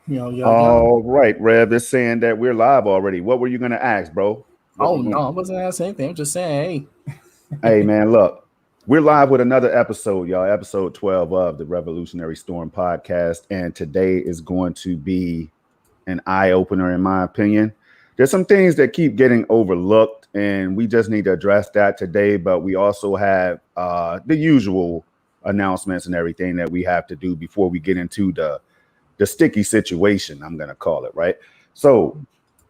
Y'all. All right, Rev is saying that we're live already. What were you gonna ask, bro? What Oh was no, going? I wasn't asking anything. I'm just saying, Hey, man, look, we're live with another episode, y'all. Episode 12 of the Revolutionary Storm podcast, and today is going to be an eye opener, in my opinion. There's some things that keep getting overlooked, and we just need to address that today. But we also have the usual announcements and everything that we have to do before we get into the sticky situation, I'm gonna call it, right? So,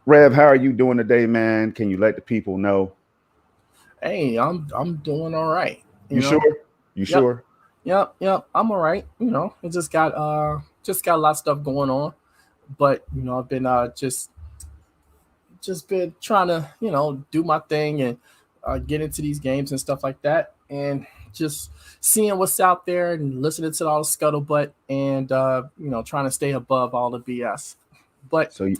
Rev, how are you doing today, man? Can you let the people know? hey, I'm doing all right. You You sure? know, You yep, sure? yep. I'm all right. I just got a lot of stuff going on, but I've been just been trying to do my thing and get into these games and stuff like that, and just seeing what's out there and listening to all the scuttlebutt and trying to stay above all the BS. But So,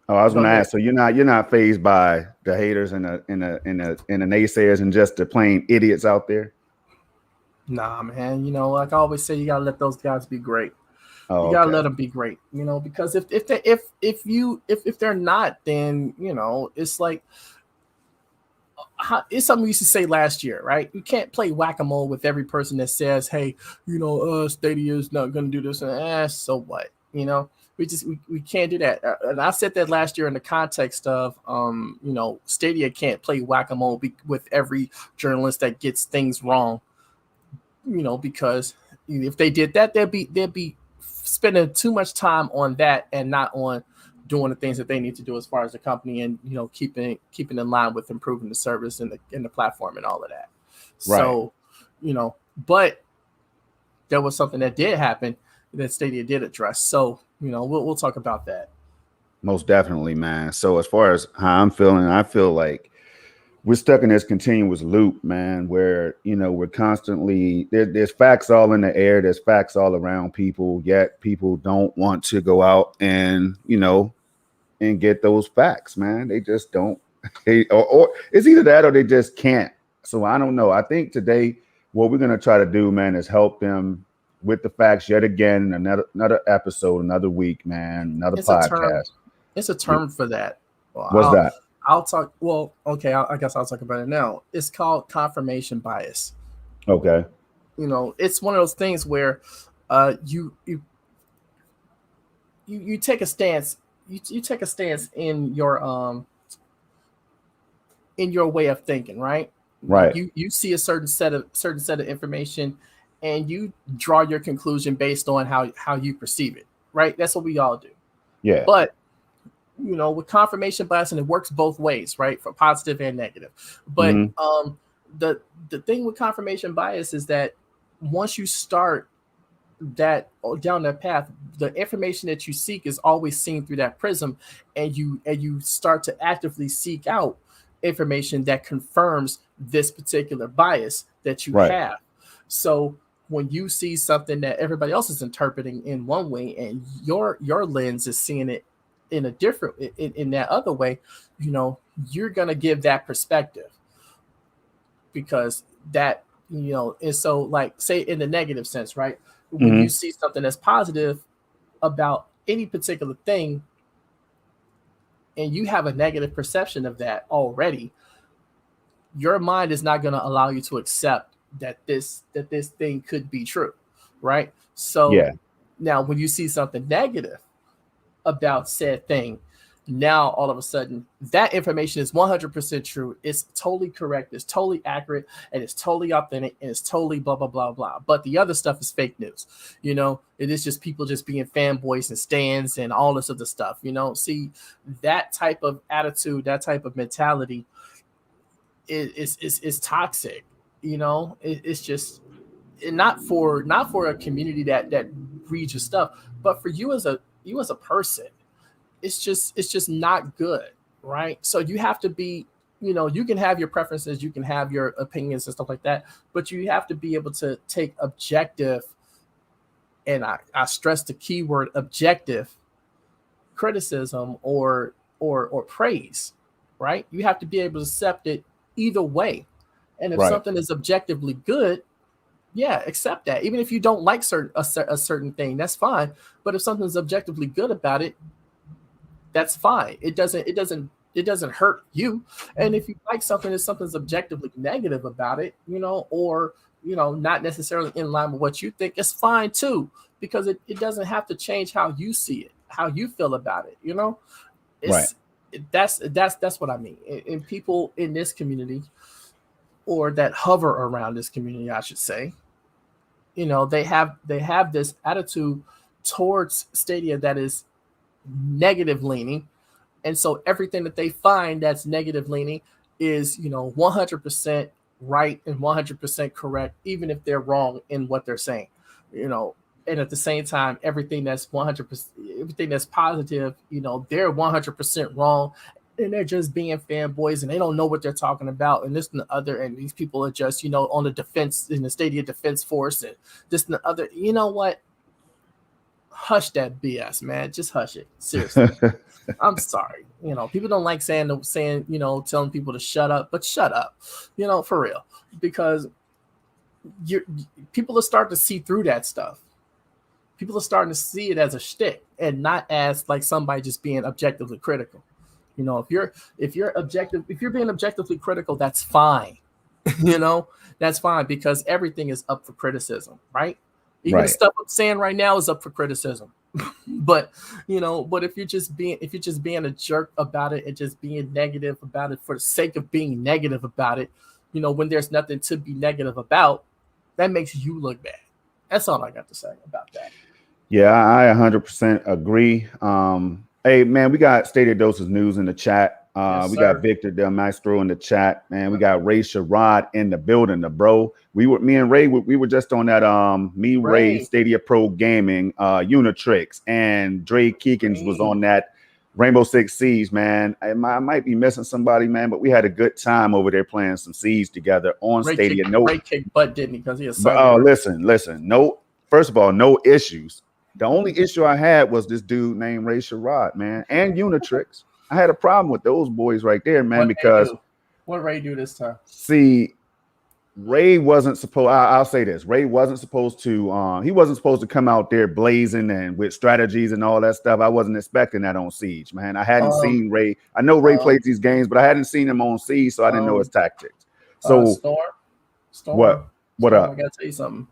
I was go gonna ahead. ask. So you're not phased by the haters and the naysayers and just the plain idiots out there. Nah, man. Like I always say, you gotta let those guys be great. You Oh, gotta okay. let them be great. Because if they're not, then it's like it's something we used to say last year, right? You can't play whack a mole with every person that says, "Hey, Stadia is not gonna do this," and so what? We can't do that. And I said that last year in the context of Stadia can't play whack a mole with every journalist that gets things wrong, because if they did that, they'd be spending too much time on that and not on doing the things that they need to do as far as the company and keeping in line with improving the service and the platform and all of that. Right. So, but there was something that did happen that Stadia did address. So, we'll talk about that. Most definitely, man. So as far as how I'm feeling, I feel like we're stuck in this continuous loop, man, where we're constantly there's facts all in the air, there's facts all around people, yet people don't want to go out and and get those facts, man. They just don't. Or it's either that or they just can't. So I don't know. I think today what we're gonna try to do, man, is help them with the facts yet again. Another episode, another week, man, another It's a term. podcast. It's a term for that. Well, What's that? I'll talk. Well, okay. I guess I'll talk about it now. It's called confirmation bias. Okay. It's one of those things where you take a stance. You take a stance in your way of thinking, right? Like Right. you see a certain set of information, and you draw your conclusion based on how you perceive it, right? That's what we all do. Yeah. But with confirmation bias, and it works both ways, right? For positive and negative. But Hmm. the thing with confirmation bias is that once you start that down that path, the information that you seek is always seen through that prism, and you start to actively seek out information that confirms this particular bias that you Right. have. So when you see something that everybody else is interpreting in one way, and your lens is seeing it in a different in that other way, you know you're gonna give that perspective, because that and so, like, say in the negative sense, right? When you Hmm. see something that's positive about any particular thing, and you have a negative perception of that already, your mind is not going to allow you to accept that this thing could be true, right? So Yeah. now when you see something negative about said thing, now all of a sudden that information is 100% true, it's totally correct, it's totally accurate, and it's totally authentic, and it's totally blah blah blah blah. But the other stuff is fake news. It is just people just being fanboys and stands and all this other stuff. See, that type of attitude, that type of mentality is toxic. It's just not for a community that reads your stuff, but for you as a person. It's just not good, right? So you have to be, you can have your preferences, you can have your opinions and stuff like that, but you have to be able to take objective, and I stress the keyword objective, criticism or praise, right? You have to be able to accept it either way. And if Right. something is objectively good, Yeah, accept that. Even if you don't like a certain thing, that's fine. But if something's objectively good about it, that's fine. It doesn't hurt you. And if you like something and something's objectively negative about it, or not necessarily in line with what you think, it's fine too, because it doesn't have to change how you see it, how you feel about it. Right. It's that's what I mean. And people in this community, or that hover around this community, I should say, they have this attitude towards Stadia that is negative leaning. And so everything that they find that's negative leaning is 100% right and 100% correct, even if they're wrong in what they're saying. And at the same time, everything that's 100%, everything that's positive, they're 100% wrong, and they're just being fanboys, and they don't know what they're talking about, and this and the other, and these people are just on the defense, in the Stadia defense force, and this and the other. You know what? Hush that BS, man. Just hush it. Seriously. I'm sorry. People don't like telling people to shut up, but shut up, for real, because people are starting to see through that stuff. People are starting to see it as a shtick and not as like somebody just being objectively critical. If you're being objectively critical, that's fine. That's fine, because everything is up for criticism, right? Even the stuff I'm saying right now is up for criticism. but if you're just being a jerk about it and just being negative about it for the sake of being negative about it, when there's nothing to be negative about, that makes you look bad. That's all I got to say about that. Yeah, I 100% agree. Hey man, we got Stadia Doses news in the chat. Yes, we sir. got Victor Del Maestro in the chat, man. We got Ray Sherrod in the building, bro. Me and Ray, we were just on that Ray Stadia Pro Gaming Unitrix, and Dre Keekins was on that Rainbow Six Siege, man. I might be missing somebody, man, but we had a good time over there playing some Siege together on Stadia. Ray kicked butt, didn't he? Because he is. Listen. No, first of all, no issues. The only issue I had was this dude named Ray Sherrod, man, and Unitrix. I had a problem with those boys right there, man, because what Ray do this time? See, Ray wasn't supposed. I'll say this: Ray wasn't supposed to. He wasn't supposed to come out there blazing and with strategies and all that stuff. I wasn't expecting that on Siege, man. I hadn't seen Ray. I know Ray plays these games, but I hadn't seen him on Siege, so I didn't know his tactics. So Storm. What up? I gotta tell you something.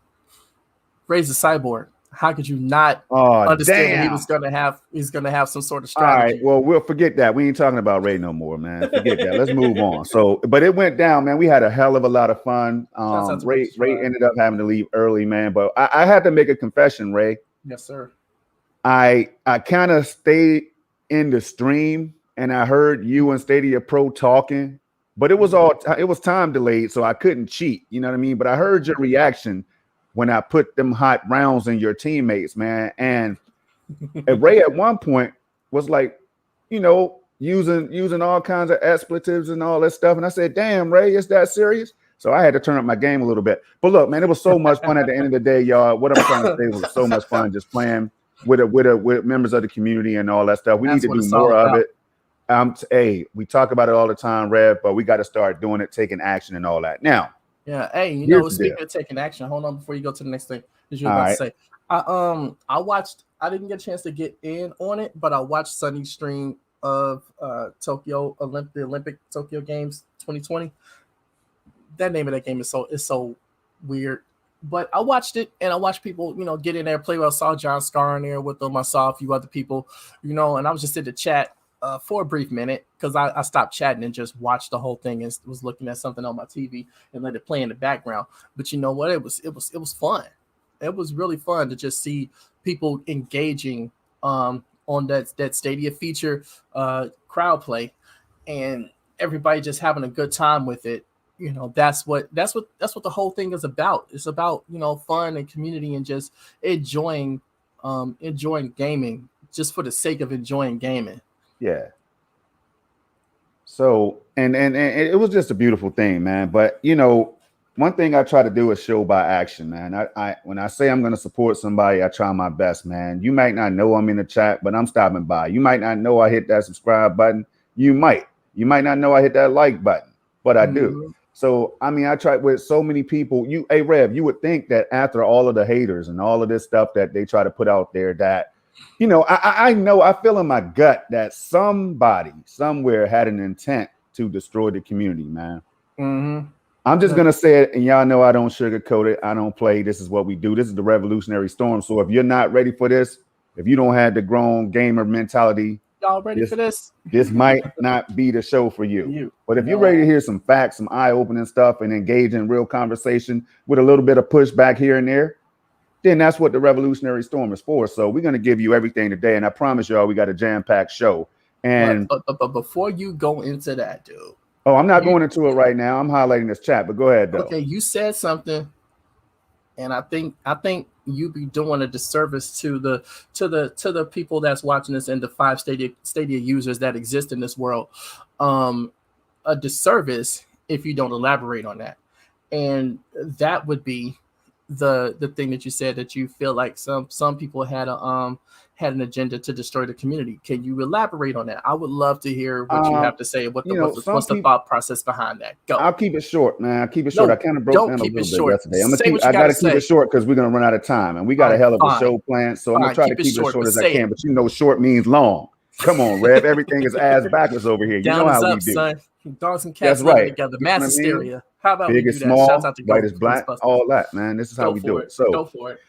Ray's a cyborg. How could you not understand that he's gonna have some sort of strategy? All right, well, we'll forget that. We ain't talking about Ray no more, man. Forget that. Let's move on. So, but it went down, man. We had a hell of a lot of fun. Ray ended up having to leave early, man. But I had to make a confession, Ray. Yes, sir. I kind of stayed in the stream and I heard you and Stadia Pro talking, but it was time delayed, so I couldn't cheat. You know what I mean? But I heard your reaction when I put them hot rounds in your teammates, man. And Ray at one point was like, using all kinds of expletives and all that stuff. And I said, damn, Ray, is that serious? So I had to turn up my game a little bit. But look, man, it was so much fun at the end of the day, y'all. What I'm trying to say was so much fun just playing with members of the community and all that stuff. We need to do more of it. Hey, we talk about it all the time, Rev, but we got to start doing it, taking action and all that. Now, yeah, hey, speaking of taking action, hold on before you go to the next thing. That you were about to say. I didn't get a chance to get in on it, but I watched Sunny's stream of the Olympic Tokyo Games 2020. That name of that game is so weird. But I watched it, and I watched people, get in there, play well. I saw John Scar in there with them. I saw a few other people, and I was just in the chat for a brief minute, because I stopped chatting and just watched the whole thing and was looking at something on my TV and let it play in the background. But you know what? It was fun. It was really fun to just see people engaging on that Stadia feature crowd play, and everybody just having a good time with it. That's what the whole thing is about. It's about fun and community and just enjoying gaming just for the sake of enjoying gaming. Yeah. So and it was just a beautiful thing, man. But one thing I try to do is show by action, man. I when I say I'm going to support somebody, I try my best, man. You might not know I'm in the chat, but I'm stopping by. You might not know I hit that subscribe button. You might not know I hit that like button, but I do. So I mean, I tried with so many people. Hey Rev, you would think that after all of the haters and all of this stuff that they try to put out there, that I know, I feel in my gut that somebody somewhere had an intent to destroy the community, man. Mm-hmm. I'm just gonna say it, and y'all know I don't sugarcoat it. I don't play. This is what we do. This is the revolutionary storm. So if you're not ready for this, if you don't have the grown gamer mentality, Y'all ready for this? This might not be the show for you. But if you're ready to hear some facts, some eye-opening stuff, and engage in real conversation with a little bit of pushback here and there, then that's what the revolutionary storm is for. So we're going to give you everything today, and I promise y'all we got a jam-packed show. And but before you go into that, dude. Oh, I'm not going into it right now. I'm highlighting this chat, but go ahead though. Okay, you said something, and I think you be doing a disservice to the people that's watching this and the 5 Stadia users that exist in this world. A disservice if you don't elaborate on that, and that would be the thing that you said, that you feel like some people had an agenda to destroy the community. Can you elaborate on that? I would love to hear what you have to say. What's the thought process behind that? Go. I'll keep it short, man. I'll keep it short. I kind of broke down a little bit yesterday. I got to keep it short because we're going to run out of time, and we got a hell of a show planned. So I'm going to try to keep it as short as I can. But short means long. Come on, Rev. Everything is ass backwards over here. You know how we do. Son. Dogs and cats living together. Mass hysteria. How about big is small, white is black, all that, man. This is how we do it. So go for it.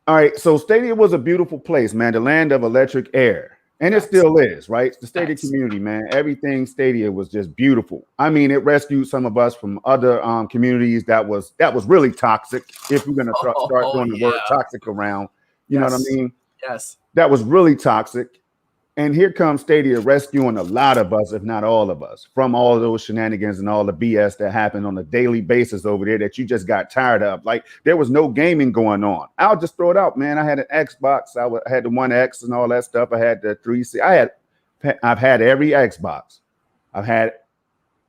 All right. So Stadia was a beautiful place, man. The land of electric air. And it still is, right? The Stadia community, man. Everything Stadia was just beautiful. I mean, it rescued some of us from other communities that was really toxic. If we're gonna start throwing the word toxic around, you know what I mean? Yes. That was really toxic. And here comes Stadia rescuing a lot of us, if not all of us, from all of those shenanigans and all the BS that happened on a daily basis over there that you just got tired of. Like, there was no gaming going on. I'll just throw it out, man. I had an Xbox. I had the One X and all that stuff. I had the 3C. I've had every Xbox. I've had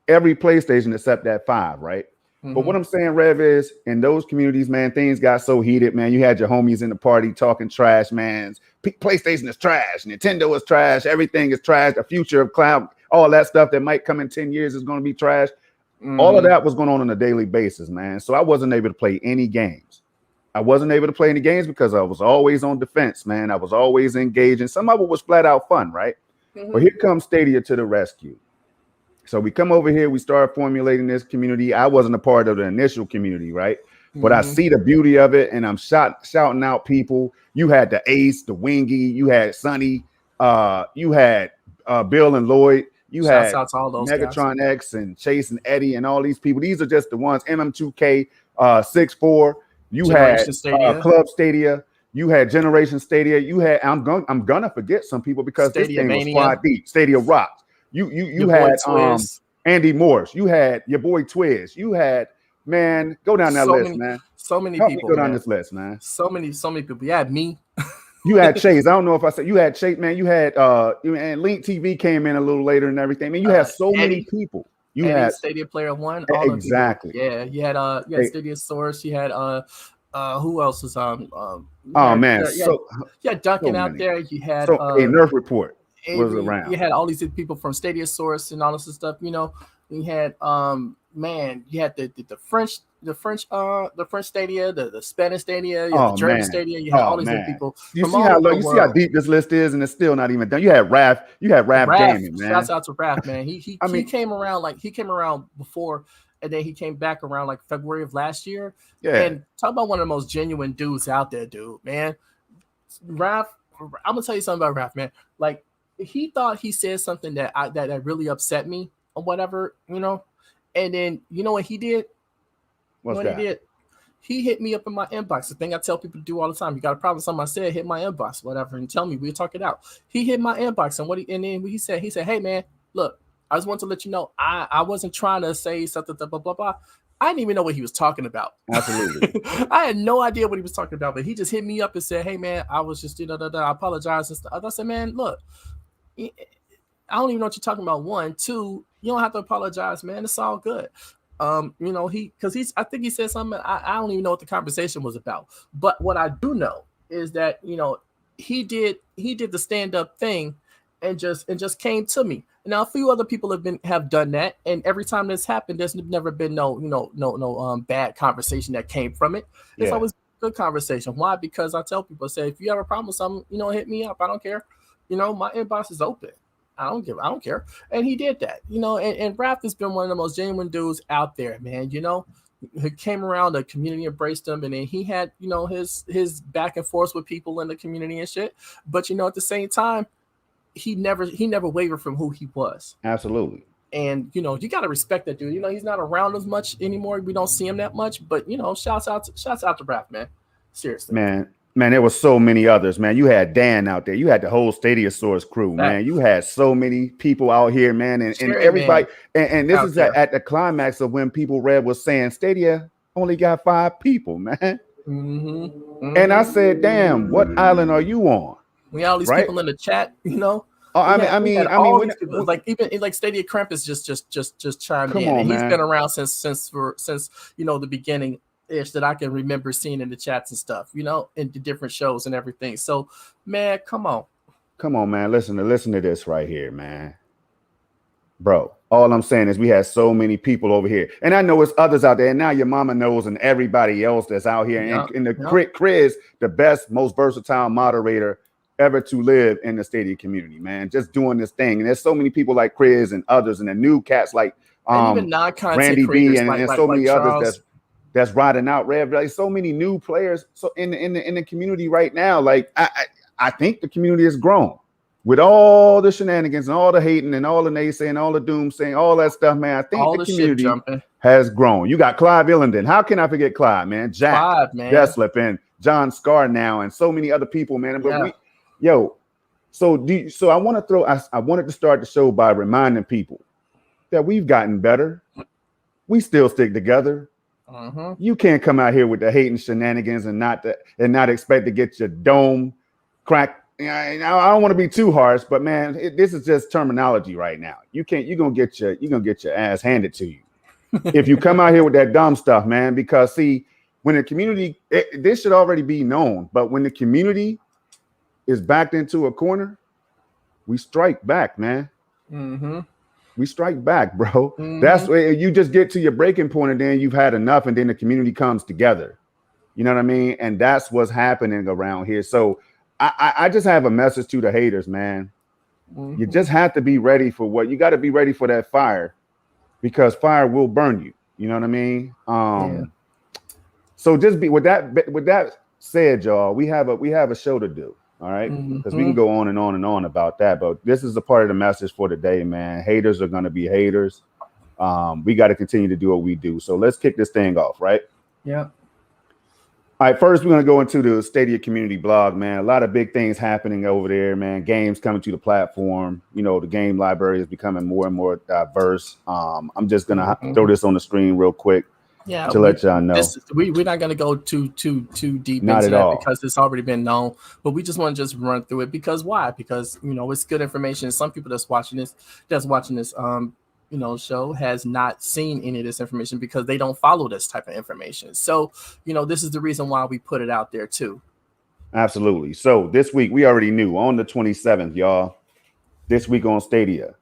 every PlayStation except that 5, right? Mm-hmm. But what I'm saying, Rev, is in those communities, man, things got so heated, man. You had your homies in the party talking trash, man. PlayStation is trash. Nintendo is trash. Everything is trash. The future of cloud, all that stuff that might come in 10 years is going to be trash. Mm-hmm. All of that was going on a daily basis, man. So I wasn't able to play any games. Because I was always on defense, man. I was always engaging. Some of it was flat out fun, right? Mm-hmm. But here comes Stadia to the rescue. So we come over here, we start formulating this community. I wasn't a part of the initial community, right? Mm-hmm. But I see the beauty of it, and I'm shouting out people. You had the Ace, the Wingy, you had Sonny, you had Bill and Lloyd, you had Megatron guys. X and Chase and Eddie and all these people. These are just the ones. MM2K 64. You Generation had Club Stadia. You had Generation Stadia. You had I'm gonna forget some people because Stadia this thing was quad deep. Stadia Rocks. You had Andy Morse. You had your boy Twiz. You had, man, go down that list, man. So many people go down this list, man. So many people. You had me. You had Chase. I don't know if I said you had Chase, man. You had and Link TV came in a little later and everything. I mean, you had so many people. You had Stadia Player One. Exactly. Yeah, you had Stadia Source. You had who else was on? Man, you had Duncan out there. You had a Nerf Report. Was around. You had all these people from Stadia Source and all this stuff. You know, you had you had the French Stadia, the Spanish Stadia, the German Stadia. You had all these people. You see how deep this list is, and it's still not even done. You had Raph Gaming, man. Shouts out to Raph, man. He came around before, and then he came back around like February of last year. Yeah. And talk about one of the most genuine dudes out there, dude, man. Raph, I'm gonna tell you something about Raph, man. Like, he thought he said something that really upset me or whatever, you know, and then you know what he did? He hit me up in my inbox. The thing I tell people to do all the time: you got a problem with something I said, hit my inbox, whatever, and tell me. We'll talk it out. He hit my inbox, and then he said, "Hey man, look, I just want to let you know I wasn't trying to say something blah blah blah." I didn't even know what he was talking about. Absolutely. I had no idea what he was talking about, but he just hit me up and said, "Hey man, I was just I apologize." And stuff. I said, "Man, look, I don't even know what you're talking about. 1, 2, you don't have to apologize, man. It's all good." You know, I think he said something. I don't even know what the conversation was about. But what I do know is that, you know, he did the stand-up thing, and just came to me. Now a few other people have done that, and every time this happened, there's never been no bad conversation that came from it. It's Yeah. always good conversation. Why? Because I tell people, say, if you have a problem with something, hit me up. I don't care. My inbox is open. I don't care. And he did that. And Raph has been one of the most genuine dudes out there, man. He came around, the community embraced him, and then he had, his back and forth with people in the community and shit. But at the same time, he never wavered from who he was. Absolutely. And you got to respect that dude. He's not around as much anymore. We don't see him that much. But shouts out to Raph, man. Seriously, man, there was so many others, man. You had Dan out there. You had the whole Stadia Source crew, man. You had so many people out here, man, and everybody. And this is at the climax of when people read was saying Stadia only got 5 people, man. Mm-hmm. Mm-hmm. And I said, damn, what island are you on? We had all these people in the chat, Oh, I mean, like even like Stadia Cramp is just chimed in. On, he's been around since the beginning ish that I can remember seeing in the chats and stuff, in the different shows and everything. So, man, come on, man, listen to this right here, man. Bro, all I'm saying is we had so many people over here, and I know it's others out there. And now your mama knows, and everybody else that's out here, and Chris, the best, most versatile moderator ever to live in the Stadia community, man. Just doing this thing, and there's so many people like Chris and others, and the new cats like and even non-content Randy B, and so many others that's riding out Red. Like so many new players, so in the community right now. Like I think the community has grown. With all the shenanigans and all the hating and all the naysaying, all the doom saying, all that stuff, man, I think all the community has grown. You got Clive Illenden. How can I forget Clive, man? Jack Deslip and John Scar now and so many other people, man. But so I wanted to start the show by reminding people that we've gotten better. We still stick together. Uh-huh. You can't come out here with the hating shenanigans and not expect to get your dome cracked. I don't want to be too harsh, but man, this is just terminology right now. You're gonna get your ass handed to you if you come out here with that dumb stuff, man. Because see, when the community, this should already be known, but when the community is backed into a corner, we strike back, man. Mm-hmm. We strike back, bro. Mm-hmm. That's where you just get to your breaking point, and then you've had enough, and then the community comes together. You know what I mean? And that's what's happening around here. So I just have a message to the haters, man. Mm-hmm. You just have to be ready for what you got to be ready for that fire, because fire will burn you. You know what I mean? So just be with that said, y'all, we have a show to do. All right, because we can go on and on and on about that, but this is a part of the message for today, man. Haters are going to be haters. We got to continue to do what we do. So let's kick this thing off, right? Yeah. All right, first we're going to go into the Stadia community blog, man. A lot of big things happening over there, man. Games coming to the platform. The game library is becoming more and more diverse. I'm just going to throw this on the screen real quick. Yeah, to let y'all know. We're not going to go too deep not into at that all. Because it's already been known. But we just want to just run through it. Because why? Because it's good information. Some people that's watching this show has not seen any of this information because they don't follow this type of information. So this is the reason why we put it out there too. Absolutely. So this week we already knew on the 27th, y'all. This week on Stadia,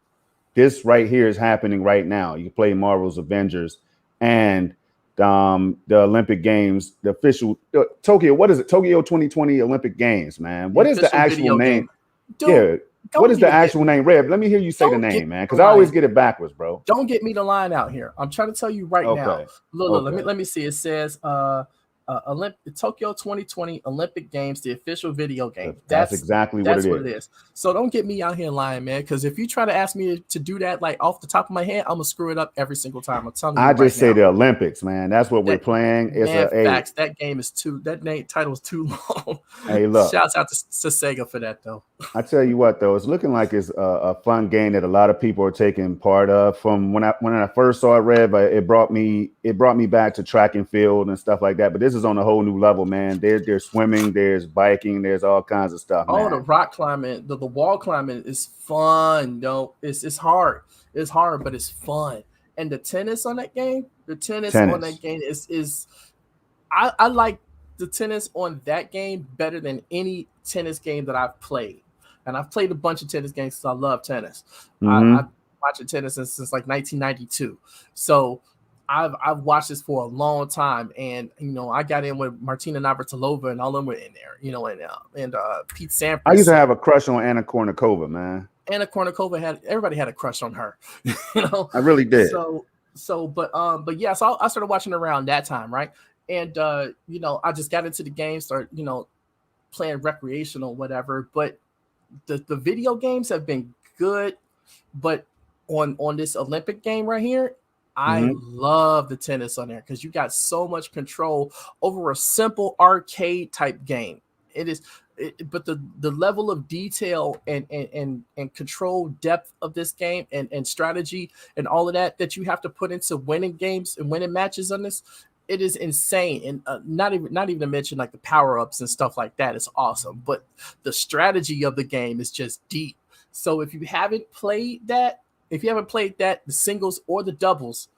this right here is happening right now. You can play Marvel's Avengers and the Olympic Games, the official Tokyo. What is it? Tokyo 2020 Olympic Games, man. What is the actual name? Dude, what is the actual name? Reb, let me hear you say the name, man, because I always get it backwards, bro. Don't get me the line out here. I'm trying to tell you right now. Look, let me see. It says Tokyo 2020 Olympic Games, the official video game. That's exactly what it is. So don't get me out here lying, man. Because if you try to ask me to do that like off the top of my head, I'm gonna screw it up every single time. I'm telling you. I just say the Olympics, man. That's what we're playing. It's facts. That game is title is too long. Hey, look. Shouts out to Sega for that though. I tell you what though, it's looking like it's a fun game that a lot of people are taking part of. From when I first saw it, Rev, it brought me back to track and field and stuff like that. But this is on a whole new level, man. There's swimming, there's biking, there's all kinds of stuff. Oh, the rock climbing, the wall climbing is fun, though. It's hard. It's hard, but it's fun. And the tennis on that game, on that game is I like the tennis on that game better than any tennis game that I've played. and I've played a bunch of tennis games because I love tennis. Mm-hmm. I've watching tennis since like 1992, so I've watched this for a long time, and I got in with Martina Navratilova and all them were in there, and Pete I used Sampras to and have a crush on Anna Kournikova, man. Anna Kournikova everybody had a crush on her, I really did. But yeah, so I started watching around that time, right? And I just got into the game, started playing recreational, whatever. But the video games have been good, but on this Olympic game right here, I love the tennis on there because you got so much control over a simple arcade type game. It is, but the level of detail and control depth of this game and strategy and all of that you have to put into winning games and winning matches on this, it is insane. And not even to mention like the power ups and stuff like that is awesome. But the strategy of the game is just deep. So if you haven't played that, the singles or the doubles,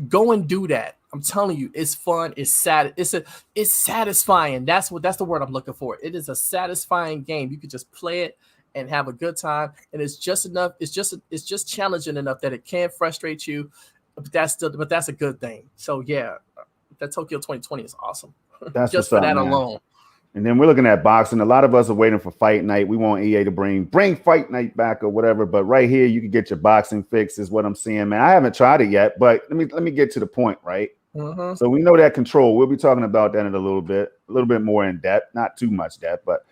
go and do that. I'm telling you, it's fun. It's sad. It's satisfying. That's the word I'm looking for. It is a satisfying game. You could just play it and have a good time. And it's just enough. It's just challenging enough that it can frustrate you, but that's a good thing. So yeah, that Tokyo 2020 is awesome. That's just what's for up, that man. alone. And then we're looking at boxing. A lot of us are waiting for fight night. We want EA to bring fight night back or whatever. But right here, you can get your boxing fix is what I'm seeing, man. I haven't tried it yet, but let me get to the point, right? So we know that control. We'll be talking about that in a little bit more in depth, not too much depth, but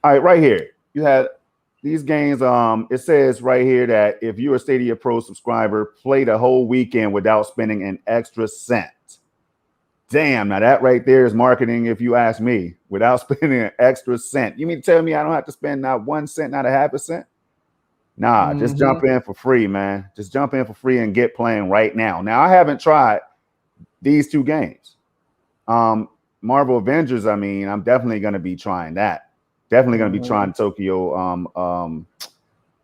all right, right here. You had these games. It says right here that if you're a Stadia Pro subscriber, play the whole weekend without spending an extra cent. Damn, now that right there is marketing, if you ask me, without spending an extra cent. You mean to tell me I don't have to spend not 1 cent, not a half a cent? Nah, just jump in for free, man. Just jump in for free and get playing right now. Now, I haven't tried these two games. Marvel Avengers, I mean, I'm definitely going to be trying that. Definitely going to be trying Tokyo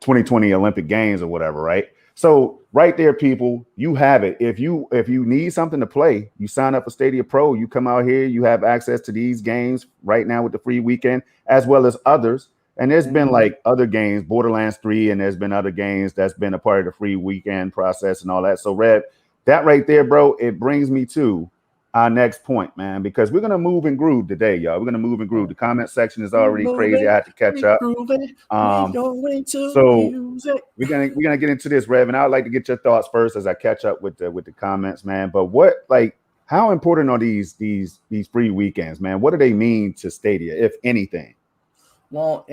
2020 Olympic Games or whatever, right? So right there, people, you have it. If you need something to play, you sign up for Stadia Pro. You come out here, you have access to these games right now with the free weekend, as well as others. And there's been like other games, Borderlands 3, and there's been other games that's been a part of the free weekend process and all that. So Red, that right there, bro, it brings me to our next point, man, because we're gonna move and groove today, y'all. We're gonna move and groove. The comment section is already crazy. I had to catch up. So we're gonna get into this, Rev, and I'd like to get your thoughts first as I catch up with the comments, man. But how important are these free weekends, man? What do they mean to Stadia, if anything? Well,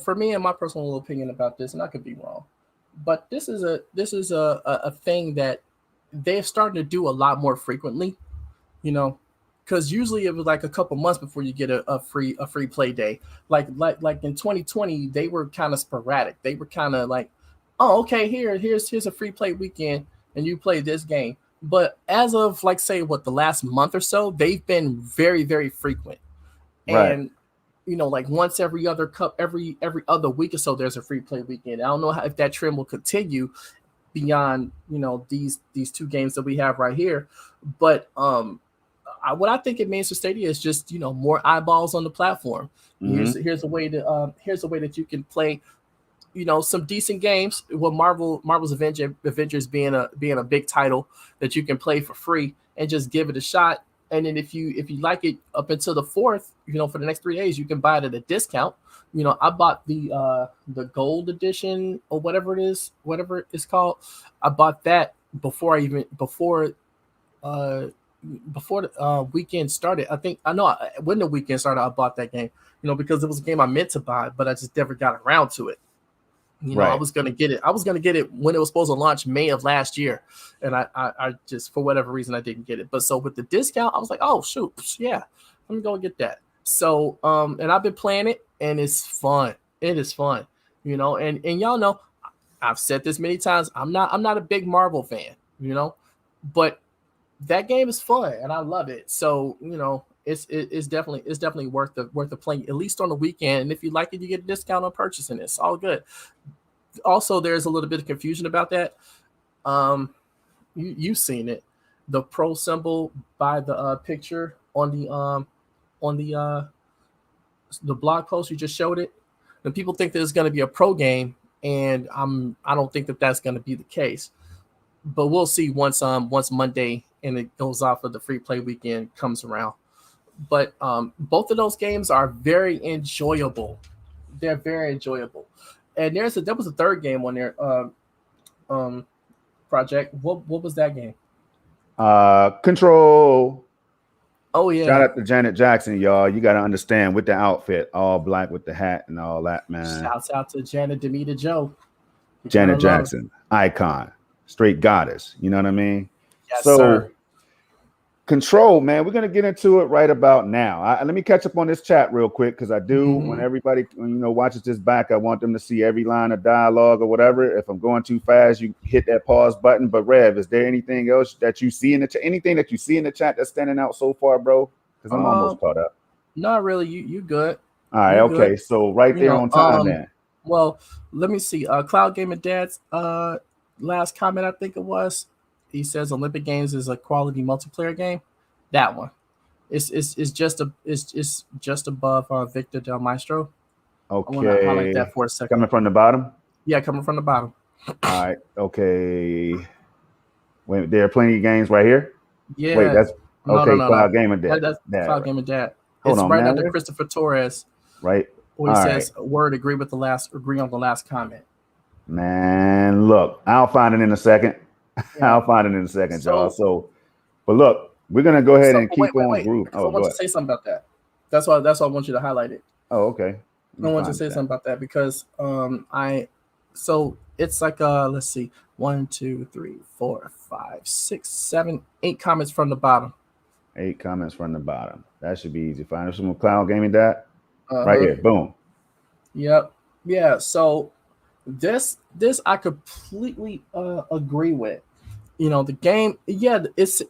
for me and my personal opinion about this, and I could be wrong, but this is a thing that they're starting to do a lot more frequently, because usually it was like a couple months before you get a free play day. Like in 2020, they were kind of sporadic. They were kind of like, oh, okay, here's a free play weekend, and you play this game. But as of the last month or so, they've been very, very frequent, Right. and like once every other every other week or so, there's a free play weekend. I don't know if that trend will continue beyond these two games that we have right here, but what I think it means for Stadia is just more eyeballs on the platform. Here's a way that you can play some decent games with Marvel's Avengers being a big title that you can play for free and just give it a shot. And then if you like it up until the 4th, for the next 3 days, you can buy it at a discount. I bought the gold edition or whatever it's called. I bought that before the weekend started. When the weekend started, I bought that game, because it was a game I meant to buy, but I just never got around to it. Right. I was gonna get it when it was supposed to launch May of last year, and I just for whatever reason I didn't get it. But so with the discount, I was like, oh shoot, yeah, let me go get that. So and I've been playing it, and it's fun. It is fun, and y'all know I've said this many times. I'm not a big Marvel fan, but that game is fun and I love it. So it's definitely worth the playing, at least on the weekend. And if you like it, you get a discount on purchasing it. It's all good. Also, there's a little bit of confusion about that. You've seen it, the pro symbol by the picture on the blog post you just showed it. And people think that it's going to be a pro game, and I don't think that that's going to be the case. But we'll see once Monday and it goes off of the free play weekend comes around. But both of those games are very enjoyable. They're very enjoyable. And there was a third game on there. Project. What was that game? Control. Oh yeah. Shout out to Janet Jackson, y'all. You got to understand with the outfit, all black with the hat and all that, man. Shouts out to Janet Demita Joe. Janet Jackson, icon, straight goddess. You know what I mean? Yes, sir. Control, man. We're gonna get into it right about now. Let me catch up on this chat real quick because I do. When everybody watches this back, I want them to see every line of dialogue or whatever. If I'm going too fast, you hit that pause button. But Rev, is there anything else that you see in the chat? Anything that you see in the chat that's standing out so far, bro? Because I'm almost caught up. Not really. You good? All right. Okay. Good. So right there on time, then. Well, let me see. Cloud Gamer Dad's last comment, I think it was. He says Olympic Games is a quality multiplayer game. That one, it's just above Victor Del Maestro. Okay, I want to highlight that for a second. Coming from the bottom. Yeah, coming from the bottom. All right. Okay. Wait, there are plenty of games right here. Yeah. Wait, that's okay. No. Cloud Gamer Dad. That's Cloud Gamer Dad. Hold on, right man. under Christopher Torres. Right. Where he says, "Agree on the last comment." Man, look, I'll find it in a second. Yeah. I'll find it in a second, y'all. So, but look, we're gonna go ahead and keep on groove. I want to say something about that. That's why I want you to highlight it. Oh, okay. I want to say something about that because so it's like let's see, 1, 2, 3, 4, 5, 6, 7, 8 comments from the bottom. 8 comments from the bottom. That should be easy. Find some Cloud Gaming Dad. Right here. Boom. Yep. Yeah. So this I completely agree with. The game. Yeah, it's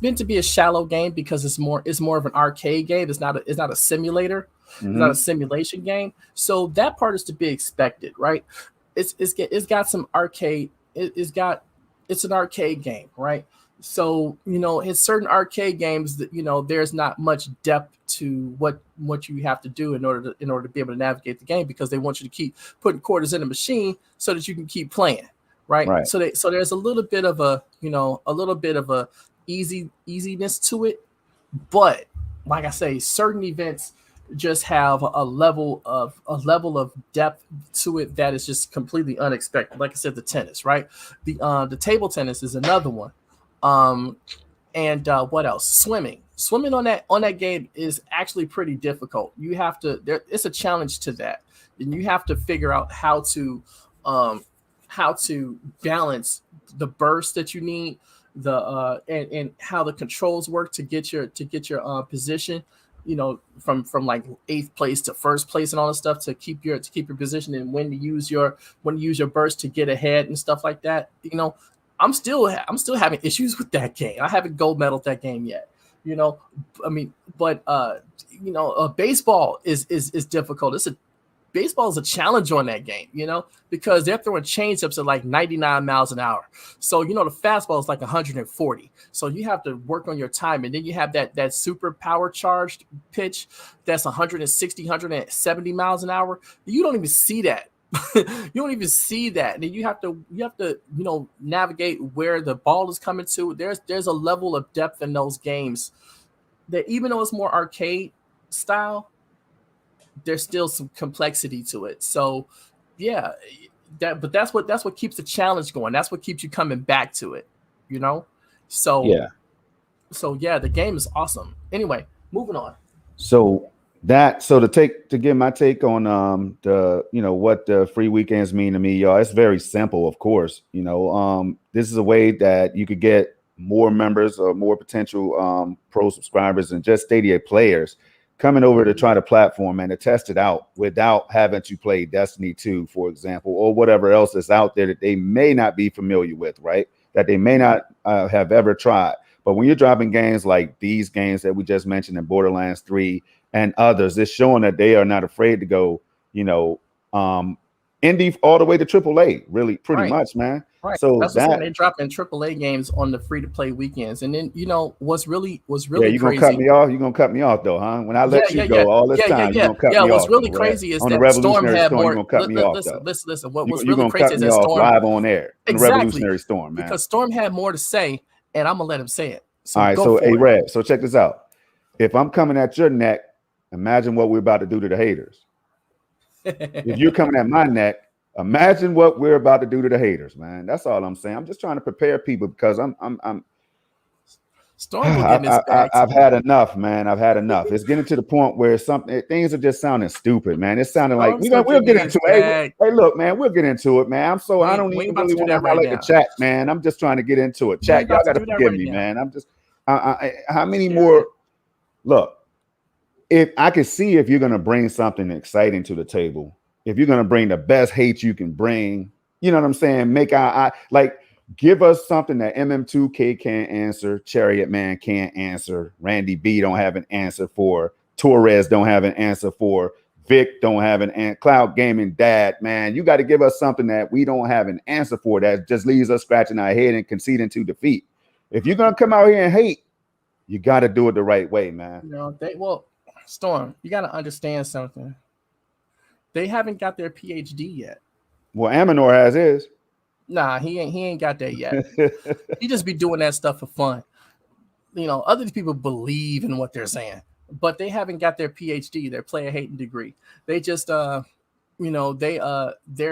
meant to be a shallow game because it's more of an arcade game. It's not a simulator. It's not a simulation game. So that part is to be expected, right? It's got some arcade. It's an arcade game, right? So in certain arcade games that there's not much depth to what you have to do in order to be able to navigate the game because they want you to keep putting quarters in the machine so that you can keep playing, right? So there's a little bit of a easiness to it, but like I say, certain events just have a level of depth to it that is just completely unexpected. Like I said, the tennis, right? The table tennis is another one. And what else? Swimming on that game is actually pretty difficult. You have to it's a challenge to that, and you have to figure out how to balance the burst that you need, and how the controls work to get your position, from like 8th place to 1st place and all this stuff to keep your position, and when to use your burst to get ahead and stuff like that. I'm still having issues with that game. I haven't gold medaled that game yet. Baseball is difficult. Baseball is a challenge on that game, because they're throwing changeups at like 99 miles an hour. So, the fastball is like 140. So you have to work on your time. And then you have that super power charged pitch that's 160, 170 miles an hour. You don't even see that. You don't even see that. And then you have to navigate where the ball is coming to. There's a level of depth in those games that even though it's more arcade style, there's still some complexity to it. So yeah, that's what keeps the challenge going. That's what keeps you coming back to it, So yeah, the game is awesome. Anyway, moving on. So to give my take on what the free weekends mean to me, y'all, it's very simple, of course. This is a way that you could get more members or more potential pro subscribers and just Stadia players coming over to try the platform and to test it out without having to play Destiny 2, for example, or whatever else is out there that they may not be familiar with, right? That they may not have ever tried. But when you're dropping games like these games that we just mentioned in Borderlands 3 and others, it's showing that they are not afraid to go, indie all the way to AAA, really, pretty Right. much, man. Right. So That's what I'm saying. They're dropping AAA games on the free-to-play weekends. And then, what's really yeah, you're gonna cut crazy. me off. You're gonna cut me off though, huh? When I Yeah, let you yeah, yeah. go all this Yeah, yeah, time, you're yeah. gonna cut Yeah, me what's off really though, Red. crazy is On the that Storm Revolutionary had Storm, you're more. gonna cut me off Listen, though. listen, listen. What's You're really gonna crazy cut is me that off Storm. live on air. On the Exactly. Revolutionary Storm, man. Because Storm had more to say, and I'm gonna let him say it. So All right, go so for hey it. Red, so check this out. If I'm coming at your neck, imagine what we're about to do to the haters. If you're coming at my neck, imagine what we're about to do to the haters, man. That's all I'm saying. I'm just trying to prepare people because I'm Storm gonna get in his bag I've today. had enough, man. I've had enough. It's getting to the point where things are just sounding stupid, man. It's sounding like Storm's gonna we'll get in get his into it. bag. Hey, look, man, we'll get into it, man. I don't We ain't even about really to do want to that right highlight the now. chat, man. I'm just trying to get into it. We ain't Chat, y'all about to got to do that forgive right me, now. man. I'm just how many more? Look, if I could see if you're gonna bring something exciting to the table, if you're gonna bring the best hate you can bring, you know what I'm saying? Make our like. Give us something that MM2K can't answer, Chariot Man can't answer, Randy B don't have an answer for, Torres don't have an answer for, Vic don't have an answer, Cloud Gaming Dad, man, you got to give us something that we don't have an answer for that just leaves us scratching our head and conceding to defeat. If you're gonna come out here and hate, you got to do it the right way, man. Storm, you got to understand something. They haven't got their PhD yet. Well, Amanor has his. Nah, he ain't got that yet. He just be doing that stuff for fun. Other people believe in what they're saying, but they haven't got their PhD, their player hating degree. They just they're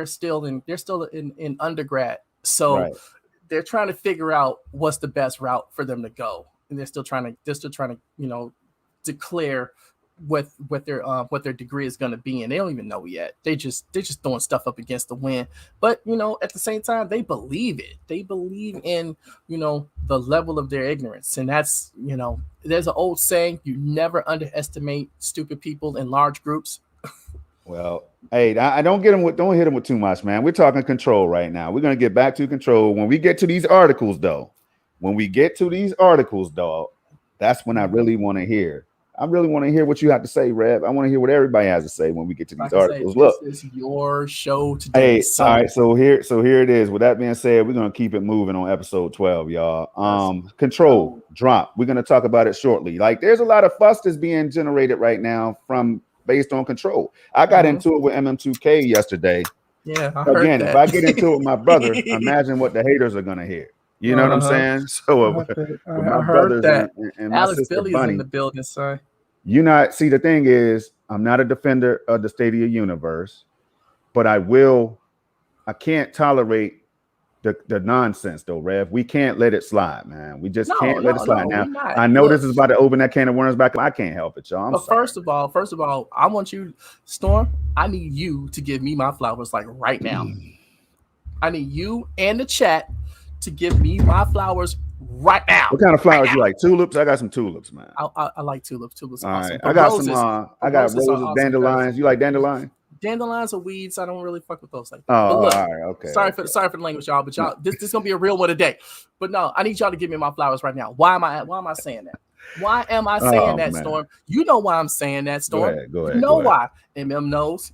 still in undergrad. So Right. they're trying to figure out what's the best route for them to go. And they're still trying to declare what their degree is going to be, and they don't even know yet. They're just throwing stuff up against the wind. But at the same time, they believe it. They believe in the level of their ignorance, and that's there's an old saying: you never underestimate stupid people in large groups. Well, hey, I don't hit them with too much, man. We're talking control right now. We're gonna get back to control when we get to these articles, though. That's when I really want to hear. I really want to hear what you have to say, Rev. I want to hear what everybody has to say when we get to these articles. Look, this is your show today. Hey, all right, so here it is. With that being said, we're gonna keep it moving on episode 12, y'all. Control drop. We're gonna talk about it shortly. Like, there's a lot of fuss that's being generated right now based on control. I got into it with MM2K yesterday. Yeah, I heard that. If I get into it with my brother, imagine what the haters are gonna hear. You know what I'm saying? So with my brothers and my Alex sister Billy Bunny, is in the building, son. See, the thing is, I'm not a defender of the Stadia universe, but I can't tolerate the nonsense though, Rev. We can't let it slide, man. We just can't let it slide. Now, I know this is about to open that can of worms back. I can't help it, y'all. First of all, I want you, Storm, I need you to give me my flowers like right now. I need you and the chat to give me my flowers right now. What kind of flowers you like? Tulips? I got some tulips, man. I like tulips. Tulips are awesome. Right. I got roses, some. I got roses, awesome, dandelions. You like dandelion? Dandelions are weeds. I don't really fuck with those like that. Oh, but look, all right, okay. Sorry for the language, y'all. But y'all, this is gonna be a real one today. But no, I need y'all to give me my flowers right now. Why am I saying that? Why am I saying that, man. Storm? You know why I'm saying that, Storm. Go ahead. You know why? MM knows.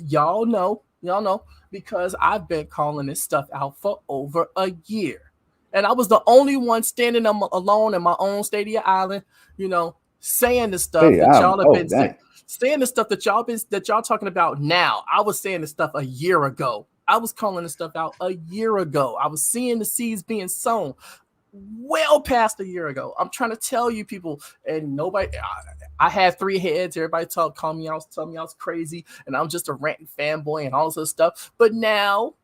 Y'all know. Because I've been calling this stuff out for over a year. And I was the only one standing alone in my own Stadia Island, saying the stuff y'all have been saying the stuff that y'all talking about now. I was saying the stuff a year ago. I was calling the stuff out a year ago. I was seeing the seeds being sown well past a year ago. I'm trying to tell you people, and nobody. I had 3 heads. Everybody call me out, tell me I was crazy, and I'm just a ranting fanboy and all this other stuff. But now,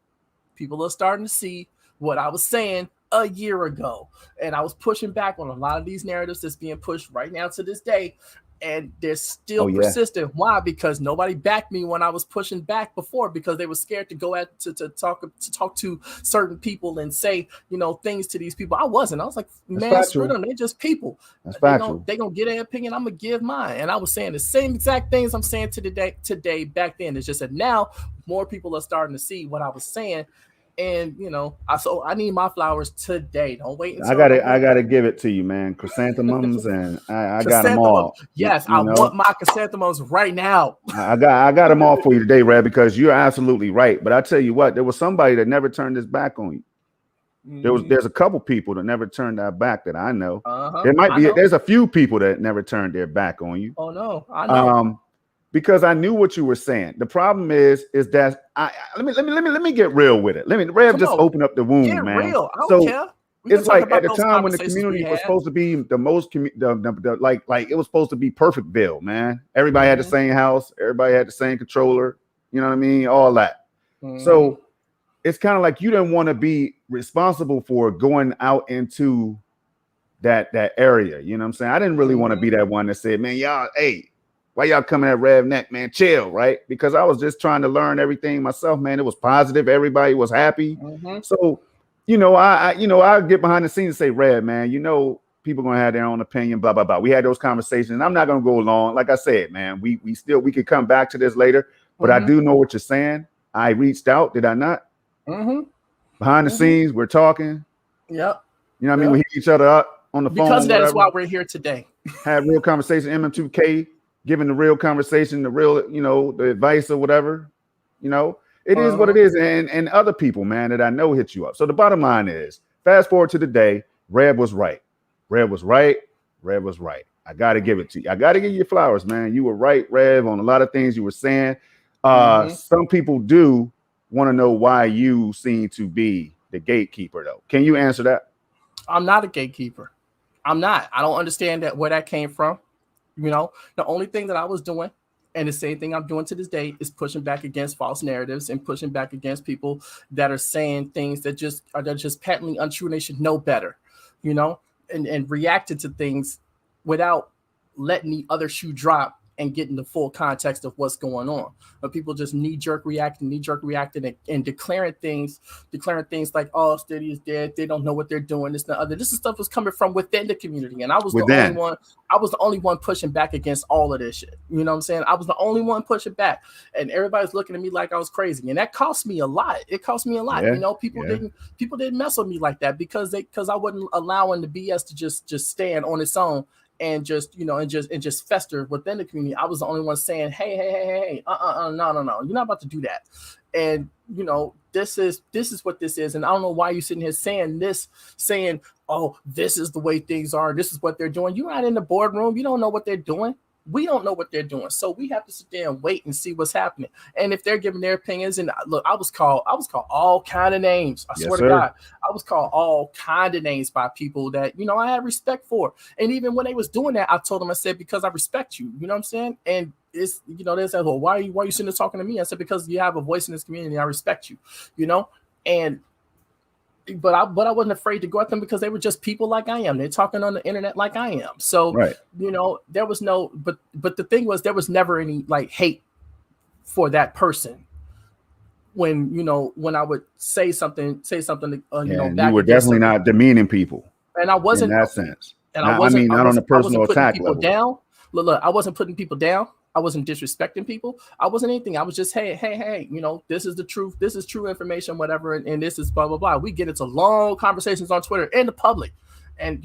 people are starting to see what I was saying a year ago, and I was pushing back on a lot of these narratives that's being pushed right now to this day, and they're still persistent. Why? Because nobody backed me when I was pushing back before, because they were scared to go to talk to certain people and say things to these people. I wasn't. I was like, man, screw them. They're just people. That's factual. They gonna get their opinion. I'm gonna give mine, and I was saying the same exact things I'm saying today back then. It's just that now more people are starting to see what I was saying And I need my flowers today. Don't wait until I gotta give it to you, man. Chrysanthemums, and I got them chrysanthemums. all. Yes, I want my chrysanthemums right now. I got them all for you today, Red, because you're absolutely right. But I tell you what, there was somebody that never turned his back on you. There's a couple people that never turned their back that I know. There's a few people that never turned their back on you. Oh no, I know. Because I knew what you were saying. The problem is that let me get real with it. Rev just open up the wound, get man. Real. I don't care. It's like at the time when the community was supposed to be the most like it was supposed to be Perfectville, man. Everybody had the same house, everybody had the same controller, you know what I mean? All that. So it's kind of like you didn't want to be responsible for going out into that area. You know what I'm saying? I didn't really want to be that one that said, man, y'all, hey, why y'all coming at Rev Neck, man? Chill, right? Because I was just trying to learn everything myself, man. It was positive. Everybody was happy. So, I get behind the scenes and say, Rev, man, people gonna have their own opinion, blah, blah, blah. We had those conversations. And I'm not gonna go long. Like I said, man, we could come back to this later, but I do know what you're saying. I reached out, did I not? Behind the scenes, we're talking. Yep. You know what I mean? We hit each other up on the phone. Because that is why we're here today. Had real conversation, MM2K, giving the real conversation, the real, the advice or whatever. It is what it is. And other people, man, that I know hit you up. So the bottom line is, fast forward to the day, Rev was right. Rev was right. Rev was right. I got to give it to you. I got to give you flowers, man. You were right, Rev, on a lot of things you were saying. Some people do want to know why you seem to be the gatekeeper, though. Can you answer that? I'm not a gatekeeper. I'm not. I don't understand where that came from. The only thing that I was doing, and the same thing I'm doing to this day, is pushing back against false narratives and pushing back against people that are saying things that are just patently untrue and they should know better, and reacting to things without letting the other shoe drop and getting the full context of what's going on. But people just knee-jerk reacting and declaring things like, oh, Stadia is dead. They don't know what they're doing. This and the other. This stuff was coming from within the community. And I was the only one pushing back against all of this shit. You know what I'm saying? I was the only one pushing back. And everybody's looking at me like I was crazy. And that cost me a lot. It cost me a lot. Yeah. People didn't mess with me like that because I wasn't allowing the BS to just stand on its own and just fester within the community. I was the only one saying, hey, no, you're not about to do that. And this is what this is. And I don't know why you're sitting here saying, oh, this is the way things are, this is what they're doing. You're not in the boardroom, you don't know what they're doing. We don't know what they're doing. So we have to sit there and wait and see what's happening. And if they're giving their opinions, and look, I was called all kind of names. I swear to God, I was called all kind of names by people that, I had respect for. And even when they was doing that, I told them, I said, because I respect you, you know what I'm saying? And it's, they said, well, why are you sitting there talking to me? I said, because you have a voice in this community. I respect you, and but I wasn't afraid to go at them because they were just people like I am. They're talking on the internet like I am. So, there was no, but the thing was, there was never any like hate for that person. When I would say something, back you were definitely not demeaning people. And I wasn't in that sense. And I wasn't, not on the personal attack level. Down. Look, I wasn't putting people down. I wasn't disrespecting people. I wasn't anything. I was just, hey, this is the truth. This is true information, whatever. And this is blah, blah, blah. We get into long conversations on Twitter in the public and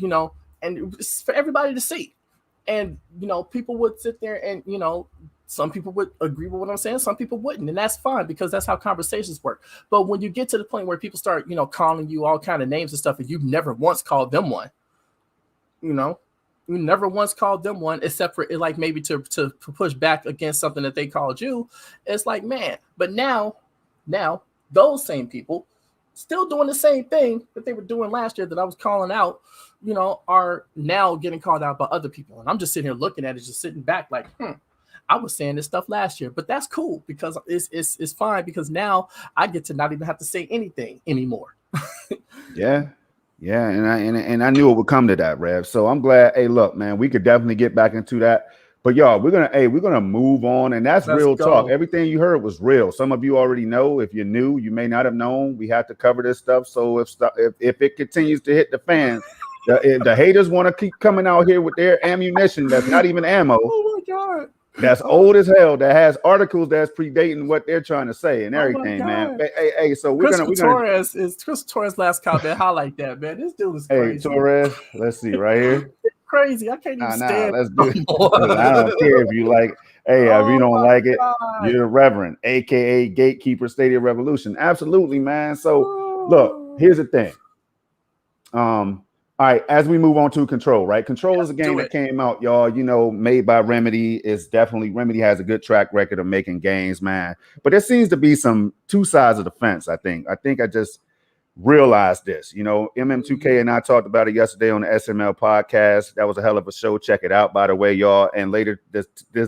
it's for everybody to see. And, people would sit there and, some people would agree with what I'm saying. Some people wouldn't. And that's fine because that's how conversations work. But when you get to the point where people start, calling you all kind of names and stuff, and you've never once called them one, you never once called them one, except for like maybe to push back against something that they called you. It's like, man, but now those same people still doing the same thing that they were doing last year that I was calling out, are now getting called out by other people. And I'm just sitting here looking at it, just sitting back like, I was saying this stuff last year, but that's cool because it's fine because now I get to not even have to say anything anymore. Yeah, and I knew it would come to that, Rev. So I'm glad. Hey, look, man, we could definitely get back into that. But y'all, we're gonna move on, and that's real talk. Everything you heard was real. Some of you already know. If you're new, you may not have known. We have to cover this stuff. So if it continues to hit the fans, the haters want to keep coming out here with their ammunition that's not even ammo. Oh my God. that's old as hell, that has articles that's predating what they're trying to say and Oh my everything, man. God. Hey, so we're Chris gonna Torres last comment. Highlight that, man. This dude is hey crazy. Torres, let's see right here. Crazy. I can't even Nah, stand let's no do. I don't more. care if you like. Hey, if you Oh don't my like it, God. you're the Reverend, aka Gatekeeper, Stadia Revolution. Absolutely, man. So look, Oh, here's the thing. All right, as we move on to Control, right? Control is a game do that it. came out, y'all, made by Remedy. It's definitely Remedy has a good track record of making games, man. But there seems to be some two sides of the fence, I think. I just realized this. MM2K and I talked about it yesterday on the SML podcast. That was a hell of a show. Check it out, by the way, y'all. And later this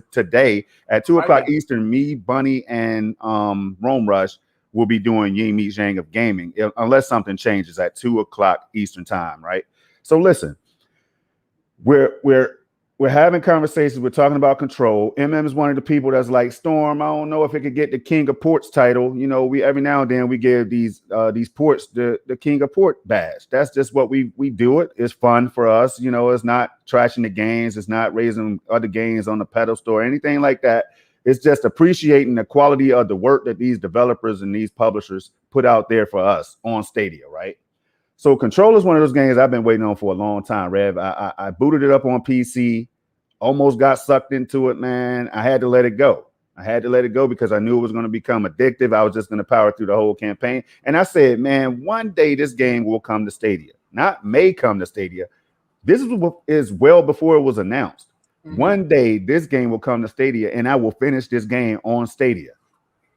today at 2 Right o'clock now. Eastern, me, Bunny, and Rome Rush will be doing Ying Meet Zhang of gaming, unless something changes at 2 o'clock Eastern time, right? So listen, we're having conversations. We're talking about Control. MM is one of the people that's like, Storm, I don't know if it could get the King of Ports title. We every now and then we give these ports the King of Port badge. That's just what we do. It's fun for us. It's not trashing the games. It's not raising other games on the pedestal or anything like that. It's just appreciating the quality of the work that these developers and these publishers put out there for us on Stadia, right? So Control is one of those games I've been waiting on for a long time, Rev. I booted it up on PC, almost got sucked into it, man. I had to let it go. Because I knew it was going to become addictive. I was just going to power through the whole campaign. And I said, man, one day this game will come to Stadia. Not may come to Stadia. This is well before it was announced. Mm-hmm. One day this game will come to Stadia and I will finish this game on Stadia.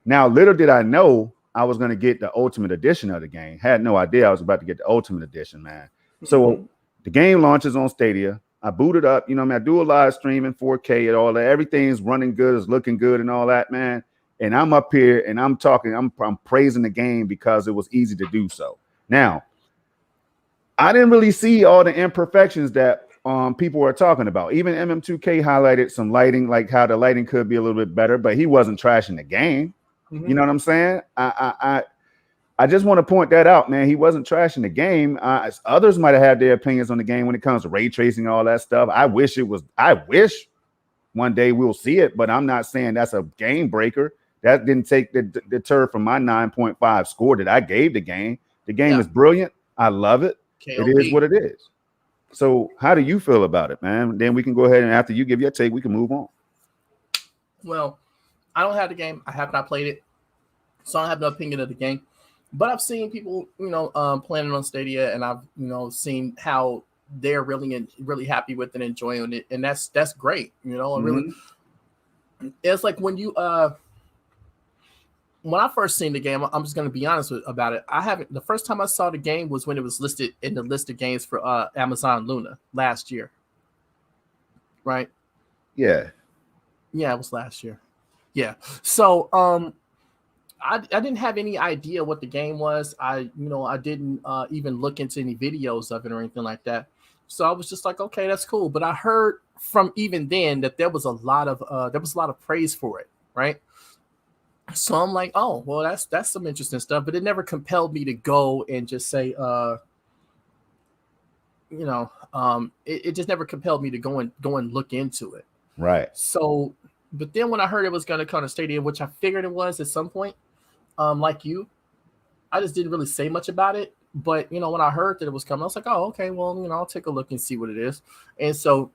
Now, little did I know I was going to get the Ultimate Edition of the game. Had no idea I was about to get the Ultimate Edition, man. So the game launches on Stadia. I boot it up. I do a live stream in 4K and all that. Everything's running good. It's looking good and all that, man. And I'm up here and I'm talking. I'm praising the game because it was easy to do so. Now, I didn't really see all the imperfections that people were talking about. Even MM2K highlighted some lighting, like how the lighting could be a little bit better, but he wasn't trashing the game. You know what I'm saying? I just want to point that out, man. He wasn't trashing the game. Others might have had their opinions on the game when it comes to ray tracing and all that stuff. I wish one day we'll see it, but I'm not saying that's a game breaker. That didn't take the deter from my 9.5 score that I gave the game. The game is brilliant. I love it. KLP. It is what it is. So how do you feel about it, man? Then we can go ahead and after you give your take, we can move on. Well, I don't have the game. I have not played it, so I don't have no opinion of the game. But I've seen people, playing it on Stadia, and I've, seen how they're really happy with it, enjoying it, and that's great. Really, it's like when I first seen the game, I'm just going to be honest about it. The first time I saw the game was when it was listed in the list of games for Amazon Luna last year, right? Yeah, it was last year. Yeah, so I didn't have any idea what the game was. I didn't even look into any videos of it or anything like that. So I was just like, okay, that's cool. But I heard from even then that there was a lot of praise for it, right? So I'm like, oh, well, that's some interesting stuff. But it never compelled me to go and just say, it just never compelled me to go and look into it. Right. So, but then when I heard it was going to come to Stadia, which I figured it was at some point, like you, I just didn't really say much about it. But, when I heard that it was coming, I was like, oh, okay, well, I'll take a look and see what it is. And so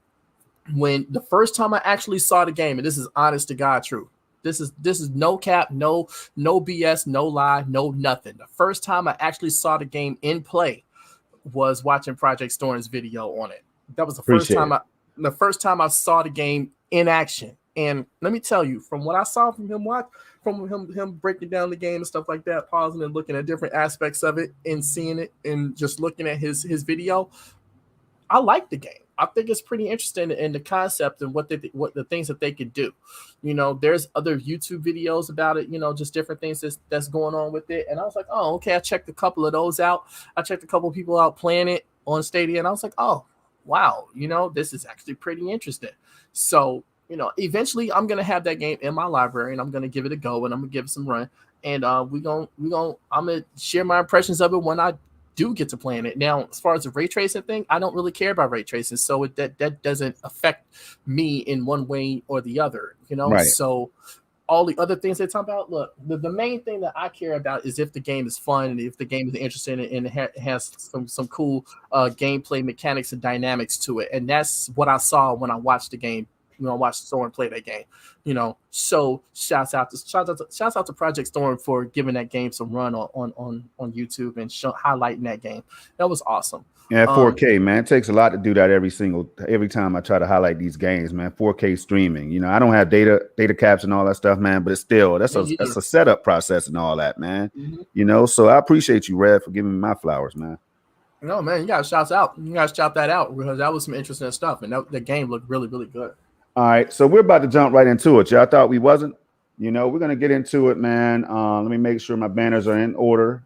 when the first time I actually saw the game, and this is honest to God true, this is no cap, no BS, no lie, no nothing. The first time I actually saw the game in play was watching Project Storm's video on it. That was the first time I saw the game in action. And let me tell you, from what I saw from him breaking down the game and stuff like that, pausing and looking at different aspects of it and seeing it and just looking at his video, I like the game. I think it's pretty interesting in the concept and what the things that they could do. There's other YouTube videos about it, just different things that's going on with it. And I was like, oh, okay. I checked a couple of those out. I checked a couple of people out playing it on Stadia, and I was like, oh, wow, this is actually pretty interesting. So, eventually I'm going to have that game in my library and I'm going to give it a go and I'm going to give it some run. And I'm going to share my impressions of it when I do get to play in it. Now, as far as the ray tracing thing, I don't really care about ray tracing, so that doesn't affect me in one way or the other, you know. Right. So all the other things they talk about, look, the main thing that I care about is if the game is fun and if the game is interesting and it has some cool gameplay mechanics and dynamics to it. And that's what I saw when I watched the game, when I watched Storm play that game, you know. So shouts out to Project Storm for giving that game some run on YouTube and highlighting that game. That was awesome. Yeah, 4K, man. It takes a lot to do that every time I try to highlight these games, man. 4K streaming. You know, I don't have data caps and all that stuff, man, but it's still that's a setup process and all that, man. Mm-hmm. You know, so I appreciate you, Red, for giving me my flowers, man. No, man, you gotta shout out. You gotta shout that out because that was some interesting stuff, and the game looked really, really good. All right, so we're about to jump right into it. Y'all thought we wasn't? You know, we're gonna get into it, man. Let me make sure my banners are in order.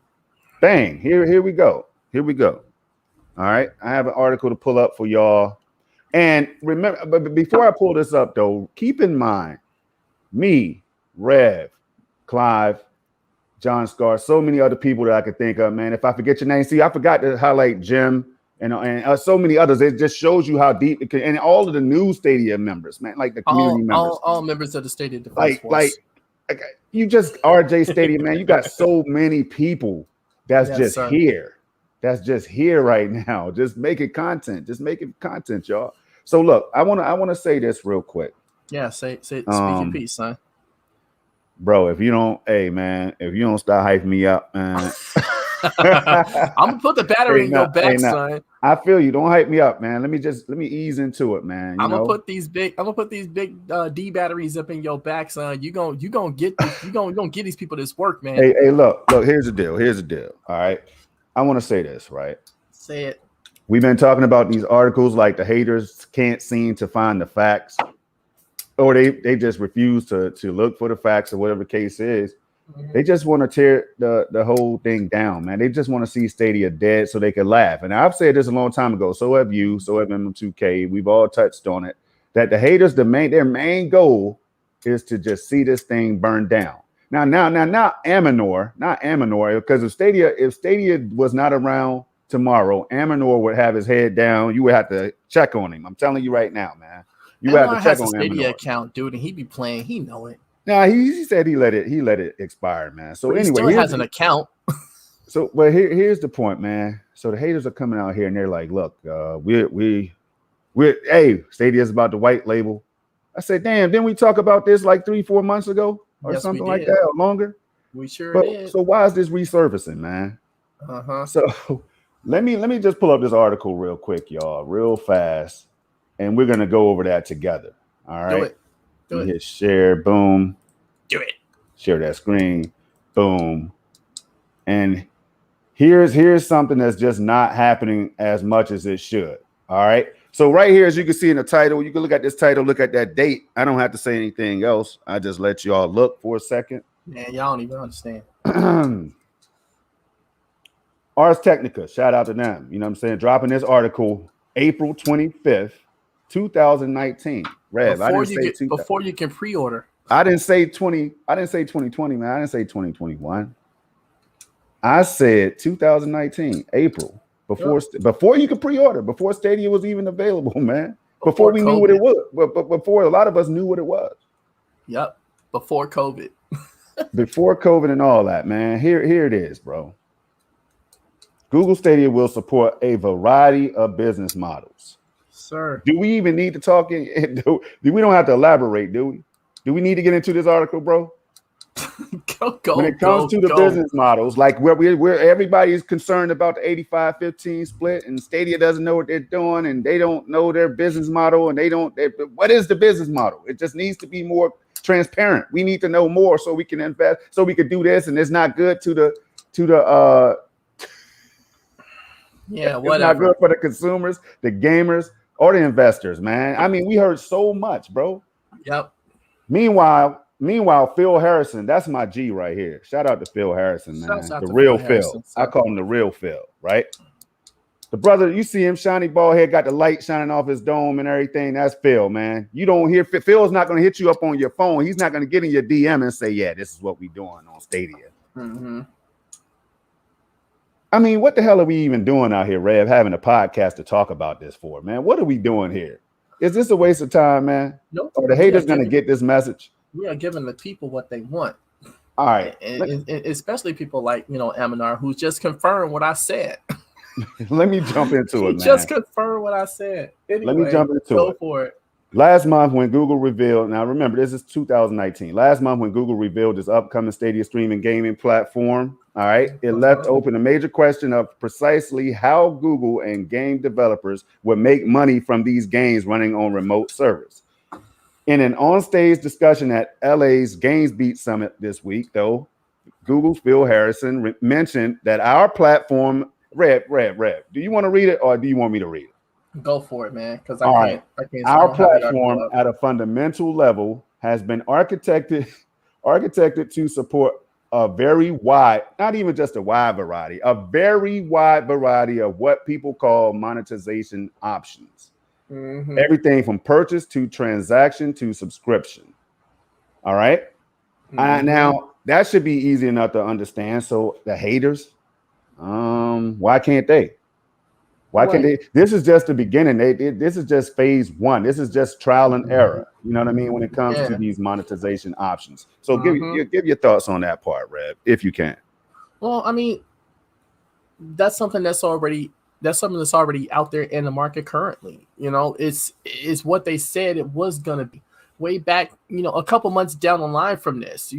Bang! Here we go. Here we go. All right, I have an article to pull up for y'all. And remember, but before I pull this up, though, keep in mind, me, Rev, Clive, John Scar, so many other people that I could think of, man. If I forget your name, see, I forgot to highlight Jim and so many others. It just shows you how deep it can, and all of the new Stadia members, man, like the community members. All members of the Stadia Defense Force. Like you just, RJ Stadia, man, you got so many people that's here. That's just here right now. Just making content. Just making content, y'all. So look, I wanna say this real quick. Yeah, say speak in peace, son. Bro, if you don't stop hyping me up, man. I'm gonna put the battery in your back, son. I feel you. Don't hype me up, man. Let me ease into it, man. I'm gonna put these big D batteries up in your back, son. You gonna get these people this work, man. Hey, look, here's the deal. All right. I want to say this, right? Say it. We've been talking about these articles like the haters can't seem to find the facts, or they just refuse to look for the facts or whatever the case is. Mm-hmm. They just want to tear the whole thing down, man. They just want to see Stadia dead so they can laugh. And I've said this a long time ago. So have you. So have M2K. We've all touched on it. That the haters, their main goal is to just see this thing burn down. Now, not Aminor, because if Stadia was not around tomorrow, Aminor would have his head down. You would have to check on him. I'm telling you right now, man. You would have to check on Stadia Stadia account, dude, and he be playing. He know it. Nah, he said he let it expire, man. So but anyway, he still has an account. So, but here's the point, man. So the haters are coming out here and they're like, look, we're hey, Stadia's about the white label. I said, damn, didn't we talk about this like 3-4 months ago? Or something like that, or longer. We sure did. So why is this resurfacing, man? So let me just pull up this article real quick, y'all, real fast, and we're gonna go over that together. All right. Do it. Hit share. Boom. Do it. Share that screen. Boom. And here's something that's just not happening as much as it should. All right. So right here, as you can see in the title, you can look at this title, look at that date. I don't have to say anything else. I just let y'all look for a second. Man, y'all don't even understand. Ars Technica, shout out to them. You know what I'm saying? Dropping this article April 25th, 2019. Rev, before you can pre-order. I didn't say 2020, man. I didn't say 2021. I said 2019, April. Before you could pre-order, before Stadia was even available, man. Before we knew what it was, but before a lot of us knew what it was. Yep, before COVID. Before COVID and all that, man. Here it is, bro. Google Stadia will support a variety of business models. Sir, do we even need to talk? We don't have to elaborate, do we? Do we need to get into this article, bro? When it comes to the business models, like where everybody is concerned about the 85-15 split, and Stadia doesn't know what they're doing, and they don't know their business model, and what is the business model? It just needs to be more transparent. We need to know more so we can invest, so we could do this, and it's not good to the yeah, whatever. It's not good for the consumers, the gamers, or the investors, man. I mean, we heard so much, bro. Yep. Meanwhile, Phil Harrison, that's my G right here. Shout out to Phil Harrison, man. The real Phil. I call him the real Phil, right? The brother, you see him, shiny bald head, got the light shining off his dome and everything. That's Phil, man. You don't hear Phil's not going to hit you up on your phone. He's not going to get in your DM and say, yeah, this is what we doing on Stadia. Mm-hmm. I mean, what the hell are we even doing out here, Rev, having a podcast to talk about this for, man? What are we doing here? Is this a waste of time, man? Nope. Are the haters going to get this message? We are giving the people what they want. All right. And especially people like, Aminar, who just confirmed what I said. Let me jump into it, man. Just confirm what I said. Anyway, let me jump into go it. for it. Last month, when Google revealed, now remember, this is 2019. Last month, when Google revealed this upcoming Stadia streaming gaming platform, all right, it left open a major question of precisely how Google and game developers would make money from these games running on remote servers. In an on-stage discussion at LA's Games Beat Summit this week, though, Google's Phil Harrison mentioned that our platform, Rev, do you want to read it or do you want me to read it? Go for it, man, because I can't. Our platform at a fundamental level has been architected to support a very wide, not even just a wide variety, a very wide variety of what people call monetization options. Mm-hmm. Everything from purchase to transaction to subscription. All right. Mm-hmm. Now that should be easy enough to understand. So the haters, why can't they? Why can't they? This is just the beginning. This is just phase one. This is just trial and error. You know what I mean? When it comes to these monetization options. So give your thoughts on that part, Rev, if you can. Well, I mean, that's something that's already out there in the market currently. It's what they said it was gonna be way back, a couple months down the line from this,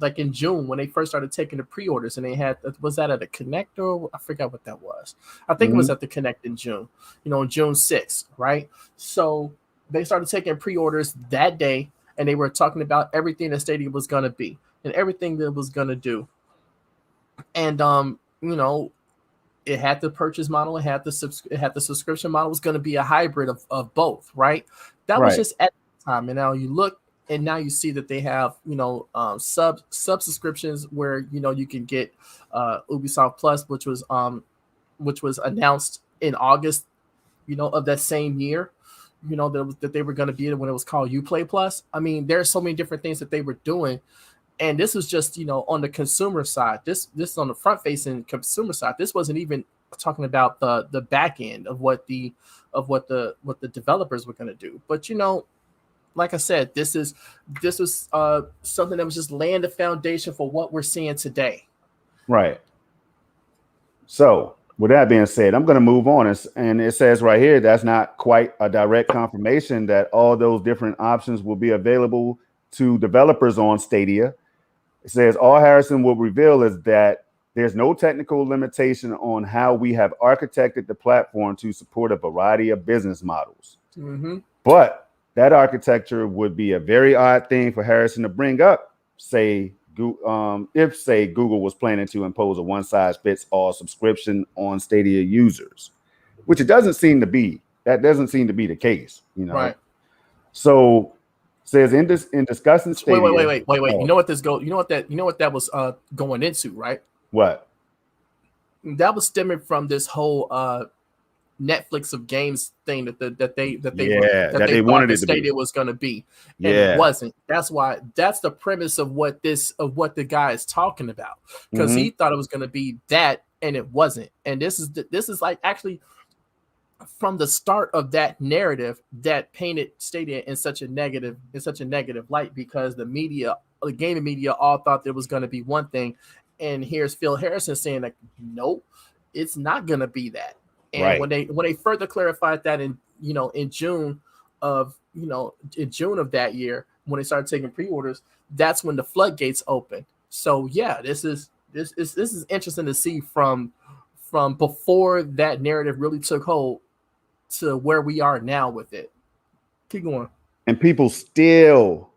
like in June when they first started taking the pre-orders, and they had, was that at a Connect or I forgot what that was. I think it was at the Connect in June, June 6th, right? So they started taking pre-orders that day, and they were talking about everything that Stadia was going to be and everything that it was going to do. And, it had the purchase model, it had the subscription model. It was going to be a hybrid of both, right? That was just at time. And now you look, and now you see that they have sub subscriptions where you can get Ubisoft Plus, which was announced in August of that same year, that they were going to be when it was called Uplay Plus. I mean, there's so many different things that they were doing, and this was just on the consumer side. This is on the front facing consumer side. This wasn't even talking about the back end of what the developers were going to do. But like I said, this was something that was just laying the foundation for what we're seeing today. Right. So with that being said, I'm going to move on. And it says right here, that's not quite a direct confirmation that all those different options will be available to developers on Stadia. It says all Harrison will reveal is that there's no technical limitation on how we have architected the platform to support a variety of business models. Mm-hmm. But that architecture would be a very odd thing for Harrison to bring up, if Google was planning to impose a one-size-fits-all subscription on Stadia users, which it doesn't seem to be. That doesn't seem to be the case, Right. So says in discussing Stadia. Wait. Oh. You know what that was going into, right? What? That was stemming from this whole Netflix of games thing that they wanted it Stadia was going to be, and it wasn't. That's the premise of what the guy is talking about, because he thought it was going to be that, and it wasn't. And this is like actually from the start of that narrative that painted Stadia in such a negative light, because the gaming media all thought there was going to be one thing, and here's Phil Harrison saying like, nope, it's not going to be that. And when they further clarified that in June of that year, when they started taking pre-orders, that's when the floodgates opened. So yeah, this is interesting to see from before that narrative really took hold to where we are now with it. Keep going. And people still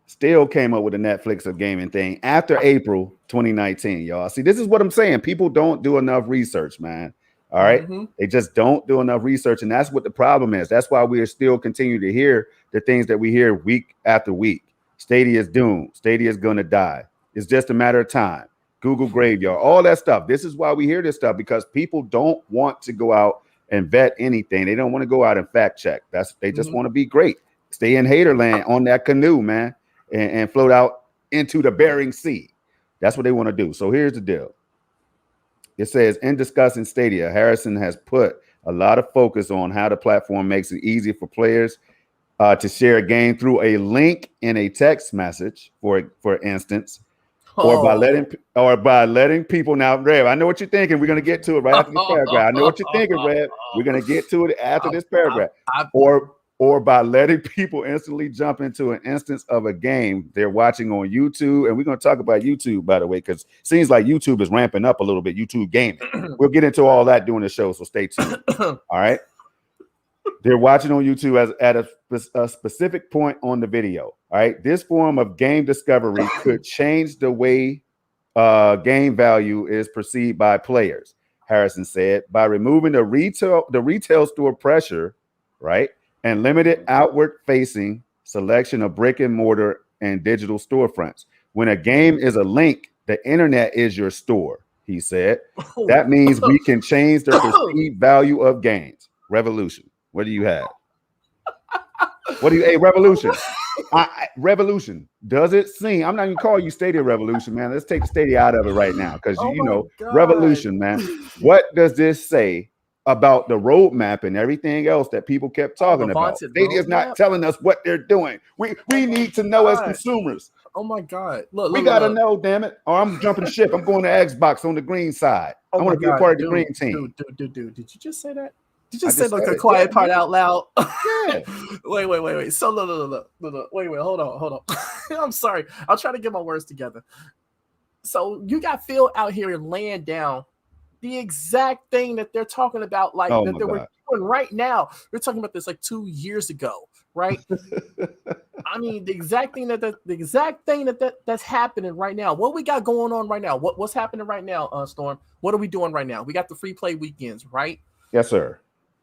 came up with a Netflix of gaming thing after April 2019, y'all. See, this is what I'm saying. People don't do enough research, man. All right. Mm-hmm. They just don't do enough research. And that's what the problem is. That's why we are still continue to hear the things that we hear week after week. Stadia is doomed. Stadia is going to die. It's just a matter of time. Google graveyard, all that stuff. This is why we hear this stuff, because people don't want to go out and vet anything. They don't want to go out and fact check. They just want to be great. Stay in hater land on that canoe, man, and float out into the Bering Sea. That's what they want to do. So here's the deal. It says, in discussing Stadia, Harrison has put a lot of focus on how the platform makes it easy for players to share a game through a link in a text message, for instance, or by letting people. Now, Rev, I know what you're thinking. We're gonna get to it right after this paragraph. I know what you're thinking, Rev. We're gonna get to it after this paragraph. Or by letting people instantly jump into an instance of a game they're watching on YouTube. And we're going to talk about YouTube, by the way, because it seems like YouTube is ramping up a little bit, YouTube gaming. We'll get into all that during the show, so stay tuned. All right. They're watching on YouTube at a specific point on the video. All right. This form of game discovery could change the way game value is perceived by players, Harrison said, by removing the retail store pressure, right? And limited outward-facing selection of brick-and-mortar and digital storefronts. When a game is a link, the internet is your store, he said. That means we can change the perceived value of games. Revolution. What do you have? Revolution. Revolution. Does it seem? I'm not even calling you Stadia Revolution, man. Let's take Stadia out of it right now, because Revolution, man. What does this say about the roadmap and everything else that people kept talking about? Stadia's not telling us what they're doing. We need to know as consumers. Oh my God. Look, we gotta know, damn it. Or I'm jumping ship. I'm going to Xbox on the green side. I want to be a part of the green team. Dude, did you just say that? Did you just say like the quiet part out loud? Yeah. Wait. So look. Wait, hold on. I'm sorry. I'll try to get my words together. So you got Phil out here laying down the exact thing that they're talking about, like that they were doing right now. We're talking about this like 2 years ago, right? I mean, the exact thing that's happening right now. What we got going on right now? What's happening right now, Storm? What are we doing right now? We got the free play weekends, right? Yes, sir.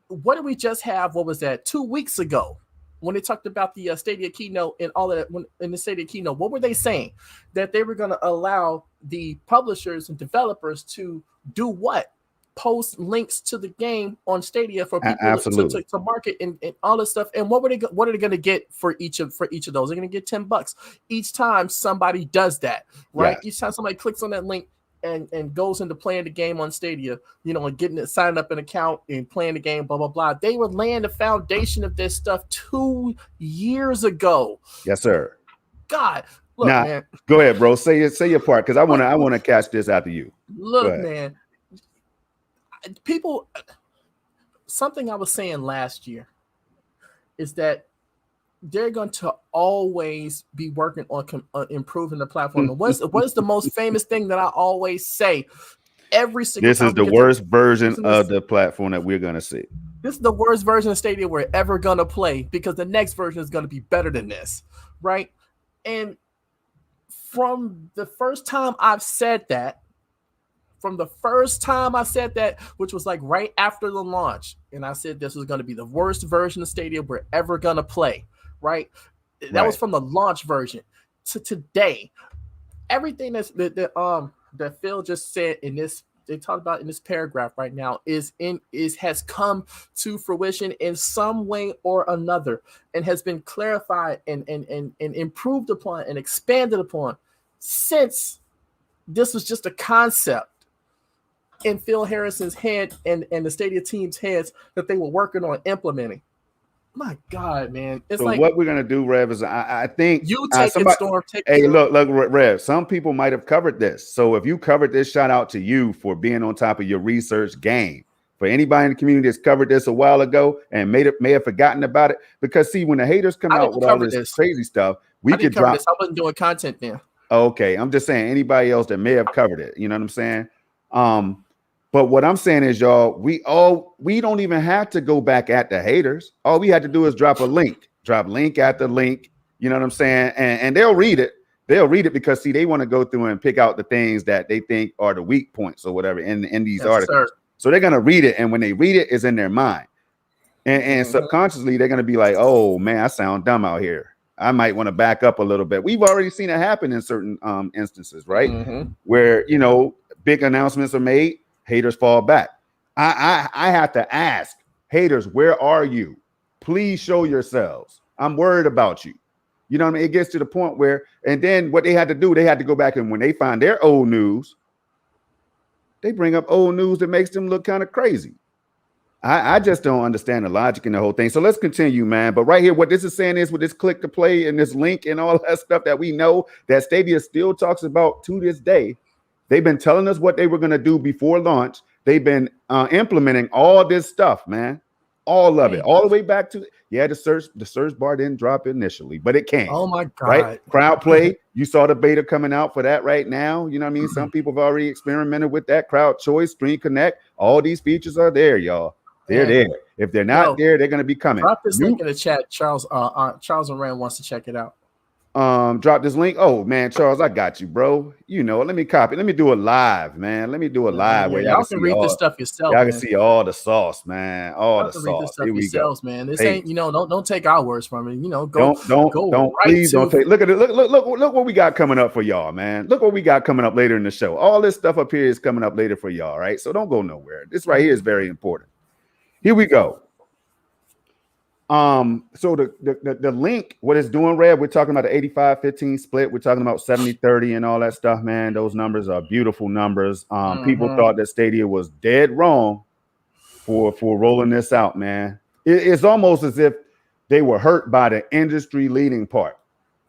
What did we just have? What was that? 2 weeks ago, when they talked about the Stadia keynote and all of that, in the Stadia keynote, what were they saying? That they were going to allow the publishers and developers to do what? Post links to the game on Stadia for people to market and all this stuff. And what are they going to get for each of those? They're going to get $10 each time somebody does that, right? Yeah. Each time somebody clicks on that link and goes into playing the game on Stadia, and getting it, signing up an account and playing the game, blah, blah, blah. They were laying the foundation of this stuff 2 years ago. Yes, sir. God, look, man. Go ahead, bro. Say your part, because I want to catch this after you. Look, man. People, something I was saying last year is that they're going to always be working on improving the platform. And what is the most famous thing that I always say every single time? This is the worst version of the platform that we're going to see. This is the worst version of Stadia we're ever going to play, because the next version is going to be better than this, right? And from the first time I've said that, which was like right after the launch, and I said this was going to be the worst version of Stadia we're ever going to play, right? That was from the launch version to today. Everything that Phil just said in this, they talked about in this paragraph right now, has come to fruition in some way or another, and has been clarified and improved upon and expanded upon since this was just a concept in Phil Harrison's head and the Stadia team's heads that they were working on implementing. My God, man. It's like, what we're going to do, Rev, is I think you take it, Storm. Look, Rev, some people might have covered this. So if you covered this, shout out to you for being on top of your research game. For anybody in the community that's covered this a while ago and may have forgotten about it, because see, when the haters come out with all this crazy stuff, we could drop this. I wasn't doing content then. Okay, I'm just saying anybody else that may have covered it. You know what I'm saying? But what I'm saying is, y'all, we don't even have to go back at the haters. All we had to do is drop link after link. You know what I'm saying? And they'll read it. They'll read it because, see, they want to go through and pick out the things that they think are the weak points or whatever in these articles. Sir. So they're going to read it. And when they read it, it's in their mind. And subconsciously, they're going to be like, oh, man, I sound dumb out here. I might want to back up a little bit. We've already seen it happen in certain instances, right? Mm-hmm. Where, big announcements are made. Haters fall back. I have to ask haters, where are you? Please show yourselves. I'm worried about you. You know what I mean? It gets to the point where, and then what they had to do, they had to go back, and when they find their old news, They bring up old news that makes them look kind of crazy. I just don't understand the logic in the whole thing. So let's continue, man. But right here, what this is saying is with this click to play and this link and all that stuff that we know that Stadia still talks about to this day. They've been telling us what they were going to do before launch. They've been implementing all this stuff, man. All of it, all the way back to the search bar didn't drop initially, but it can. Oh my God. Right? Crowd play. You saw the beta coming out for that right now. You know what I mean? Some people have already experimented with that. Crowd choice, Stream Connect. All these features are there, y'all. They're there. If they're not there, they're going to be coming. Drop this link in the chat. Charles and Rand wants to check it out. Drop this link. Oh man, Charles, I got you, bro. You know, let me copy. Let me do it live, man. Let me do it live where y'all can read this stuff yourself. Y'all can see all the sauce, man. All the sauce. Read this stuff yourselves, man. This ain't, don't take our words from it. You know, don't please don't take. Look at it. Look what we got coming up for y'all, man. Look what we got coming up later in the show. All this stuff up here is coming up later for y'all, right? So don't go nowhere. This right here is very important. Here we go. So the link, what it's doing, Red, we're talking about the 85-15 split. We're talking about 70-30 and all that stuff, man. Those numbers are beautiful numbers. People thought that Stadia was dead wrong for rolling this out, man. It's almost as if they were hurt by the industry leading part,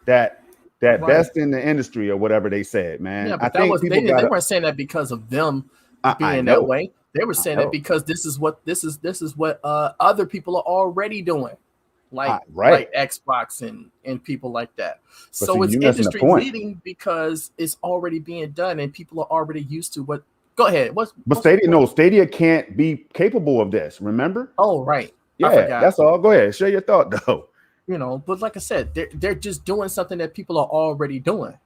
that best in the industry or whatever they said, man. Yeah, but they weren't saying that because of them being that way. They were saying that because this is what other people are already doing, like Xbox and people like that. But so it's industry leading because it's already being done and people are already used to what. Go ahead. Stadia can't be capable of this. Remember? Oh, right. Yeah, that's all. Go ahead. Share your thought, though. You know, but like I said, they're just doing something that people are already doing.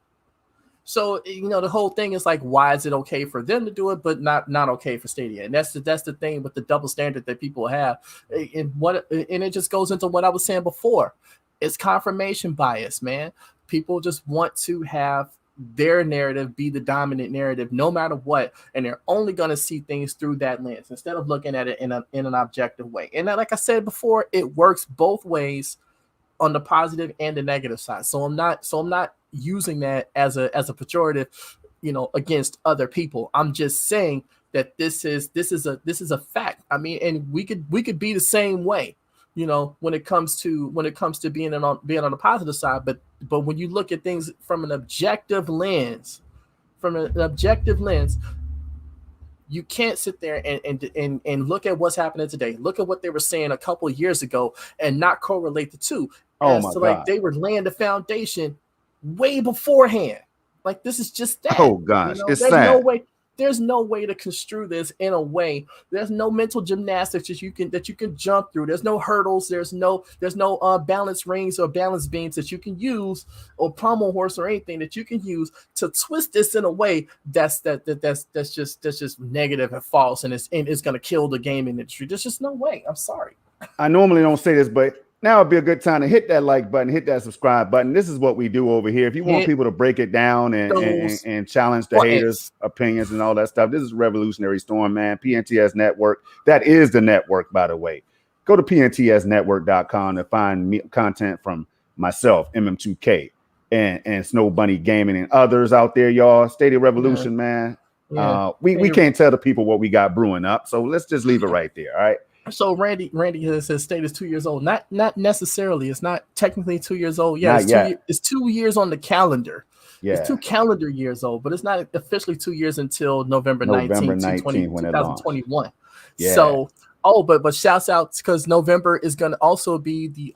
So, you know, the whole thing is like, why is it okay for them to do it, but not okay for Stadia? And that's the thing with the double standard that people have. And it just goes into what I was saying before. It's confirmation bias, man. People just want to have their narrative be the dominant narrative no matter what, and they're only going to see things through that lens instead of looking at it in an objective way. And like I said before, it works both ways on the positive and the negative side. So I'm not using that as a pejorative, you know, against other people. I'm just saying that this is a fact. I mean, and we could be the same way, you know, when it comes to being on the positive side. But when you look at things from an objective lens, you can't sit there and look at what's happening today. Look at what they were saying a couple of years ago and not correlate the two. Like they were laying the foundation way beforehand. Like this is just that. Oh gosh, you know? It's sad. There's no way to construe this in a way. There's no mental gymnastics that you can jump through. There's no hurdles. There's no balance rings or balance beams that you can use, or pommel horse or anything that you can use to twist this in a way that's just negative and false, and it's going to kill the gaming industry. There's just no way. I'm sorry. I normally don't say this, but now would be a good time to hit that like button, hit that subscribe button. This is what we do over here. If you want people to break it down and challenge the haters' opinions and all that stuff, this is Revolutionary Storm, man. PNTS Network. That is the network, by the way. Go to pntsnetwork.com to find content from myself, MM2K, and Snow Bunny Gaming and others out there, y'all. Stadia Revolution, man. Yeah. We can't tell the people what we got brewing up, so let's just leave it right there, all right? So Randy says State is 2 years old. Not necessarily. It's not technically 2 years old. Yeah, it's 2 years on the calendar. Yeah. It's 2 calendar years old, but it's not officially 2 years until November 19, 2021. Yeah. So, but shouts out because November is going to also be the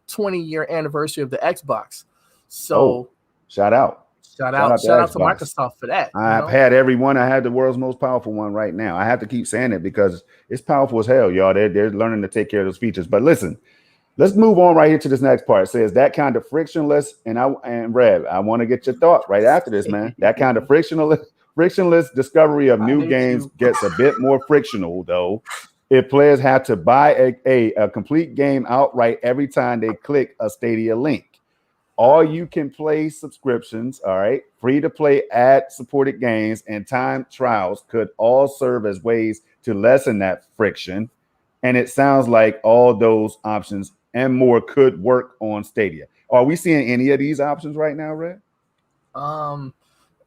20-year anniversary of the Xbox. So shout out. Shout out to Microsoft for that. I've had every one. I have the world's most powerful one right now. I have to keep saying it because it's powerful as hell, y'all. They're learning to take care of those features. But listen, let's move on right here to this next part. It says that kind of frictionless, and Rev, I want to get your thought right after this, man. That kind of frictionless discovery of new games gets a bit more frictional, though, if players have to buy a complete game outright every time they click a Stadia link. All you can play subscriptions, all right, free to play ad-supported games and time trials could all serve as ways to lessen that friction. And it sounds like all those options and more could work on Stadia. Are we seeing any of these options right now, Red?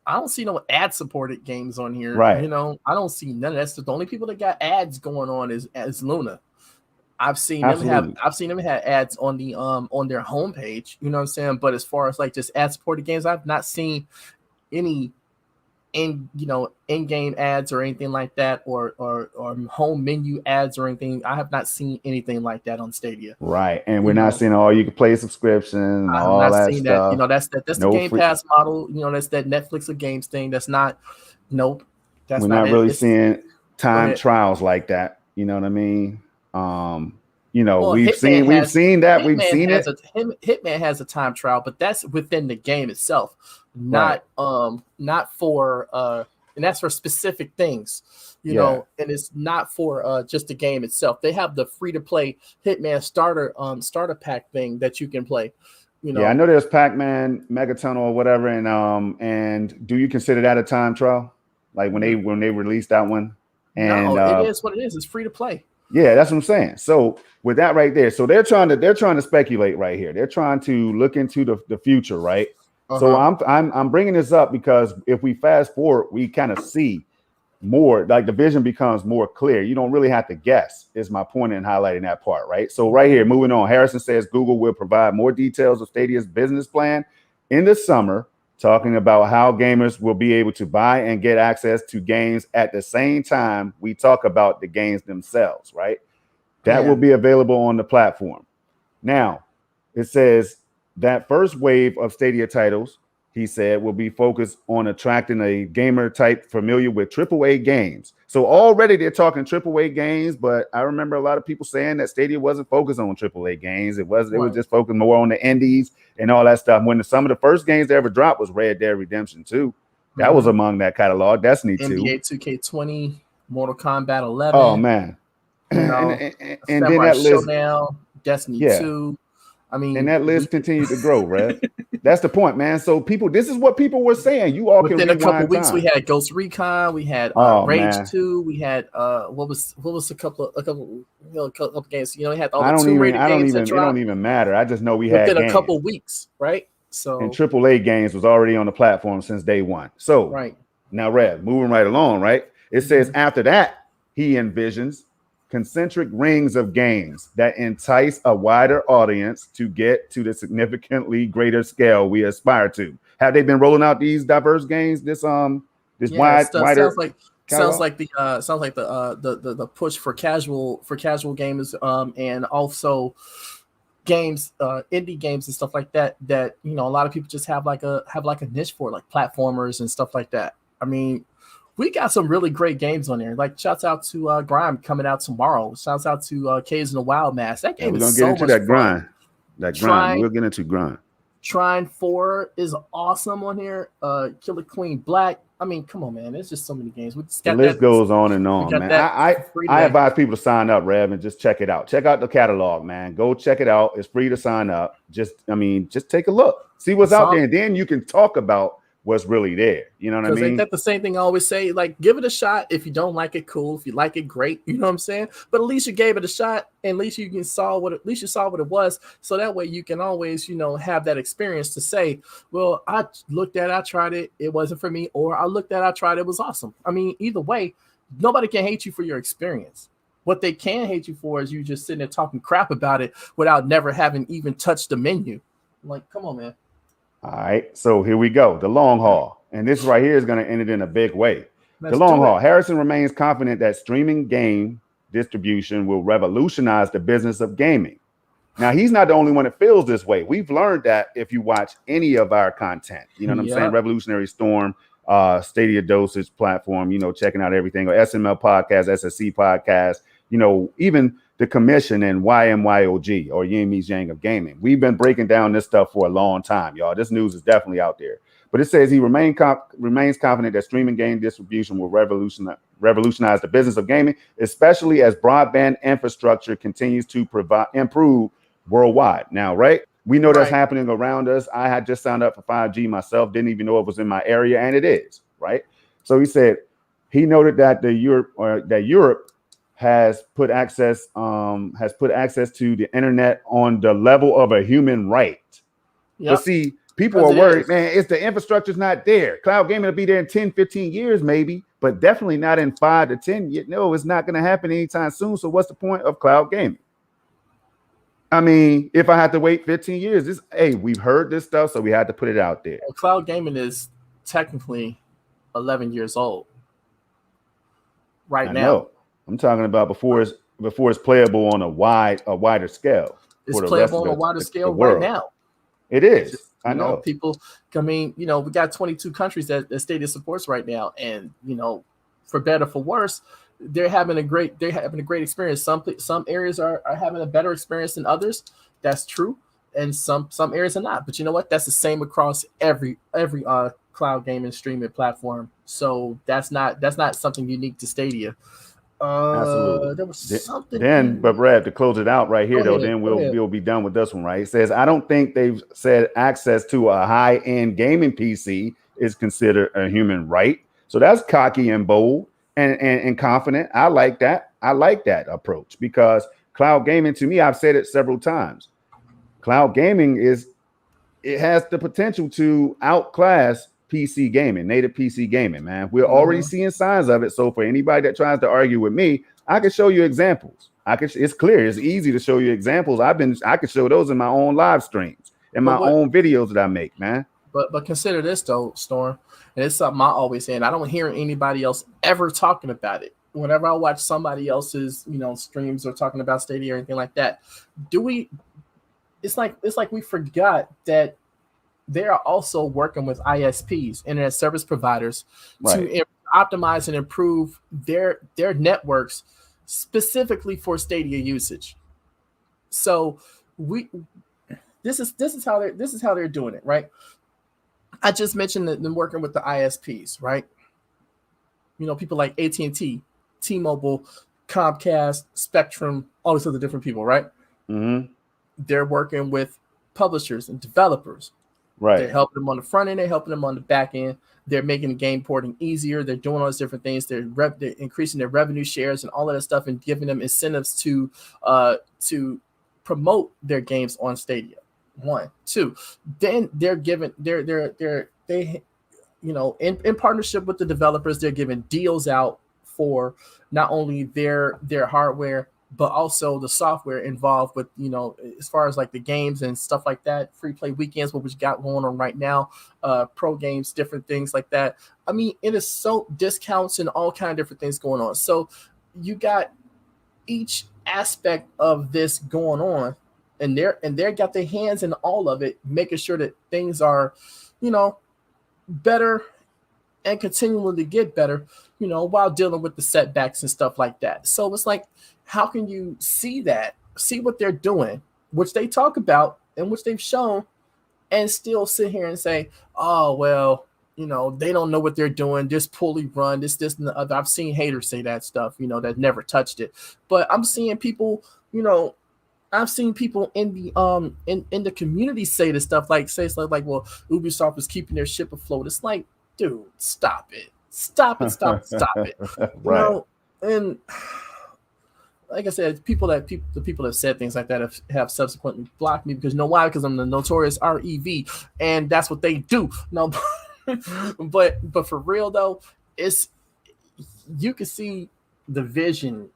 I don't see no ad supported games on here. Right. I don't see none of that stuff. The only people that got ads going on is Luna. I've seen Absolutely. them have ads on the on their homepage. You know what I'm saying? But as far as like just ad supported games, I've not seen any in-game ads or anything like that, or home menu ads or anything. I have not seen anything like that on Stadia. Right. And we're not seeing all you can play subscription and I have all not that seen that. stuff. That's the No Game free. Pass model. That's that Netflix of games thing. That's not. Nope. That's We're not not it. really seeing time ahead. trials like that. You know what I mean? Well, we've seen that. We've seen it. Hitman has a time trial, but that's within the game itself, not for and that's for specific things, and it's not for just the game itself. They have the free to play Hitman starter pack thing that you can play. Yeah, I know there's Pac-Man, Megaton, or whatever, and do you consider that a time trial? Like when they released that one? And no, it is what it is. It's free to play. Yeah, that's what I'm saying. So with that right there, so they're trying to speculate right here. They're trying to look into the future, right? So I'm bringing this up because if we fast forward, we kind of see more, like the vision becomes more clear. You don't really have to guess, is my point in highlighting that part, right? So right here, moving on, Harrison says Google will provide more details of Stadia's business plan in the summer, talking about how gamers will be able to buy and get access to games at the same time we talk about the games themselves, right? That will be available on the platform. Now, it says that first wave of Stadia titles, he said, will be focused on attracting a gamer type familiar with AAA games. So already they're talking AAA games, but I remember a lot of people saying that Stadia wasn't focused on AAA games. It was just focused more on the indies and all that stuff. When some of the first games they ever dropped was Red Dead Redemption 2. That was among that catalog. Destiny 2. NBA 2K20, Mortal Kombat 11. Oh, man. And then that list. Showdown, Destiny 2. I mean, and that list continued to grow, Rev. That's the point, man. So this is what people were saying. You all within can a couple weeks, time. we had Ghost Recon, we had Rage 2, we had what was a couple games. We had all the Tomb Raider games that dropped. It don't even matter. I just know we had within a couple weeks, right? So and AAA games was already on the platform since day one. So now, Rev, moving right along, right? It says after that, he envisions concentric rings of games that entice a wider audience to get to the significantly greater scale we aspire to. Have they been rolling out these diverse games? Wider sounds like the push for casual gamers and also games, indie games and stuff like that a lot of people just have like a niche for, like platformers and stuff like that. I mean, we got some really great games on there. Like, shouts out to Grime coming out tomorrow. Shouts out to Caves in the Wild Mass. That game is so much fun. We'll get into Grime. Trine 4 is awesome on here. Killer Queen Black. I mean, come on, man. There's just so many games. The list goes on and on, man. I advise people to sign up, Rev, and just check it out. Check out the catalog, man. Go check it out. It's free to sign up. Just take a look. See what's out there, and then you can talk about what's really there. You know what I mean? Ain't that the same thing I always say? Like, give it a shot. If you don't like it, cool. If you like it, great. You know what I'm saying? But at least you gave it a shot, and at least you saw what it was. So that way you can always, have that experience to say, well, I tried it, it wasn't for me, or I tried it was awesome. I mean, either way, nobody can hate you for your experience. What they can hate you for is you just sitting there talking crap about it without never having even touched the menu. Like, come on, man. All right, so here we go. The long haul. And this right here is going to end it in a big way. The long haul. Harrison remains confident that streaming game distribution will revolutionize the business of gaming. Now, he's not the only one that feels this way. We've learned that if you watch any of our content. You know what I'm saying? Revolutionary Storm, Stadia Dosage platform, checking out everything. Or SML Podcast, SSC Podcast, even the Commission and YMYOG, or Yin Me Zhang of Gaming. We've been breaking down this stuff for a long time, y'all. This news is definitely out there. But it says he remains confident that streaming game distribution will revolutionize the business of gaming, especially as broadband infrastructure continues to improve worldwide. Now, right? We know that's happening around us. I had just signed up for 5G myself, didn't even know it was in my area, and it is, right? So he said he noted that Europe has put access to the internet on the level of a human right. But see, People are worried, man, it's the infrastructure's not there. Cloud gaming will be there in 10, 15 years, maybe, but definitely not in 5 to 10 years. No, it's not going to happen anytime soon. So what's the point of cloud gaming? I mean, if I had to wait 15 years, we've heard this stuff, so we had to put it out there. Well, cloud gaming is technically 11 years old right now. Know. I'm talking about before it's playable on a wider scale. It's playable on a wider scale right now. It is. I know. People. I mean, we got 22 countries that Stadia supports right now, and for better for worse, they're having a great experience. Some areas are having a better experience than others. That's true, and some areas are not. But you know what? That's the same across every cloud gaming streaming platform. So that's not something unique to Stadia. Absolutely. There was something. Then, but Brad, to close it out right here, then we'll be done with this one, right? It says, I don't think they've said access to a high-end gaming PC is considered a human right. So that's cocky and bold and confident. I like that. I like that approach because cloud gaming, to me, I've said it several times. Cloud gaming it has the potential to outclass PC gaming, native PC gaming, man. We're already seeing signs of it. So for anybody that tries to argue with me, I can show you examples. It's clear. It's easy to show you examples. I can show those in my own live streams and my own videos that I make, man. But consider this though, Storm, and it's something I always say, and I don't hear anybody else ever talking about it. Whenever I watch somebody else's, streams or talking about Stadia or anything like that, it's like we forgot that they are also working with ISPs, internet service providers, to optimize and improve their networks specifically for Stadia usage. So this is how they're doing it, right? I just mentioned them working with the ISPs, right? People like AT&T, T-Mobile, Comcast, Spectrum, all these other different people, right? Mm-hmm. They're working with publishers and developers. Right. They're helping them on the front end. They're helping them on the back end. They're making the game porting easier. They're doing all these different things. They're increasing their revenue shares and all of that stuff, and giving them incentives to promote their games on Stadia. 1, 2. Then they're giving in partnership with the developers, they're giving deals out for not only their hardware, but also the software involved with, as far as like the games and stuff like that, free play weekends, what we got going on right now, pro games, different things like that. I mean, it is so discounts and all kind of different things going on. So you got each aspect of this going on, and they're got their hands in all of it, making sure that things are, better and continuing to get better, while dealing with the setbacks and stuff like that. So it's like, how can you see what they're doing, which they talk about and which they've shown, and still sit here and say, oh, well, they don't know what they're doing. This poorly run, this, and the other. I've seen haters say that stuff, that never touched it. But I'm seeing people, I've seen people in the in the community say this stuff, well, Ubisoft is keeping their ship afloat. It's like, dude, stop it. Stop it. Right. And like I said, the people that said things like that have subsequently blocked me, because why? Because I'm the notorious REV, and that's what they do. No, but for real though, you can see the vision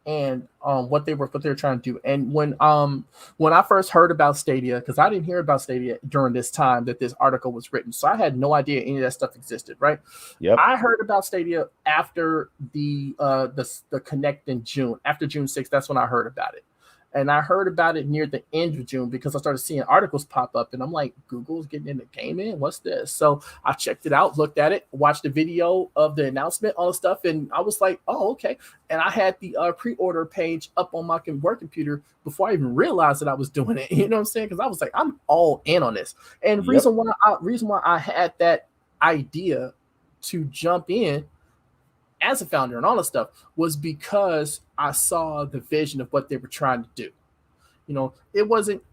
and what they were trying to do. And when I first heard about Stadia, because I didn't hear about Stadia during this time that this article was written, so I had no idea any of that stuff existed, right? Yep. I heard about Stadia after the Connect in June, after June 6th. That's when I heard about it. And I heard about it near the end of June because I started seeing articles pop up, and I'm like, Google's getting into gaming? What's this? So I checked it out, looked at it, watched the video of the announcement, all the stuff, and I was like, oh, okay. And I had the pre-order page up on my work computer before I even realized that I was doing it. You know what I'm saying? Because I was like, I'm all in on this. And reason why I had that idea to jump in as a founder and all that stuff was because I saw the vision of what they were trying to do.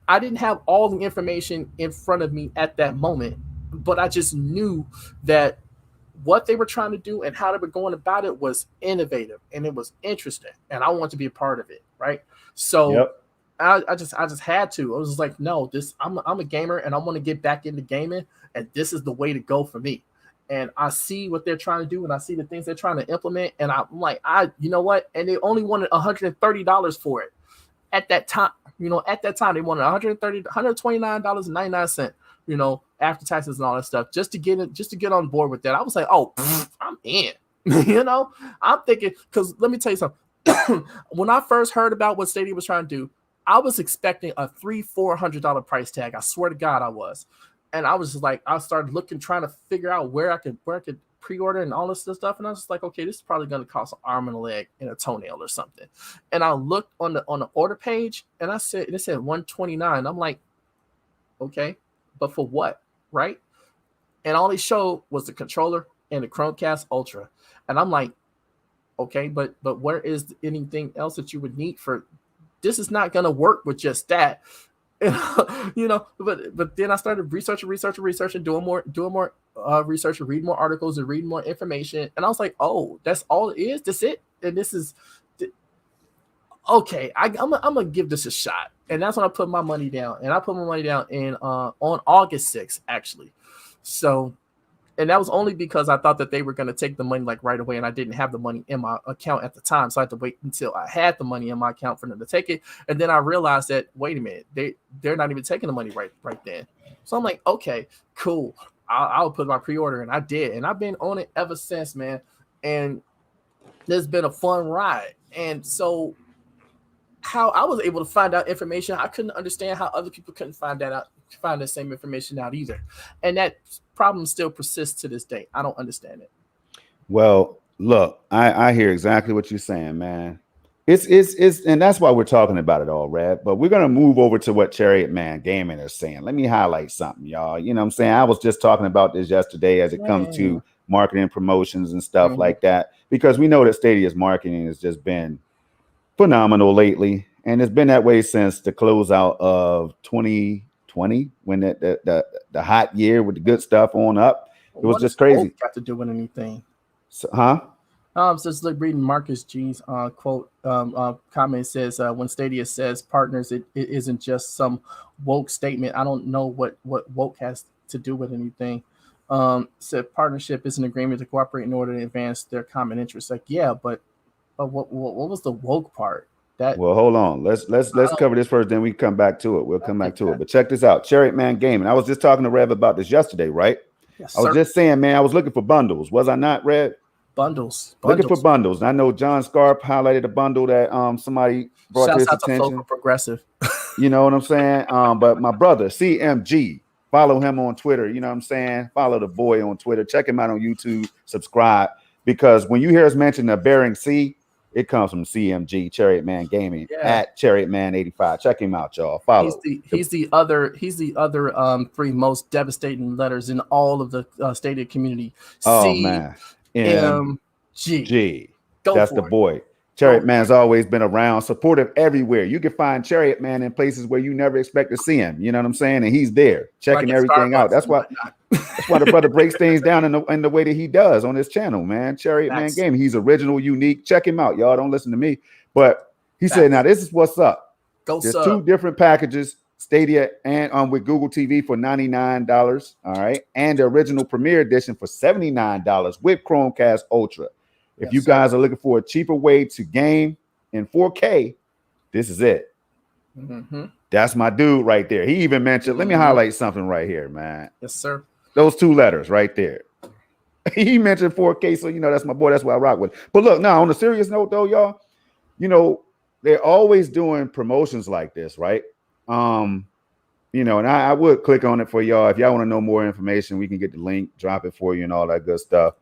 I didn't have all the information in front of me at that moment, but I just knew that what they were trying to do and how they were going about it was innovative and it was interesting, and I wanted to be a part of it, right? So I just had to. I was just like, no, I'm a gamer and I want to get back into gaming, and this is the way to go for me. And I see what they're trying to do, and I see the things they're trying to implement, and I'm like, you know what? And they only wanted $130 for it at that time. At that time they wanted $129.99. After taxes and all that stuff, just to get on board with that. I was like, oh, I'm in. I'm thinking, because let me tell you something. When I first heard about what Stadia was trying to do, I was expecting a $400 price tag. I swear to God, I was. And I was just like, I started looking, trying to figure out where I could pre-order and all this stuff. And I was just like, okay, this is probably going to cost an arm and a leg and a toenail or something. And I looked on the order page, and it said $129. I'm like, okay, but for what, right? And all they showed was the controller and the Chromecast Ultra. And I'm like, okay, but where is anything else that you would need for this? Is not going to work with just that. But then I started researching, doing more research, and reading more articles and reading more information. And I was like, oh, that's all it is? That's it? And this is okay. I'm gonna give this a shot. And that's when I put my money down. And I put my money down on August 6th, actually. So, and that was only because I thought that they were going to take the money like right away, and I didn't have the money in my account at the time. So I had to wait until I had the money in my account for them to take it. And then I realized that, wait a minute, they're not even taking the money right then. So I'm like, okay, cool. I'll put my pre-order, and I did. And I've been on it ever since, man. And there's been a fun ride. And so how I was able to find out information, I couldn't understand how other people couldn't find the same information out either. And that problem still persists to this day. I don't understand it. Well, look, I hear exactly what you're saying, man. It's and that's why we're talking about it all, Red. But we're gonna move over to what Chariot Man Gaming is saying. Let me highlight something, y'all. You know what I'm saying? I was just talking about this yesterday as it comes to marketing, promotions, and stuff like that, because we know that Stadia's marketing has just been phenomenal lately, and it's been that way since the closeout of 2020, when the hot year with the good stuff on up. It was just crazy. Got to do with anything? So, huh? Just like reading Marcus G's quote comment. Says when Stadia says partners, it isn't just some woke statement. I don't know what woke has to do with anything. Said partnership is an agreement to cooperate in order to advance their common interests. Like, yeah, but what was the woke part? Well, hold on. Let's cover this first, then we come back to it. We'll come back to it. But check this out. Chariot Man Gaming. I was just talking to Rev about this yesterday, right? Yes, I was just saying, man, I was looking for bundles. Was I not, Rev? Bundles. Looking for bundles. And I know John Scarp highlighted a bundle that somebody brought to his attention. Progressive. You know what I'm saying? But my brother, CMG, follow him on Twitter. You know what I'm saying? Follow the boy on Twitter. Check him out on YouTube. Subscribe. Because when you hear us mention the Bering Sea, it comes from CMG, Chariot Man Gaming, at Chariot Man 85. Check him out, y'all. Follow. He's the other three most devastating letters in all of the Stadia community. Oh man, CMG. That's the boy. Chariot Man's always been around, supportive everywhere. You can find Chariot Man in places where you never expect to see him. You know what I'm saying? And he's there checking everything out. That's why the brother breaks things down in the way that he does on his channel, man. Chariot Man Gaming. He's original, unique. Check him out, y'all. Don't listen to me. But he said, now this is what's up. There's two different packages, Stadia and with Google TV for $99. All right. And the original Premier Edition for $79 with Chromecast Ultra. If you guys are looking for a cheaper way to game in 4K, this is it. That's my dude right there. He even mentioned, let me highlight something right here, man. Yes, sir. Those two letters right there. He mentioned 4K, so that's my boy. That's what I rock with. But look, now on a serious note, though, y'all, they're always doing promotions like this, right? And I would click on it for y'all. If y'all want to know more information, we can get the link, drop it for you, and all that good stuff.